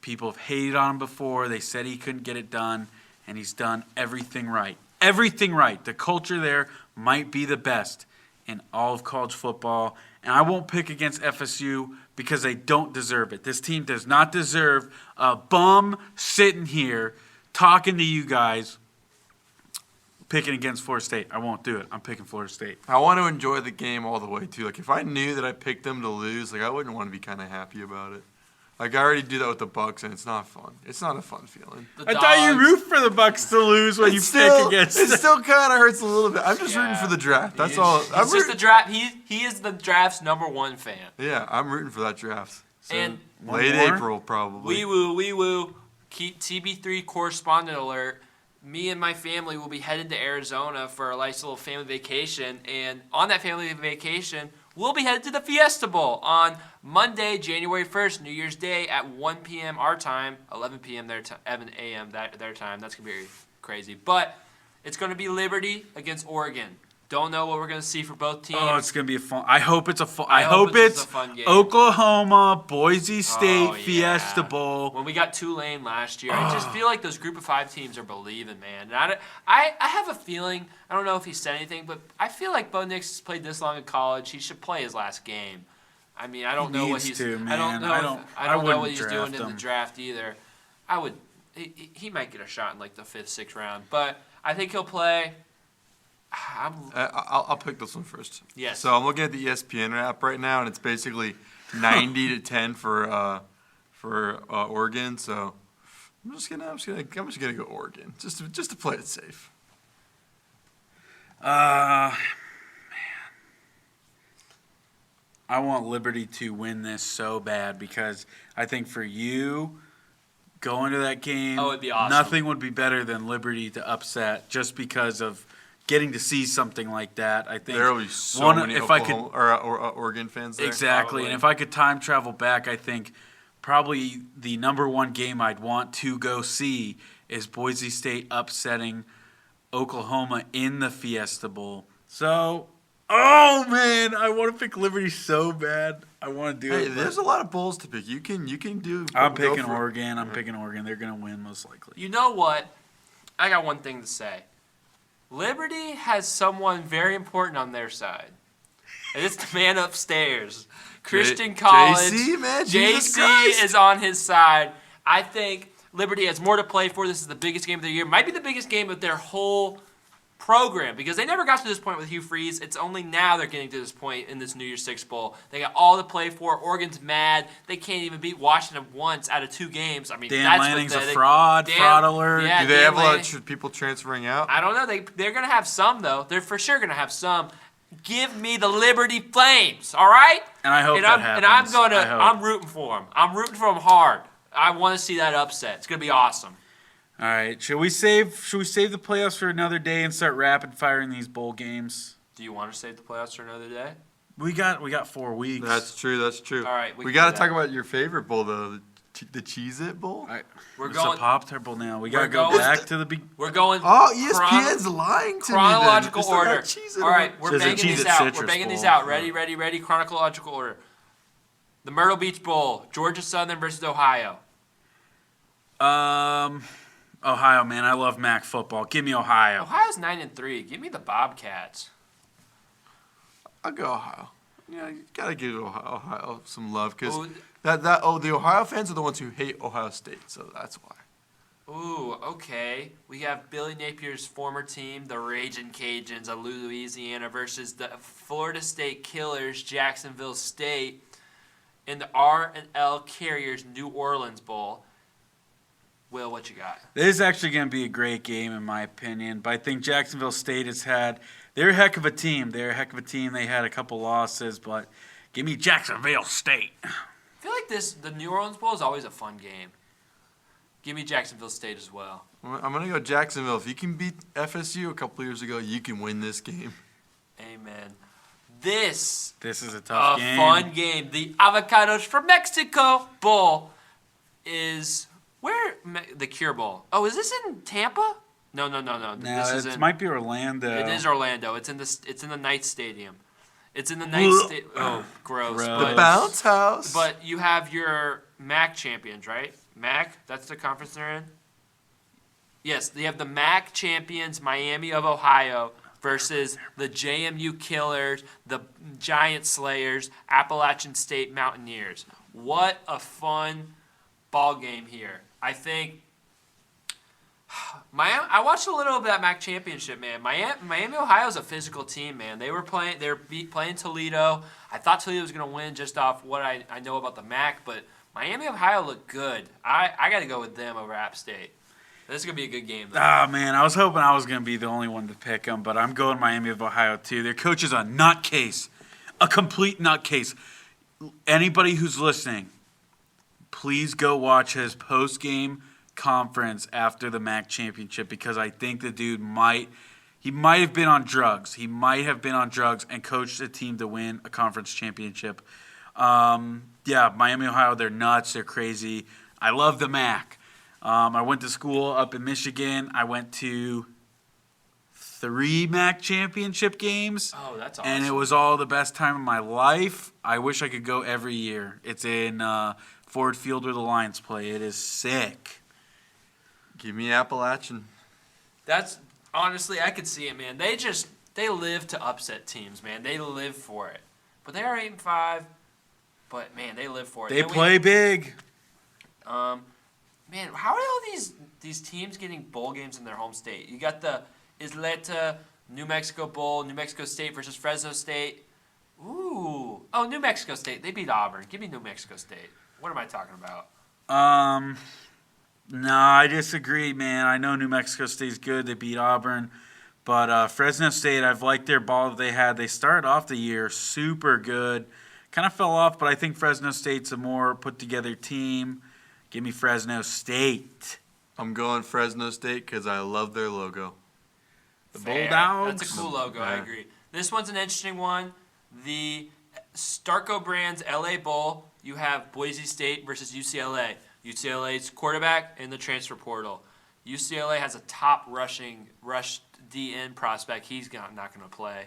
S1: people have hated on him before. They said he couldn't get it done, and he's done everything right. Everything right. The culture there might be the best in all of college football, and I won't pick against FSU because they don't deserve it. This team does not deserve a bum sitting here talking to you guys picking against Florida State. I won't do it. I'm picking Florida State.
S2: I want to enjoy the game all the way, too. Like, if I knew that I picked them to lose, like, I wouldn't want to be kind of happy about it. Like, I already do that with the Bucks, and it's not fun. It's not a fun feeling.
S1: I thought you root for the Bucks to lose when you pick against
S2: it
S1: them.
S2: still kind of hurts a little bit. I'm just rooting for the draft. That's all.
S3: He's just the draft. He is the draft's #1 fan.
S2: Yeah, I'm rooting for that draft. So
S3: And
S2: late April, probably.
S3: Wee woo. Keep TB3 correspondent alert. Me and my family will be headed to Arizona for a nice little family vacation. And on that family vacation, we'll be headed to the Fiesta Bowl on Monday, January 1st, New Year's Day at 1 p.m. our time, 11 p.m. their time, 11 a.m. their time. That's going to be crazy. But it's going to be Liberty against Oregon. Don't know what we're going to see for both teams.
S1: Oh, it's going to be a fun. I hope it's a fun.
S3: I hope it's
S1: it's
S3: a fun game.
S1: Oklahoma, Boise State,
S3: Oh, yeah.
S1: Fiesta Bowl.
S3: When we got Tulane last year, I just feel like those Group of 5 teams are believing, man. And I have a feeling, I don't know if he said anything, but I feel like Bo Nix has played this long in college. He should play his last game. I mean, I don't know what he's.
S1: To,
S3: I don't know. I don't know what he's doing in the
S1: him.
S3: draft either. I would. He might get a shot in like the 5th, 6th round, but I think he'll play.
S2: I'll pick this one first.
S3: Yes.
S2: So I'm looking at the ESPN app right now, and it's basically 90-10 for Oregon. So I'm just gonna go Oregon just to play it safe.
S1: Man, I want Liberty to win this so bad because I think for you going to that game,
S3: it'd be awesome.
S1: Nothing would be better than Liberty to upset just because of getting to see something like that. I think
S2: There will be so many
S1: if I could,
S2: Oregon fans there.
S1: exactly,
S3: Probably.
S1: and if I could time travel back, I think probably the #1 game I'd want to go see is Boise State upsetting Oklahoma in the Fiesta Bowl. So, oh man, I want to pick Liberty so bad. I want to do
S2: Hey,
S1: it.
S2: there's a lot of bowls to pick. You can do.
S1: I'm
S2: go
S1: picking
S2: for it.
S1: Oregon. I'm picking Oregon. They're going to win most likely.
S3: You know what? I got one thing to say. Liberty has someone very important on their side. And it's the man upstairs. Christian College.
S2: JC, man. Jesus
S3: JC
S2: Christ.
S3: is on his side. I think Liberty has more to play for. This is the biggest game of the year. Might be the biggest game of their whole program because they never got to this point with Hugh Freeze. It's only now they're getting to this point in this New Year's Six Bowl. They got all to play for. Oregon's mad. They can't even beat Washington once out of 2 games. I mean,
S1: Dan
S3: that's
S1: Lanning's
S3: pathetic.
S1: a fraud. Fraud alert.
S3: Yeah,
S2: Do they
S3: Dan
S2: have a lot
S3: Lanning-
S2: of people transferring out?
S3: I don't know. They're going to have some, though. They're for sure going to have some. Give me the Liberty Flames, all right?
S1: And I hope
S3: and
S1: that
S3: I'm,
S1: happens.
S3: And
S1: I hope.
S3: I'm rooting for them. I'm rooting for them hard. I want to see that upset. It's going to be awesome.
S1: All right. Should we save the playoffs for another day and start rapid firing these bowl games?
S3: Do you want to save the playoffs for another day?
S1: We got 4 weeks.
S2: That's true.
S3: All right.
S2: We
S3: can
S2: got
S3: do
S2: to talk
S3: that.
S2: about your favorite bowl, though, the Cheez-It Bowl.
S3: We're
S1: It's
S3: going.
S1: a Pop-Tart now. We got
S3: we're
S1: to go
S3: going-
S1: back to the beginning.
S3: We're going.
S2: Oh, ESPN's lying to
S3: chronological
S2: me. Then.
S3: order.
S2: It's not Cheez-It
S3: All right,
S2: on-
S3: we're
S1: There's a
S3: banging these
S1: Cheez-It
S3: out. We're
S1: Citrus
S3: banging these
S1: Bowl.
S3: out. Ready. Chronological order. The Myrtle Beach Bowl, Georgia Southern versus Ohio.
S1: Ohio, man. I love MAC football. Give me Ohio.
S3: Ohio's 9-3. Give me the Bobcats.
S2: I'll go Ohio. Yeah, you gotta give Ohio some love because
S3: Ooh.
S2: the Ohio fans are the ones who hate Ohio State, so that's why.
S3: Ooh, okay. We have Billy Napier's former team, the Ragin' Cajuns of Louisiana, versus the Florida State Killers, Jacksonville State, in the R&L Carriers New Orleans Bowl. Will, what you got?
S1: This is actually going to be a great game, in my opinion. But I think Jacksonville State they're a heck of a team. They had a couple losses, but give me Jacksonville State.
S3: I feel like the New Orleans Bowl is always a fun game. Give me Jacksonville State as well.
S2: I'm gonna go Jacksonville. If you can beat FSU a couple years ago, you can win this game.
S3: Amen. This
S1: is a tough
S3: a
S1: game.
S3: fun game. The Avocados from Mexico Bowl is where the Cure Bowl. Oh, is this in Tampa? No.
S1: No,
S3: This
S1: it might be Orlando.
S3: It is Orlando. It's in the Knight Stadium. It's in the Knight Stadium. Oh, gross.
S1: Gross.
S2: The bounce house.
S3: But you have your MAC champions, right? MAC, that's the conference they're in? Yes, you have the MAC champions, Miami of Ohio, versus the JMU Killers, the Giant Slayers, Appalachian State Mountaineers. What a fun ball game here. I think I watched a little of that MAC championship, man. Miami, Ohio's a physical team, man. They were playing Toledo. I thought Toledo was going to win just off what I know about the MAC, but Miami, Ohio looked good. I got to go with them over App State. This is going to be a good game, though.
S1: Ah, man, I was hoping I was going to be the only one to pick them, but I'm going Miami of Ohio, too. Their coach is a nutcase, a complete nutcase. Anybody who's listening, please go watch his post-game conference after the MAC championship because I think the dude might have been on drugs. He might have been on drugs and coached a team to win a conference championship. Yeah, Miami, Ohio, they're nuts. They're crazy. I love the MAC. I went to school up in Michigan. I went to 3 MAC championship games.
S3: Oh, that's awesome.
S1: And it was all the best time of my life. I wish I could go every year. It's in Ford Field where the Lions play. It is sick.
S2: Give me Appalachian.
S3: That's honestly, I could see it, man. They live to upset teams, man. They live for it. But they are 8-5. But man, they live for it.
S1: They play big.
S3: Man, how are all these teams getting bowl games in their home state? You got the Isleta New Mexico Bowl, New Mexico State versus Fresno State. Ooh. Oh, New Mexico State. They beat Auburn. Give me New Mexico State. What am I talking about?
S1: No, I disagree, man. I know New Mexico State's good. They beat Auburn. But Fresno State, I've liked their ball that they had. They started off the year super good. Kind of fell off, but I think Fresno State's a more put-together team. Give me Fresno State.
S2: I'm going Fresno State because I love their logo.
S1: The
S3: Fair.
S1: Bulldogs.
S3: That's a cool logo, I agree. This one's an interesting one. The Starco Brands LA Bowl, you have Boise State versus UCLA. UCLA's quarterback in the transfer portal. UCLA has a top rush DN prospect. He's not going to play.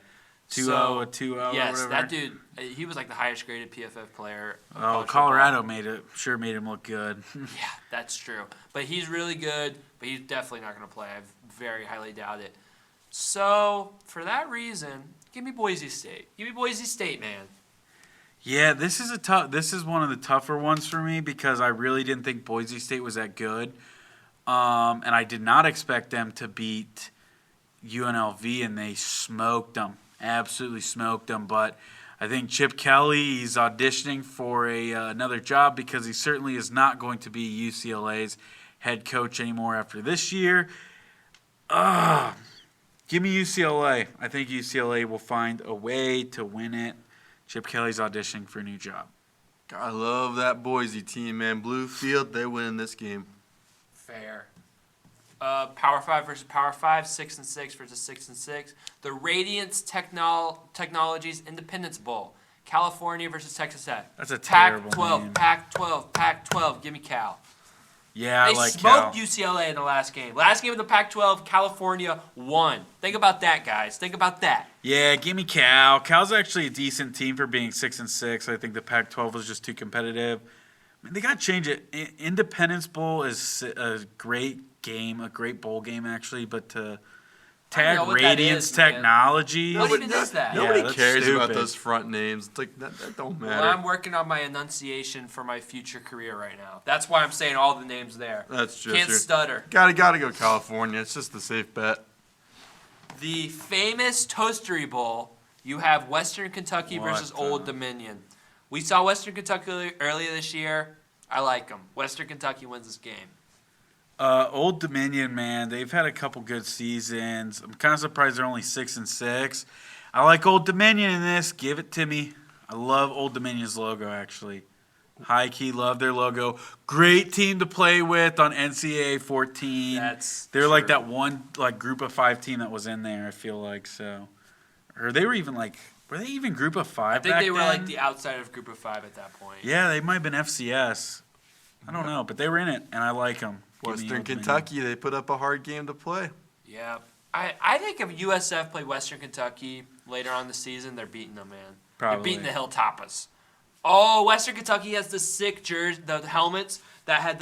S1: 2-0, a 2-0 or whatever.
S3: Yes, that dude, he was like the highest graded PFF player.
S1: Oh, Colorado made him look good.
S3: Yeah, that's true. But he's really good, but he's definitely not going to play. I very highly doubt it. So, for that reason, give me Boise State. Give me Boise State, man.
S1: Yeah, this is one of the tougher ones for me because I really didn't think Boise State was that good. And I did not expect them to beat UNLV, and they smoked them. Absolutely smoked them. But I think Chip Kelly, he's auditioning for another job because he certainly is not going to be UCLA's head coach anymore after this year. Give me UCLA. I think UCLA will find a way to win it. Chip Kelly's auditioning for a new job.
S2: I love that Boise team, man. Blue Field, they win this game.
S3: Fair. Power 5 versus Power 5, 6-6 versus 6-6. The Radiance Technologies Independence Bowl, California versus Texas Tech.
S1: That's a terrible name.
S3: Pac-12, Pac-12. Give me Cal.
S1: Yeah, I like
S3: They
S1: Cal.
S3: smoked UCLA in the last game. Last game of the Pac-12, California won. Think about that, guys. Think about that.
S1: Yeah, give me Cal. Cal's actually a decent team for being 6-6. I think the Pac-12 was just too competitive. I mean, they got to change it. Independence Bowl is a great game, a great bowl game actually, but to tag Radiance Technologies.
S3: What even is that?
S2: Nobody
S1: that's
S2: cares about
S1: stupid.
S2: those front names. It's like that don't matter.
S3: Well, I'm working on my enunciation for my future career right now. That's why I'm saying all the names there.
S2: That's just
S3: Can't stutter.
S2: Gotta go California. It's just the safe bet.
S3: The famous Toastery Bowl, you have Western Kentucky versus Old Dominion. We saw Western Kentucky earlier this year. I like them. Western Kentucky wins this game.
S1: Old Dominion, man, they've had a couple good seasons. I'm kind of surprised they're only 6-6. I like Old Dominion in this. Give it to me. I love Old Dominion's logo, actually. High key, love their logo. Great team to play with on NCAA 14. They're like that one group of 5 team that was in there, I feel like. So, or they were even were they even group of 5
S3: I think
S1: back
S3: they were
S1: then?
S3: like the outside of group of 5 at that point.
S1: Yeah, they might have been FCS. I don't know, but they were in it, and I like them.
S2: Western Kentucky, they put up a hard game to play.
S3: Yeah. I think if USF played Western Kentucky later on in the season, they're beating them, man.
S1: Probably.
S3: They're beating the Hilltoppers. Oh, Western Kentucky has the sick jersey, the helmets. that had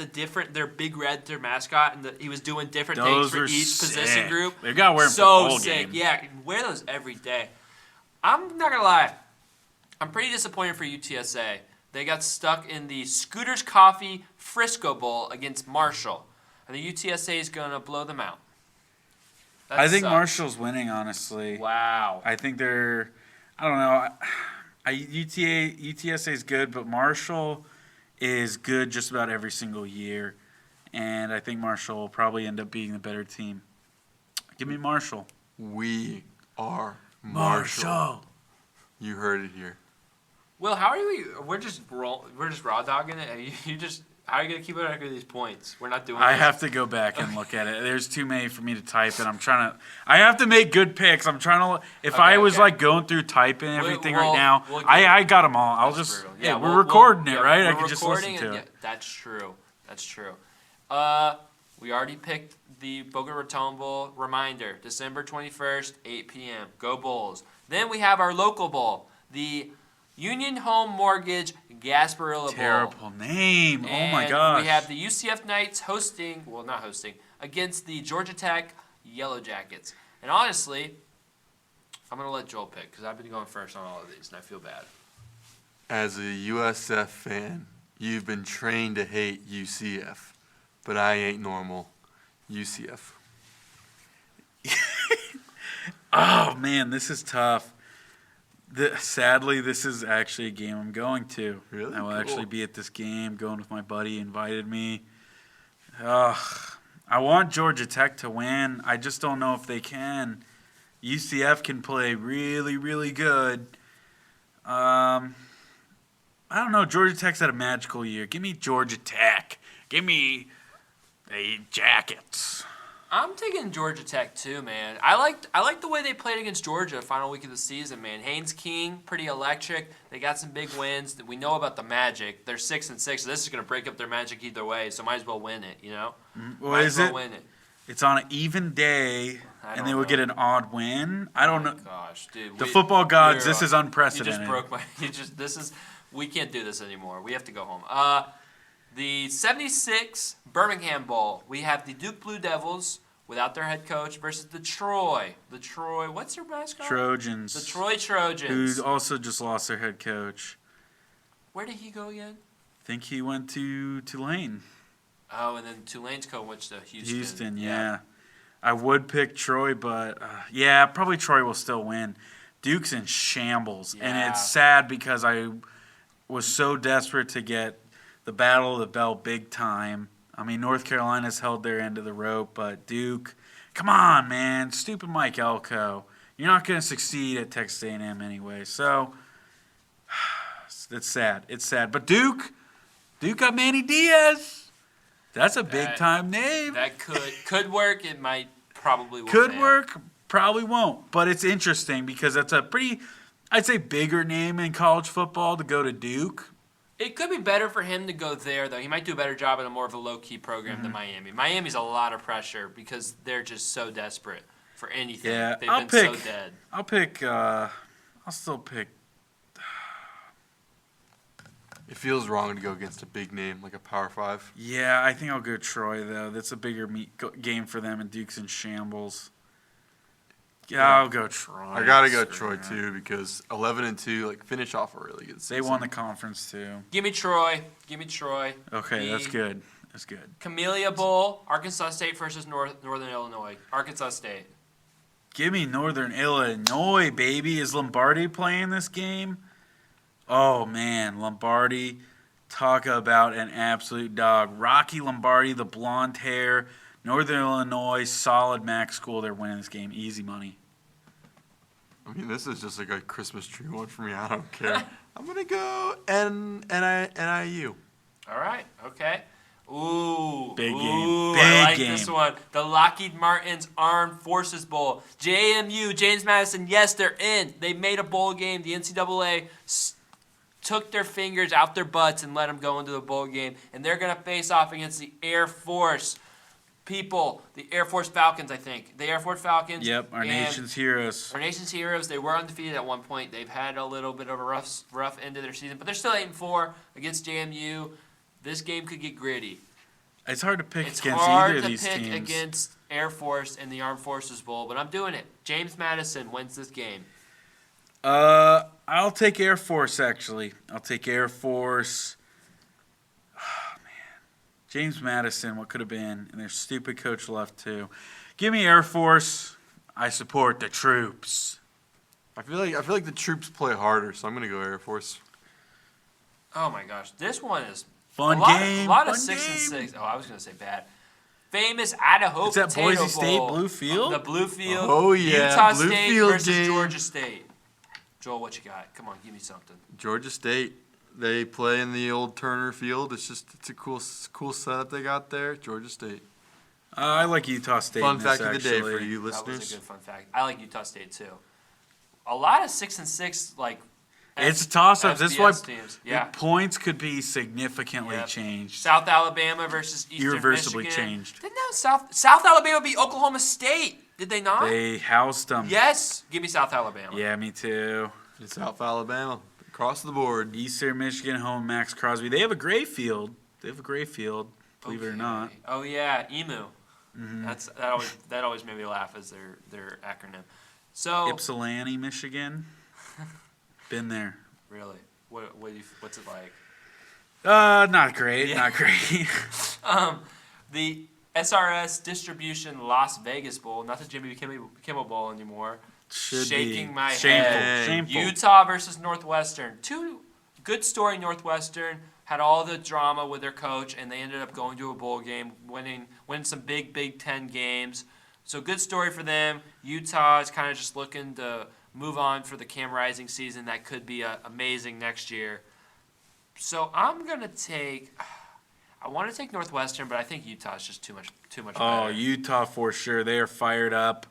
S3: their big red, their mascot, and he was doing different
S1: Those
S3: things for
S1: were
S3: each
S1: sick.
S3: position group.
S1: They got to wear them
S3: So
S1: for the whole
S3: sick.
S1: game.
S3: Yeah, wear those every day. I'm not gonna lie, I'm pretty disappointed for UTSA. They got stuck in the Scooters Coffee Frisco Bowl against Marshall. I think UTSA is going to blow them out. That
S1: I think
S3: sucks.
S1: Marshall's winning, honestly.
S3: Wow.
S1: I think I don't know. UTSA is good, but Marshall is good just about every single year. And I think Marshall will probably end up being the better team. Give me Marshall.
S2: We are Marshall. You heard it here.
S3: Will, how are you? We're just raw dogging it. How are you gonna keep it after these points? We're not doing.
S1: I
S3: this.
S1: have to go back and look at it. There's too many for me to type, and I have to make good picks. I'm trying to. If I was like going through typing everything right now, I got them all. I'll just.
S3: Brutal.
S1: Yeah, we're recording it, right? I
S3: We're
S1: can just listen
S3: recording
S1: to
S3: it.
S1: it.
S3: Yeah, that's true. We already picked the Boca Raton Bowl. Reminder: December 21st, 8 p.m. Go Bulls. Then we have our local bowl, the Union Home Mortgage Gasparilla Bowl.
S1: Terrible name. Oh my
S3: And
S1: gosh.
S3: we have the UCF Knights against the Georgia Tech Yellow Jackets. And honestly, I'm going to let Joel pick because I've been going first on all of these and I feel bad.
S2: As a USF fan, you've been trained to hate UCF, but I ain't normal. UCF.
S1: Oh man, this is tough. Sadly, this is actually a game I'm going to.
S2: Really?
S1: I will
S2: Cool.
S1: actually be at this game, going with my buddy, invited me. I want Georgia Tech to win. I just don't know if they can. UCF can play really, really good. I don't know. Georgia Tech's had a magical year. Give me Georgia Tech. Give me the Jackets.
S3: I'm taking Georgia Tech too, man. I like the way they played against Georgia final week of the season, man. Haynes King, pretty electric. They got some big wins. We know about the Magic. They're 6-6, so this is gonna break up their magic either way. So might as well win it, you know.
S1: What
S3: Might
S1: is
S3: as well
S1: it?
S3: win it.
S1: It's on an even day,
S3: I
S1: and
S3: don't
S1: they would
S3: know.
S1: get an odd win. I don't know.
S3: Gosh, dude.
S1: The football gods,
S3: you're
S1: this is
S3: on-
S1: unprecedented.
S3: You just broke my. We can't do this anymore. We have to go home. The 76 Birmingham Bowl. We have the Duke Blue Devils without their head coach versus the Troy. What's their mascot?
S1: Trojans.
S3: The Troy Trojans.
S1: Who also just lost their head coach.
S3: Where did he go again?
S1: I think he went to Tulane.
S3: Oh, and then Tulane's coach went to Houston.
S1: Houston, yeah. I would pick Troy, but yeah, probably Troy will still win. Duke's in shambles, and
S3: Yeah.
S1: it's sad because I was so desperate to get the Battle of the Bell big time. I mean, North Carolina's held their end of the rope, but Duke, come on, man. Stupid Mike Elko. You're not going to succeed at Texas A&M anyway. So, it's sad. It's sad. But Duke got Manny Diaz. That's a big-time name.
S3: That could work. It might probably will
S1: Could
S3: fail.
S1: work, probably won't. But it's interesting because that's a pretty, I'd say, bigger name in college football to go to Duke.
S3: It could be better for him to go there, though. He might do a better job at a more of a low-key program
S1: Mm-hmm.
S3: than Miami. Miami's a lot of pressure because they're just so desperate for anything.
S1: Yeah,
S3: They've
S1: I'll
S3: been
S1: pick.
S3: so dead.
S1: I'll still pick.
S2: It feels wrong to go against a big name like a Power 5.
S1: Yeah, I think I'll go Troy, though. That's a bigger game for them, and Duke's in shambles. Yeah, I'll go Troy.
S2: I gotta go
S1: Screw
S2: Troy
S1: that.
S2: too because 11-2, like finish off a really good season.
S1: They won the conference, too.
S3: Give me Troy.
S1: Okay, that's
S3: The
S1: good. That's good.
S3: Camellia Bowl, Arkansas State versus Northern Illinois. Arkansas State.
S1: Give me Northern Illinois, baby. Is Lombardi playing this game? Oh, man. Lombardi, talk about an absolute dog. Rocky Lombardi, the blonde hair. Northern Illinois, solid MAC school. They're winning this game. Easy money.
S2: I mean, this is just like a Christmas tree one for me. I don't care. I'm gonna go NIU.
S3: All right. Okay. Ooh.
S1: Big game.
S3: Ooh,
S1: Big
S3: I like
S1: game.
S3: this one. The Lockheed Martin's Armed Forces Bowl. JMU, James Madison, yes, they're in. They made a bowl game. The NCAA took their fingers out their butts and let them go into the bowl game. And they're going to face off against the Air Force people. The Air Force Falcons, I think. The Air Force Falcons.
S1: Yep, our
S3: and
S1: nation's heroes.
S3: Our nation's heroes. They were undefeated at one point. They've had a little bit of a rough end of their season. But they're still 8-4 against JMU. This game could get gritty.
S1: It's hard to pick
S3: It's
S1: against
S3: hard
S1: either of
S3: to
S1: these
S3: pick
S1: teams.
S3: against Air Force in the Armed Forces Bowl, but I'm doing it. James Madison wins this game.
S1: I'll take Air Force, actually. I'll take Air Force. Oh, man. James Madison, what could have been? And their stupid coach left, too. Give me Air Force. I support the troops.
S2: I feel like the troops play harder, so I'm gonna go Air Force.
S3: Oh my gosh, this one is
S1: Fun
S3: a
S1: game.
S3: lot of
S1: fun
S3: 6 and
S1: game.
S3: 6. Oh, I was gonna say bad. Famous Idaho
S1: Is that
S3: Potato
S1: Boise State
S3: Bowl.
S1: Blue Field?
S3: The Blue Field.
S2: Oh, yeah,
S3: Utah
S2: Blue
S3: State
S2: Field
S3: versus
S2: game.
S3: Georgia State. Joel, what you got? Come on, give me something.
S2: Georgia State. They play in the old Turner Field. It's a cool setup they got there. Georgia State.
S1: I like Utah State.
S2: Fun
S1: in
S2: fact
S1: this,
S2: of the day
S1: actually.
S2: for you
S3: That was a
S2: listeners.
S3: good fun fact. I like Utah State too. A lot of 6 and 6 like.
S1: It's a toss-up. This is why
S3: FBS teams. Yeah.
S1: the points could be significantly
S3: Yep.
S1: changed.
S3: South Alabama versus Eastern
S1: Irreversibly
S3: Michigan.
S1: changed.
S3: Didn't that South Alabama beat Oklahoma State? Did they not?
S1: They housed them.
S3: Yes. Give me South Alabama.
S1: Yeah, me too.
S2: In South Alabama, across the board.
S1: Eastern Michigan home, Max Crosby. They have a gray field. Believe it or not.
S3: Okay. Oh yeah, EMU.
S1: Mm-hmm.
S3: That always made me laugh as their acronym. So
S1: Ypsilanti, Michigan. Been there.
S3: really, what's it like?
S1: Not great.
S3: Yeah.
S1: Not great.
S3: The SRS Distribution Las Vegas Bowl, not the Jimmy Kimmel Bowl anymore.
S1: Should
S3: Shaking
S1: be.
S3: my
S1: Shameful.
S3: head.
S1: Shameful.
S3: Utah versus Northwestern. Good story. Northwestern had all the drama with their coach, and they ended up going to a bowl game, winning some big Big Ten games. So good story for them. Utah is kind of just looking to move on for the Cam Rising season. That could be amazing next year. So I'm gonna take. I want to take Northwestern, but I think Utah is just too much
S1: Oh,
S3: better.
S1: Utah for sure. They are fired up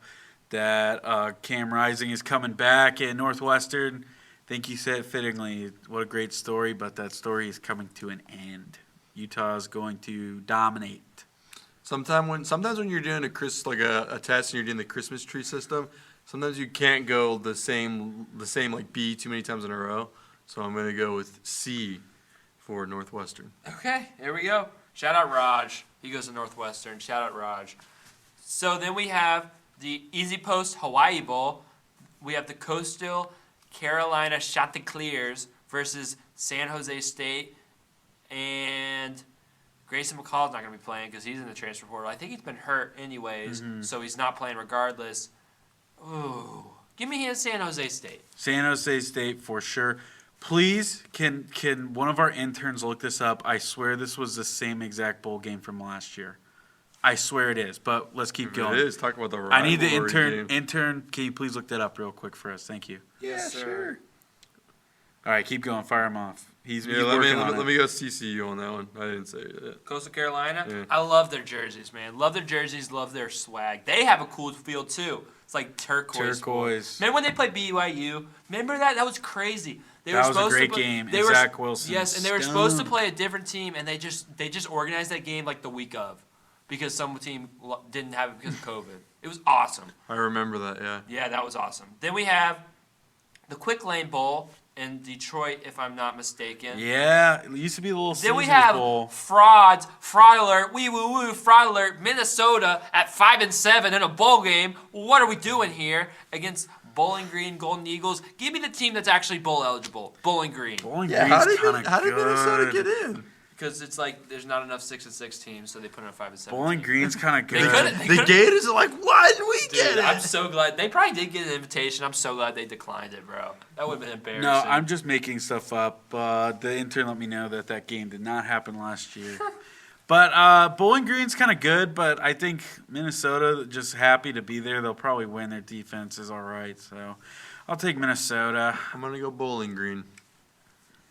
S1: that Cam Rising is coming back at Northwestern. I think you said it fittingly. What a great story, but that story is coming to an end. Utah is going to dominate.
S2: Sometimes when you're doing a test and you're doing the Christmas tree system, sometimes you can't go the same like B too many times in a row. So I'm gonna go with C for Northwestern.
S3: Okay, here we go. Shout out Raj. He goes to Northwestern. Shout out Raj. So then we have the Easy Post Hawaii Bowl. We have the Coastal Carolina Chanticleers versus San Jose State. And Grayson McCall's not going to be playing because he's in the transfer portal. I think he's been hurt anyways, so he's not playing regardless. Ooh. Give me San Jose State.
S1: San Jose State for sure. Please, can one of our interns look this up? I swear this was the same exact bowl game from last year. I swear it is, but let's keep
S2: If
S1: going.
S2: it is, talk about the
S1: I need the
S2: rivalry game.
S1: intern, can you please look that up real quick for us? Thank you.
S3: Yes, sir.
S1: All right, keep going. Fire him off. He's
S2: Yeah,
S1: working on
S2: let
S1: it.
S2: me go CCU on that one. I didn't say it.
S3: Coastal Carolina.
S2: Yeah.
S3: I love their jerseys, man. Love their jerseys. Love their swag. They have a cool field too. It's like turquoise.
S1: Turquoise.
S3: Remember when they played BYU? Remember that? That was crazy. They
S1: That
S3: were
S1: was a
S3: supposed
S1: great
S3: to play,
S1: game.
S3: They
S1: And
S3: were,
S1: Zach Wilson.
S3: Yes, and they were supposed to
S1: Stunk.
S3: play a different team, and they just organized that game like the week of, because some team didn't have it because of COVID. It was awesome.
S2: I remember that. Yeah.
S3: Yeah, that was awesome. Then we have the Quick Lane Bowl in Detroit, if I'm not mistaken.
S1: Yeah, it used to be the little
S3: Then we
S1: Caesars
S3: have
S1: Bowl.
S3: fraud alert, wee woo woo, fraud alert, Minnesota at 5-7 in a bowl game. What are we doing here against Bowling Green Golden Eagles? Give me the team that's actually bowl eligible. Bowling Green,
S1: Bowling
S2: Yeah.
S1: Green's kind of
S2: How did Minnesota
S1: good.
S2: get in?
S3: because it's like there's not enough 6-6 teams, so they put in a 5-7.
S1: Bowling
S3: team.
S1: Green's kind of
S3: They
S1: good.
S3: could've-
S2: The Gators are like, why didn't we
S3: Dude,
S2: get it?
S3: I'm so glad they probably did get an invitation. I'm so glad they declined it, bro. That would have been embarrassing.
S1: No, I'm just making stuff up. The intern let me know that game did not happen last year. But Bowling Green's kind of good, but I think Minnesota just happy to be there. They'll probably win. Their defense is all right, so I'll take Minnesota.
S2: I'm gonna go Bowling Green.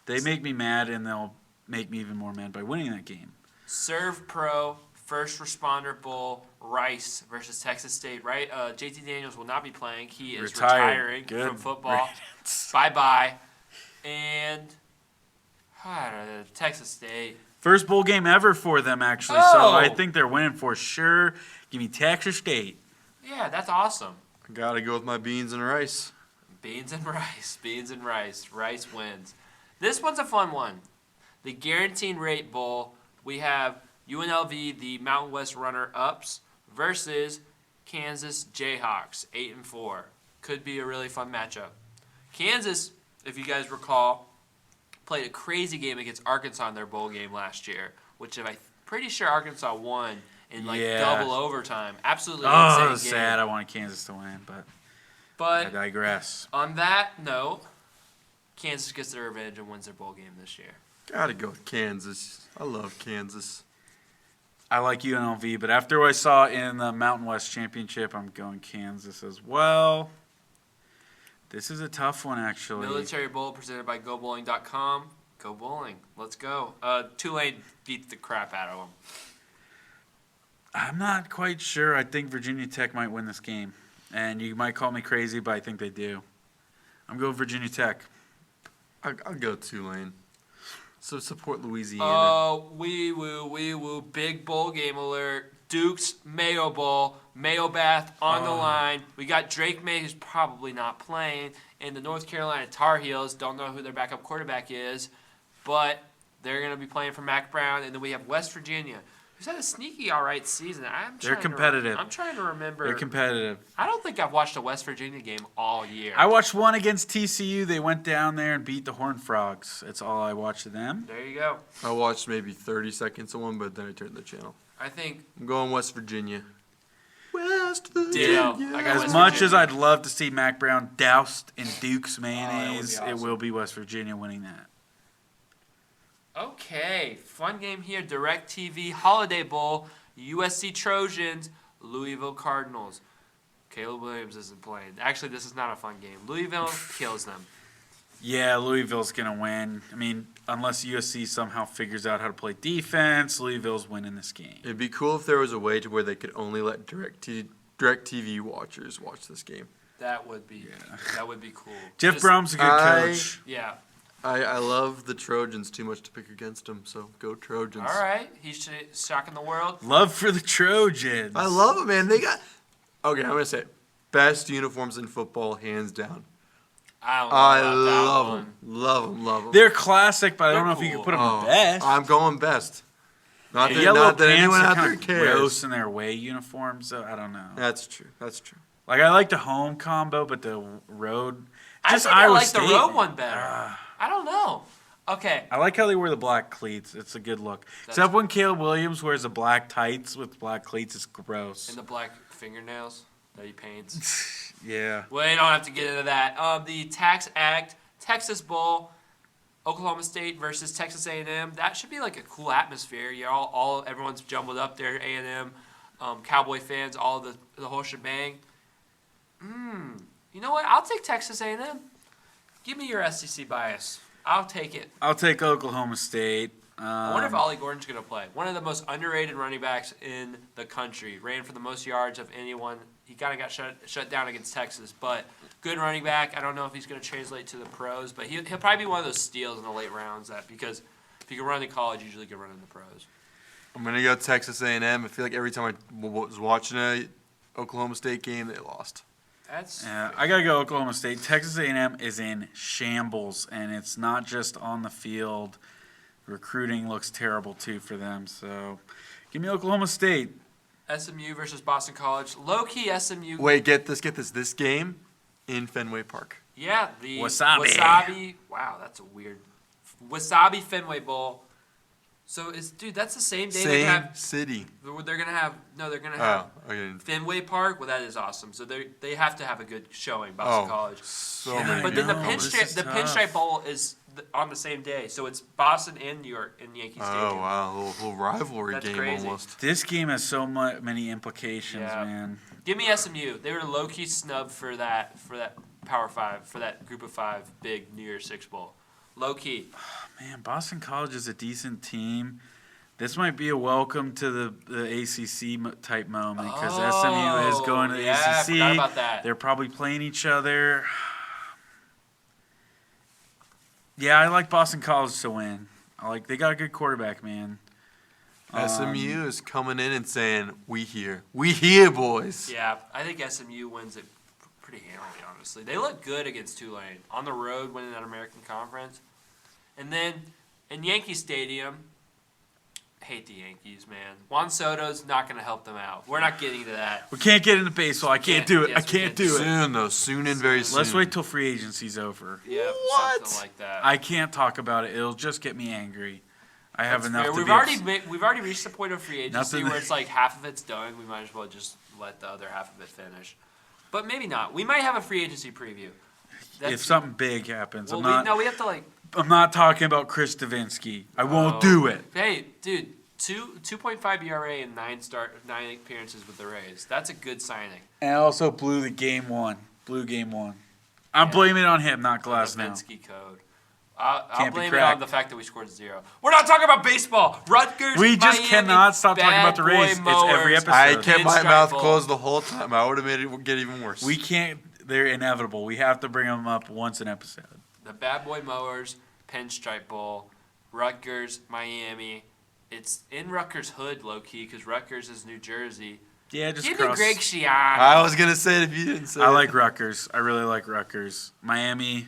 S1: They make me mad, and they'll make me even more mad by winning that game.
S3: Serve Pro First Responder Bowl, Rice versus Texas State. Right, JT Daniels will not be playing. He is
S1: Retired.
S3: retiring
S1: Good
S3: from football.
S1: riddance.
S3: Bye. And Texas State.
S1: First bowl game ever for them, actually,
S3: Oh.
S1: so I think they're winning for sure. Give me Texas State.
S3: Yeah, that's awesome.
S2: I gotta go with my beans and rice.
S3: Beans and rice. Beans and rice. Rice wins. This one's a fun one. the Guaranteed Rate Bowl, we have UNLV, the Mountain West runner-ups, versus Kansas Jayhawks, 8-4. Could be a really fun matchup. Kansas, if you guys recall, played a crazy game against Arkansas in their bowl game last year, which I'm pretty sure Arkansas won in double overtime. Absolutely insane game.
S1: Sad. I wanted Kansas to win, but I digress.
S3: On that note, Kansas gets their revenge and wins their bowl game this year.
S2: Gotta go with Kansas. I love Kansas.
S1: I like UNLV, but after what I saw in the Mountain West Championship, I'm going Kansas as well. This is a tough one, actually.
S3: Military Bowl presented by GoBowling.com. Go bowling. Let's go. Tulane beat the crap out of them.
S1: I'm not quite sure. I think Virginia Tech might win this game. And you might call me crazy, but I think they do. I'm going Virginia Tech.
S2: I'll go Tulane. So support Louisiana.
S3: Oh, wee woo. Big bowl game alert. Duke's Mayo Bowl. Mayo Bath on the line. We got Drake May, who's probably not playing. And the North Carolina Tar Heels. Don't know who their backup quarterback is. But they're going to be playing for Mac Brown. And then we have West Virginia, who's had a sneaky all right season.
S1: They're competitive.
S3: I'm trying to remember.
S1: They're competitive.
S3: I don't think I've watched a West Virginia game all year.
S1: I watched one against TCU. They went down there and beat the Horned Frogs. That's all I watched of them.
S3: There you go.
S2: I watched maybe 30 seconds of one, but then I turned the channel.
S3: I think
S2: I'm going West Virginia. West Virginia.
S3: Ditto. I got
S1: As
S3: West
S1: much
S3: Virginia.
S1: as I'd love to see Mac Brown doused in Duke's mayonnaise,
S3: awesome.
S1: it will be West Virginia winning that.
S3: Okay, fun game here. DirecTV Holiday Bowl, USC Trojans, Louisville Cardinals. Caleb Williams isn't playing. Actually, this is not a fun game. Louisville kills them.
S1: Yeah, Louisville's going to win. I mean, unless USC somehow figures out how to play defense, Louisville's winning this game.
S2: It'd be cool if there was a way to where they could only let DirecTV watchers watch this game.
S3: That would be cool.
S1: Jeff
S3: Just-
S1: Brom's a good coach.
S3: Yeah.
S2: I love the Trojans too much to pick against them, so go Trojans.
S3: All right. He's shocking the world.
S1: Love for the Trojans.
S2: I love them, man. They got... Okay, I'm going to say it. Best uniforms in football, hands down.
S3: I don't know
S2: I
S3: about that
S2: love
S3: one.
S2: them. Love them.
S1: They're classic, but I don't
S3: They're
S1: know if you
S3: cool.
S1: can put them best.
S2: I'm going best. Not
S1: The
S2: that,
S1: yellow
S2: not that
S1: pants
S2: anyone
S1: are
S2: out
S1: kind
S2: there
S1: of
S2: cares.
S1: gross in their away uniforms, so I don't know.
S2: That's true.
S1: Like, I like the home combo, but the road...
S3: I
S1: Just
S3: think I
S1: Iowa
S3: like
S1: State.
S3: the road one better. I don't know. Okay.
S1: I like how they wear the black cleats. It's a good look.
S3: That's
S1: Except when Caleb Williams wears the black tights with black cleats, it's gross.
S3: And the black fingernails that he paints.
S1: Yeah.
S3: Well, you don't have to get into that. The Tax Act, Texas Bowl, Oklahoma State versus Texas A&M. That should be like a cool atmosphere. You know, everyone's jumbled up there. A&M, Cowboy fans, all the whole shebang. You know what? I'll take Texas A&M. Give me your SEC bias. I'll take it.
S1: I'll take Oklahoma State.
S3: I wonder if Ollie Gordon's going to play. One of the most underrated running backs in the country. Ran for the most yards of anyone. He kind of got shut down against Texas, but good running back. I don't know if he's going to translate to the pros, but he'll probably be one of those steals in the late rounds because if you can run in college, you usually can run in the pros.
S2: I'm going to go Texas A&M. I feel like every time I was watching a Oklahoma State game, they lost.
S1: I gotta go Oklahoma State. Texas A&M is in shambles, and it's not just on the field. Recruiting looks terrible too for them. So, give me Oklahoma State.
S3: SMU versus Boston College. Low key SMU.
S2: Wait, get this. This game in Fenway Park.
S3: Yeah, the
S1: Wasabi.
S3: Wow, that's a weird. Wasabi Fenway Bowl. So that's the same day they
S2: Same
S3: have.
S2: city.
S3: They're gonna have
S2: Okay.
S3: Fenway Park. Well, that is awesome. So they have to have a good showing, Boston College.
S2: So
S1: Yeah,
S2: many.
S3: But then the
S1: know, this is tough.
S3: Pinstripe Bowl is on the same day, so it's Boston and New York in Yankee Stadium.
S2: Oh wow, a little rivalry
S3: That's
S2: game
S3: crazy.
S2: almost.
S1: This game has so many implications,
S3: Yeah.
S1: man.
S3: Give me SMU. They were low key snub for that Power 5 for that Group of 5 big New Year's Six Bowl. Low key.
S1: Man, Boston College is a decent team. This might be a welcome to the ACC type moment because SMU is going to the ACC.
S3: I forgot about that.
S1: They're probably playing each other. Yeah, I like Boston College to win. They got a good quarterback, man.
S2: SMU is coming in and saying, "We here, boys."
S3: Yeah, I think SMU wins it pretty handily, honestly. They look good against Tulane. On the road, winning that American Conference. And then In Yankee Stadium, hate the Yankees, man. Juan Soto's not going to help them out. We're not getting to that.
S1: We can't get into baseball. I can't do it.
S3: Yes,
S1: I can't do it.
S2: Soon, though. Soon and very soon.
S1: Let's wait till free agency's over.
S3: Yeah,
S2: What?
S3: something like that.
S1: I can't talk about it. It'll just get me angry. I have
S3: That's
S1: enough
S3: fair.
S1: to
S3: We've
S1: be
S3: already reached the point of free agency
S1: Nothing-
S3: where it's like half of it's done. We might as well just let the other half of it finish. But maybe not. We might have a free agency preview.
S1: if something big happens.
S3: Well,
S1: I'm
S3: we have to like.
S1: I'm not talking about Chris Davinsky. I won't do it.
S3: Hey, dude, 2.5 ERA and 9 appearances with the Rays. That's a good signing.
S1: And I also blew the game one. Blew game one. I'm blaming it on him, not Glass now.
S3: Davinsky code. I'll
S1: Can't be
S3: blame it
S1: cracked.
S3: on the fact that we scored 0. We're not talking about baseball. Rutgers.
S1: We just
S3: Miami,
S1: cannot stop talking
S3: bad
S1: about the Rays.
S3: boy
S1: It's every
S3: mowers.
S1: episode.
S2: I kept my
S3: Pinstripe
S2: mouth
S3: Bowl.
S2: closed the whole time. I would have made it get even worse.
S1: We can't. They're inevitable. We have to bring them up once an episode.
S3: The bad boy mowers, Pinstripe Bowl, Rutgers, Miami. It's in Rutgers' hood, low key, because Rutgers is New Jersey.
S1: Yeah, just
S3: Give me
S1: cross.
S3: Greg Schiano.
S2: I was going to say it if you didn't say it.
S1: I like Rutgers. I really like Rutgers. Miami,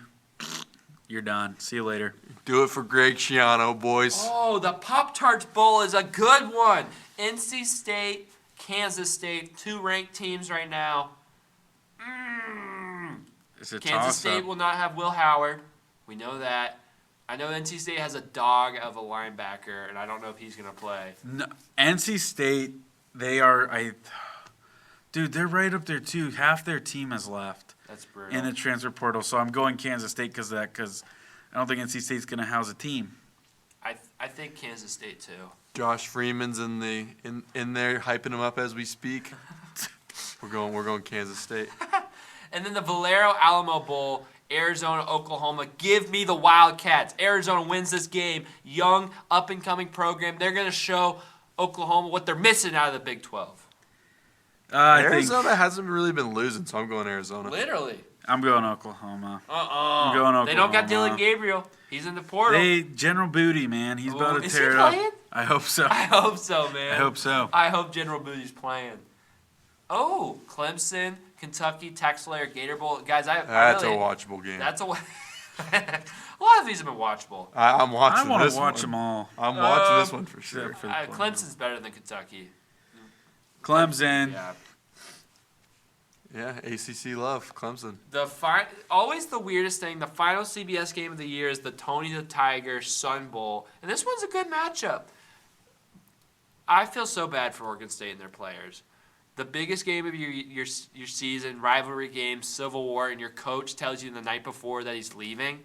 S1: you're done. See you later.
S2: Do it for Greg Schiano, boys.
S3: Oh, the Pop-Tarts Bowl is a good one. NC State, Kansas State, 2 ranked teams right now.
S1: It's a
S3: Kansas State
S1: toss-up.
S3: will not have Will Howard. We know that. I know NC State has a dog of a linebacker, and I don't know if he's going to play.
S1: No, NC State, they are. Dude, they're right up there too. Half their team has left
S3: That's brutal.
S1: in the transfer portal. So I'm going Kansas State because of that. Because I don't think NC State's going to house a team.
S3: I think Kansas State too.
S2: Josh Freeman's in there hyping him up as we speak. We're going Kansas State.
S3: And then the Valero Alamo Bowl, Arizona, Oklahoma. Give me the Wildcats. Arizona wins this game. Young, up-and-coming program. They're going to show Oklahoma what they're missing out of the Big 12.
S1: I think
S2: Arizona hasn't really been losing, so I'm going Arizona.
S3: Literally.
S1: I'm going Oklahoma.
S3: I'm
S1: going
S3: They don't got
S1: Oklahoma.
S3: Dylan Gabriel. He's in the portal.
S1: They General Booty, man. He's about to
S3: Is
S1: tear
S3: he
S1: it up.
S3: playing?
S1: I hope so.
S3: I hope so, man.
S1: I hope so.
S3: I hope General Booty's playing. Oh, Clemson, Kentucky, Tax Slayer, Gator Bowl. Guys,
S2: That's a watchable game.
S3: That's a lot of these have been watchable.
S2: I'm watching
S1: I want
S2: this
S1: to watch
S2: one.
S1: them all.
S2: I'm watching this one for sure.
S1: Except for the
S3: Clemson's better than Kentucky.
S1: Clemson.
S3: Yeah.
S2: Yeah, ACC love, Clemson.
S3: Always the weirdest thing. The final CBS game of the year is the Tony the Tiger Sun Bowl, and this one's a good matchup. I feel so bad for Oregon State and their players. The biggest game of your season, rivalry game, Civil War, and your coach tells you the night before that he's leaving.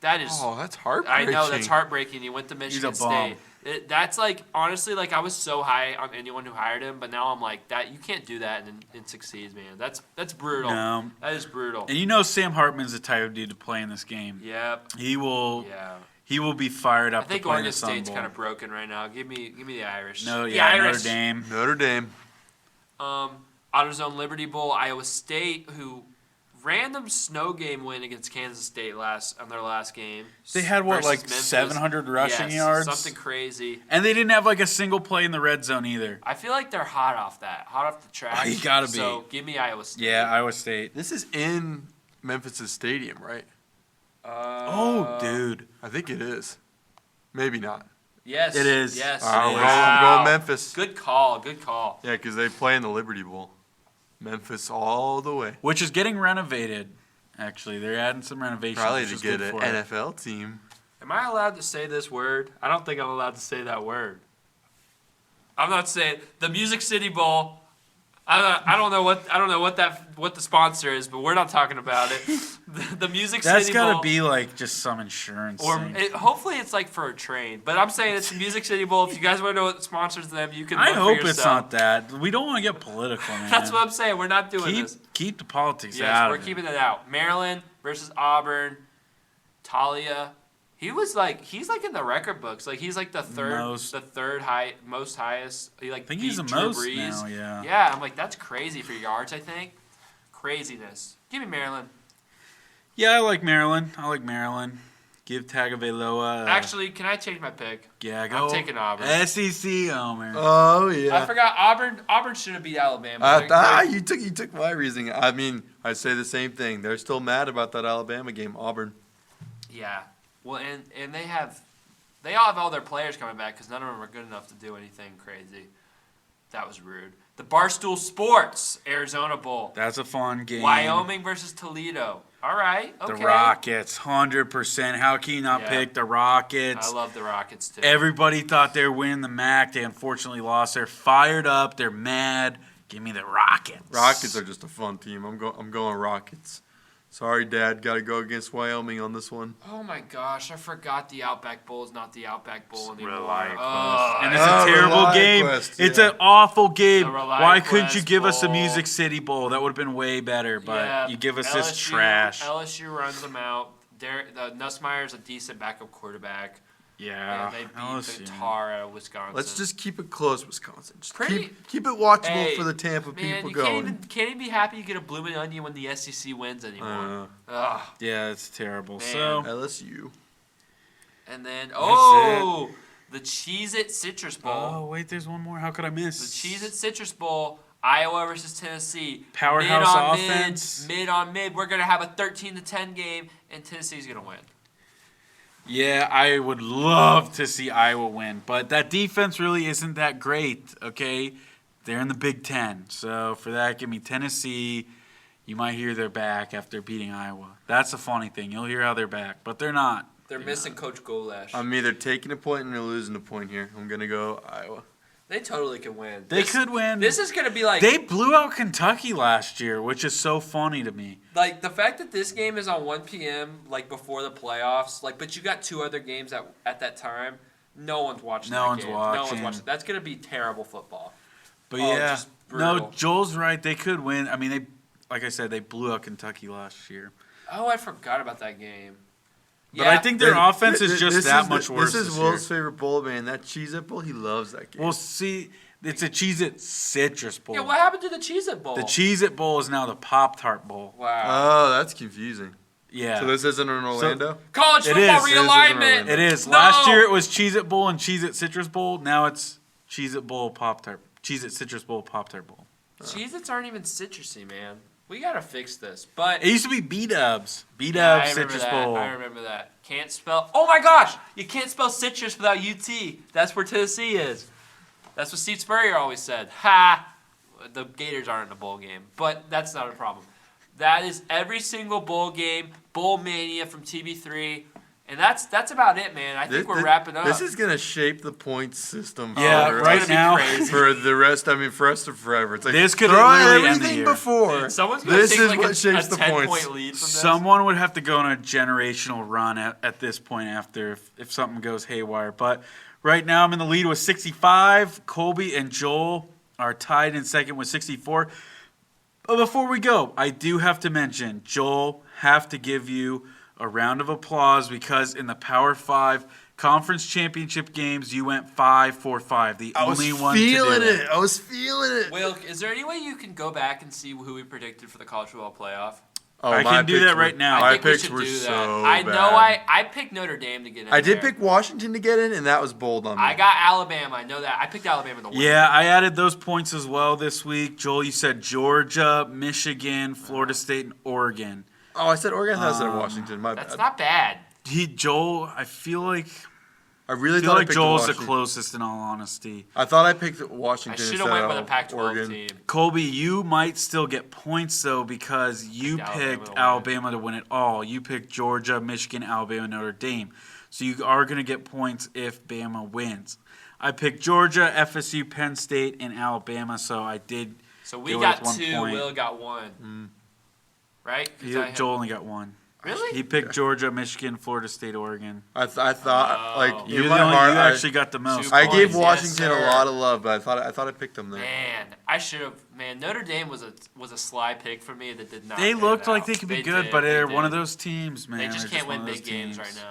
S3: That is.
S2: Oh, that's heartbreaking.
S3: I know that's heartreaking. He went to Michigan
S1: He's a bomb.
S3: State. That's like honestly, like I was so high on anyone who hired him, but now I'm like that. You can't do that and succeed, man. That's brutal.
S1: No.
S3: That is brutal.
S1: And you know Sam Hartman's the type of dude to play in this game.
S3: Yep.
S1: He will.
S3: Yeah.
S1: He will be fired up
S3: I think
S1: to play in
S3: Oregon
S1: the Sun
S3: State's
S1: Bowl.
S3: kind of broken right now. Give me the Irish.
S1: No,
S3: the
S1: yeah,
S3: Irish.
S1: Notre Dame.
S2: Notre Dame.
S3: AutoZone Liberty Bowl, Iowa State, who random snow game win against Kansas State on their last game.
S1: They had what,
S3: versus
S1: like
S3: Memphis.
S1: 700 rushing
S3: Yes,
S1: yards,
S3: something crazy.
S1: and they didn't have like a single play in the red zone either.
S3: I feel like they're hot off the track.
S1: Oh, you gotta be.
S3: So give me Iowa State.
S1: Yeah, Iowa State.
S2: This is in Memphis' stadium, right?
S1: Oh, dude.
S2: I think it is. Maybe not.
S3: Yes,
S1: It is.
S3: Yes,
S1: All right,
S3: it is.
S2: I'm going Memphis.
S3: Good call. Good call.
S2: Yeah, because they play in the Liberty Bowl. Memphis all the way.
S1: Which is getting renovated. Actually, they're adding some renovations.
S2: Probably
S1: which
S2: to
S1: is
S2: get
S1: good
S2: an
S1: for it.
S2: NFL team.
S3: Am I allowed to say this word? I don't think I'm allowed to say that word. I'm not saying the Music City Bowl. I don't know what the sponsor is, but we're not talking about it. The Music
S1: That's
S3: City
S1: got
S3: Bowl.
S1: to be like just some insurance
S3: Or
S1: thing.
S3: hopefully it's like for a train. But I'm saying it's the Music City Bowl. If you guys want to know what sponsors them, you can.
S1: I
S3: look for
S1: hope
S3: yourself.
S1: it's not that. We don't want to get political, man.
S3: That's what I'm saying. We're not doing
S1: keep
S3: this.
S1: keep the politics
S3: Yes,
S1: out
S3: we're
S1: of it.
S3: keeping it out. Maryland versus Auburn. Talia. He's like in the record books. Like he's like the third
S1: Most
S3: highest. He like
S1: I think
S3: beat
S1: he's the
S3: Drew
S1: most
S3: Brees.
S1: now, yeah.
S3: Yeah, I'm like that's crazy for yards. I think craziness. Give me Maryland.
S1: Yeah, I like Maryland. Give Tagovailoa.
S3: Actually, can I change my pick?
S1: Yeah, go.
S3: I'm taking Auburn.
S1: SEC Homer.
S2: Oh yeah.
S3: I forgot Auburn should have beat Alabama.
S2: You took my reasoning. I mean, I say the same thing. They're still mad about that Alabama game, Auburn.
S3: Yeah. Well, and they have They all have all their players coming back because none of them are good enough to do anything crazy. That was rude. The Barstool Sports Arizona Bowl.
S1: That's a fun game.
S3: Wyoming versus Toledo. All right. Okay.
S1: The Rockets, 100%. How can you not pick the Rockets?
S3: I love the Rockets, too.
S1: Everybody thought they were winning the MAC. They unfortunately lost. They're fired up. They're mad. Give me the Rockets.
S2: Rockets are just a fun team. I'm going Rockets. Sorry, Dad. Got to go against Wyoming on this one.
S3: Oh, my gosh. I forgot the Outback Bowl is not the Outback Bowl anymore.
S1: And it's a terrible game. It's an awful game. Why couldn't you give us a
S3: Bowl.
S1: Music City Bowl? That would have been way better, but you give us this trash.
S3: LSU runs them out. Nussmeier's a decent backup quarterback.
S1: Yeah.
S3: And they beat the tar out of Wisconsin.
S2: Let's just keep it close, Wisconsin. Just
S3: Pretty-
S2: keep it watchable for the Tampa people
S3: you
S2: going.
S3: can't even be happy you get a blooming onion when the SEC wins anymore. Ugh.
S1: Yeah, it's terrible.
S3: Man.
S1: So
S2: LSU.
S3: And then, the Cheez-It Citrus Bowl.
S1: Oh, wait, there's one more. How could I miss?
S3: The Cheez-It Citrus Bowl, Iowa versus Tennessee.
S1: Powerhouse offense.
S3: Mid on mid. We're going to have a 13-10 game, and Tennessee's going to win.
S1: Yeah, I would love to see Iowa win, but that defense really isn't that great, okay? They're in the Big Ten, so for that, give me Tennessee. You might hear they're back after beating Iowa. That's the funny thing. You'll hear how they're back, but they're not.
S3: They're missing Coach Golash.
S2: I'm either taking a point and losing a point here. I'm going to go Iowa.
S3: They totally could win.
S1: They could win.
S3: This is going to be like...
S1: They blew out Kentucky last year, which is so funny to me.
S3: Like, the fact that this game is on 1 p.m., like, before the playoffs, like, but you got 2 other games at that time, no one's watching that game. No one's watching. That's going to be terrible football.
S1: But
S3: just brutal.
S1: No, Joel's right. They could win. I mean, like I said, they blew out Kentucky last year.
S3: Oh, I forgot about that game.
S1: But I think their offense is just that much worse
S2: This is Will's favorite bowl, man. That Cheez-It Bowl, he loves that game.
S1: Well, see, it's a Cheez-It Citrus Bowl.
S3: Yeah, what happened to the Cheez-It Bowl?
S1: The Cheez-It Bowl is now the Pop-Tart Bowl.
S3: Wow.
S2: Oh, that's confusing.
S1: Yeah.
S2: So this isn't in Orlando?
S3: College football realignment.
S1: It is.
S3: No.
S1: Last year it was Cheez-It Bowl and Cheez-It Citrus Bowl. Now it's Cheez-It Bowl Pop-Tart. Cheez-It Citrus Bowl Pop-Tart Bowl.
S3: Cheez-Its aren't even citrusy, man. We got to fix this. But
S1: it used to be B-Dubs. B-Dubs Citrus Bowl.
S3: I remember that. Can't spell. Oh, my gosh. You can't spell citrus without UT. That's where Tennessee is. That's what Steve Spurrier always said. Ha! The Gators aren't in a bowl game, but that's not a problem. That is every single bowl game, Bowl Mania from TB3. And that's about it, man. I think we're wrapping up.
S2: This is going to shape the point system
S1: right now
S2: for the rest, for us to forever. It's like,
S1: this could
S2: throw
S1: really
S2: everything
S1: end the year.
S2: before.
S3: Dude, someone's going to take like
S2: what shapes
S3: a
S2: the
S3: 10-point
S2: points.
S3: lead from this.
S1: Someone would have to go on a generational run at this point after if something goes haywire. But right now I'm in the lead with 65. Colby and Joel are tied in second with 64. But before we go, I do have to mention, Joel, have to give you a round of applause because in the Power 5 Conference Championship games, you went 5-4-5. The only one to do it.
S2: I was feeling it.
S3: Will, is there any way you can go back and see who we predicted for the college football playoff?
S2: Oh,
S1: I can do that right now.
S2: My
S3: I think we
S2: picks
S3: should
S2: were
S3: do that.
S2: so
S3: I know
S2: bad.
S3: I picked Notre Dame to get in
S2: I did
S3: there.
S2: pick Washington to get in, and that was bold on me.
S3: I got Alabama. I know that. I picked Alabama to win.
S1: Yeah, I added those points as well this week. Joel, you said Georgia, Michigan, Florida State, and Oregon.
S2: Oh, I said Oregon. I said Washington. My
S3: That's
S2: bad.
S3: not bad.
S1: Joel, I feel like
S2: I really
S1: feel
S2: thought I
S1: like
S2: picked
S1: Joel's the
S2: Washington.
S1: closest in all honesty.
S2: I thought I picked
S3: I
S2: Washington
S3: should
S2: instead
S3: have went with a
S2: of
S3: Pac-12
S2: Oregon.
S3: team.
S1: Colby, you might still get points though because you picked Alabama to win it all. You picked Georgia, Michigan, Alabama, Notre Dame. So you are going to get points if Bama wins. I picked Georgia, FSU, Penn State, and Alabama, so I did.
S3: So we
S1: go
S3: got
S1: with 1
S3: 2.
S1: point.
S3: Will got 1. Right? 'Cause
S1: Joel only got 1.
S3: Really?
S1: He picked Georgia, Michigan, Florida State, Oregon.
S2: I thought like
S1: You're
S2: in
S1: the
S2: my
S1: only,
S2: heart,
S1: you
S2: I-
S1: actually got the most.
S3: Two
S2: I
S3: points.
S2: gave
S3: Yes,
S2: Washington a
S3: sir.
S2: lot of love, but I thought I picked them there.
S3: Man, I should have. Man, Notre Dame was a sly pick for me that did not.
S1: They
S3: pan
S1: looked like
S3: out.
S1: they could be
S3: They
S1: good,
S3: did,
S1: but
S3: they
S1: they're
S3: did.
S1: one of those teams, man.
S3: They just
S1: They're
S3: can't win
S1: one of
S3: big
S1: those
S3: games
S1: teams.
S3: right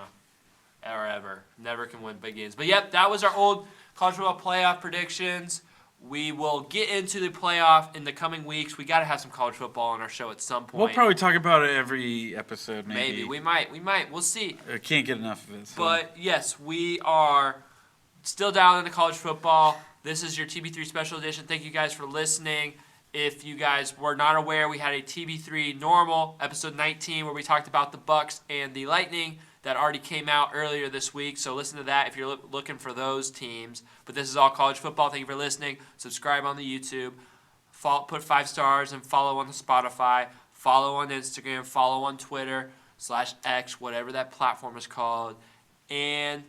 S3: now. Or ever. Never can win big games. But yep, that was our old college football playoff predictions. We will get into the playoff in the coming weeks. We got to have some college football on our show at some point.
S1: We'll probably talk about it every episode, maybe.
S3: Maybe. We might. We'll see.
S1: I can't get enough of it. So.
S3: But yes, we are still down into college football. This is your TB3 special edition. Thank you guys for listening. If you guys were not aware, we had a TB3 normal, episode 19, where we talked about the Bucks and the Lightning. that already came out earlier this week. So listen to that if you're looking for those teams. But this is all college football. Thank you for listening. Subscribe on the YouTube. Put 5 stars and follow on the Spotify. Follow on Instagram. Follow on Twitter /X, whatever that platform is called. And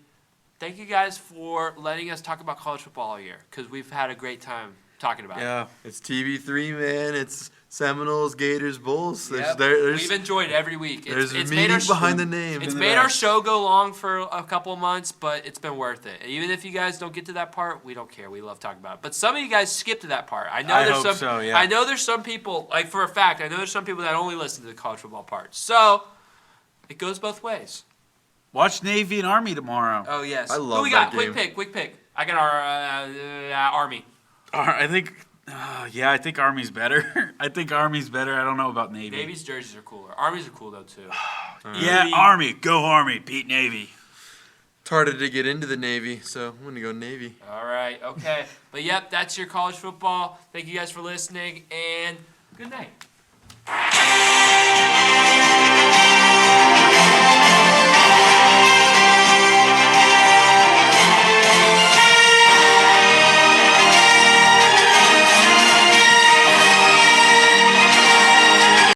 S3: thank you guys for letting us talk about college football all year because we've had a great time talking about it.
S2: It's TB3, man. It's Seminoles, Gators, Bulls.
S3: Yep. We've enjoyed it every week.
S2: There's meaning behind the name.
S3: It's made our show go long for a couple of months, but it's been worth it. Even if you guys don't get to that part, we don't care. We love talking about it. But some of you guys skip to that part. I know there's some people, like for a fact, I know there's some people that only listen to the college football part. So it goes both ways.
S1: Watch Navy and Army tomorrow.
S3: Oh, yes.
S2: I love
S3: Who we got?
S2: that game.
S3: Quick pick. I got our Army.
S1: I think Army's better. I don't know about Navy.
S3: Navy's jerseys are cooler. Army's are cool, though, too.
S1: Yeah, Army. Go Army. Beat Navy.
S2: It's harder to get into the Navy, so I'm going to go Navy.
S3: All right, okay. But, yep, that's your college football. Thank you guys for listening, and good night.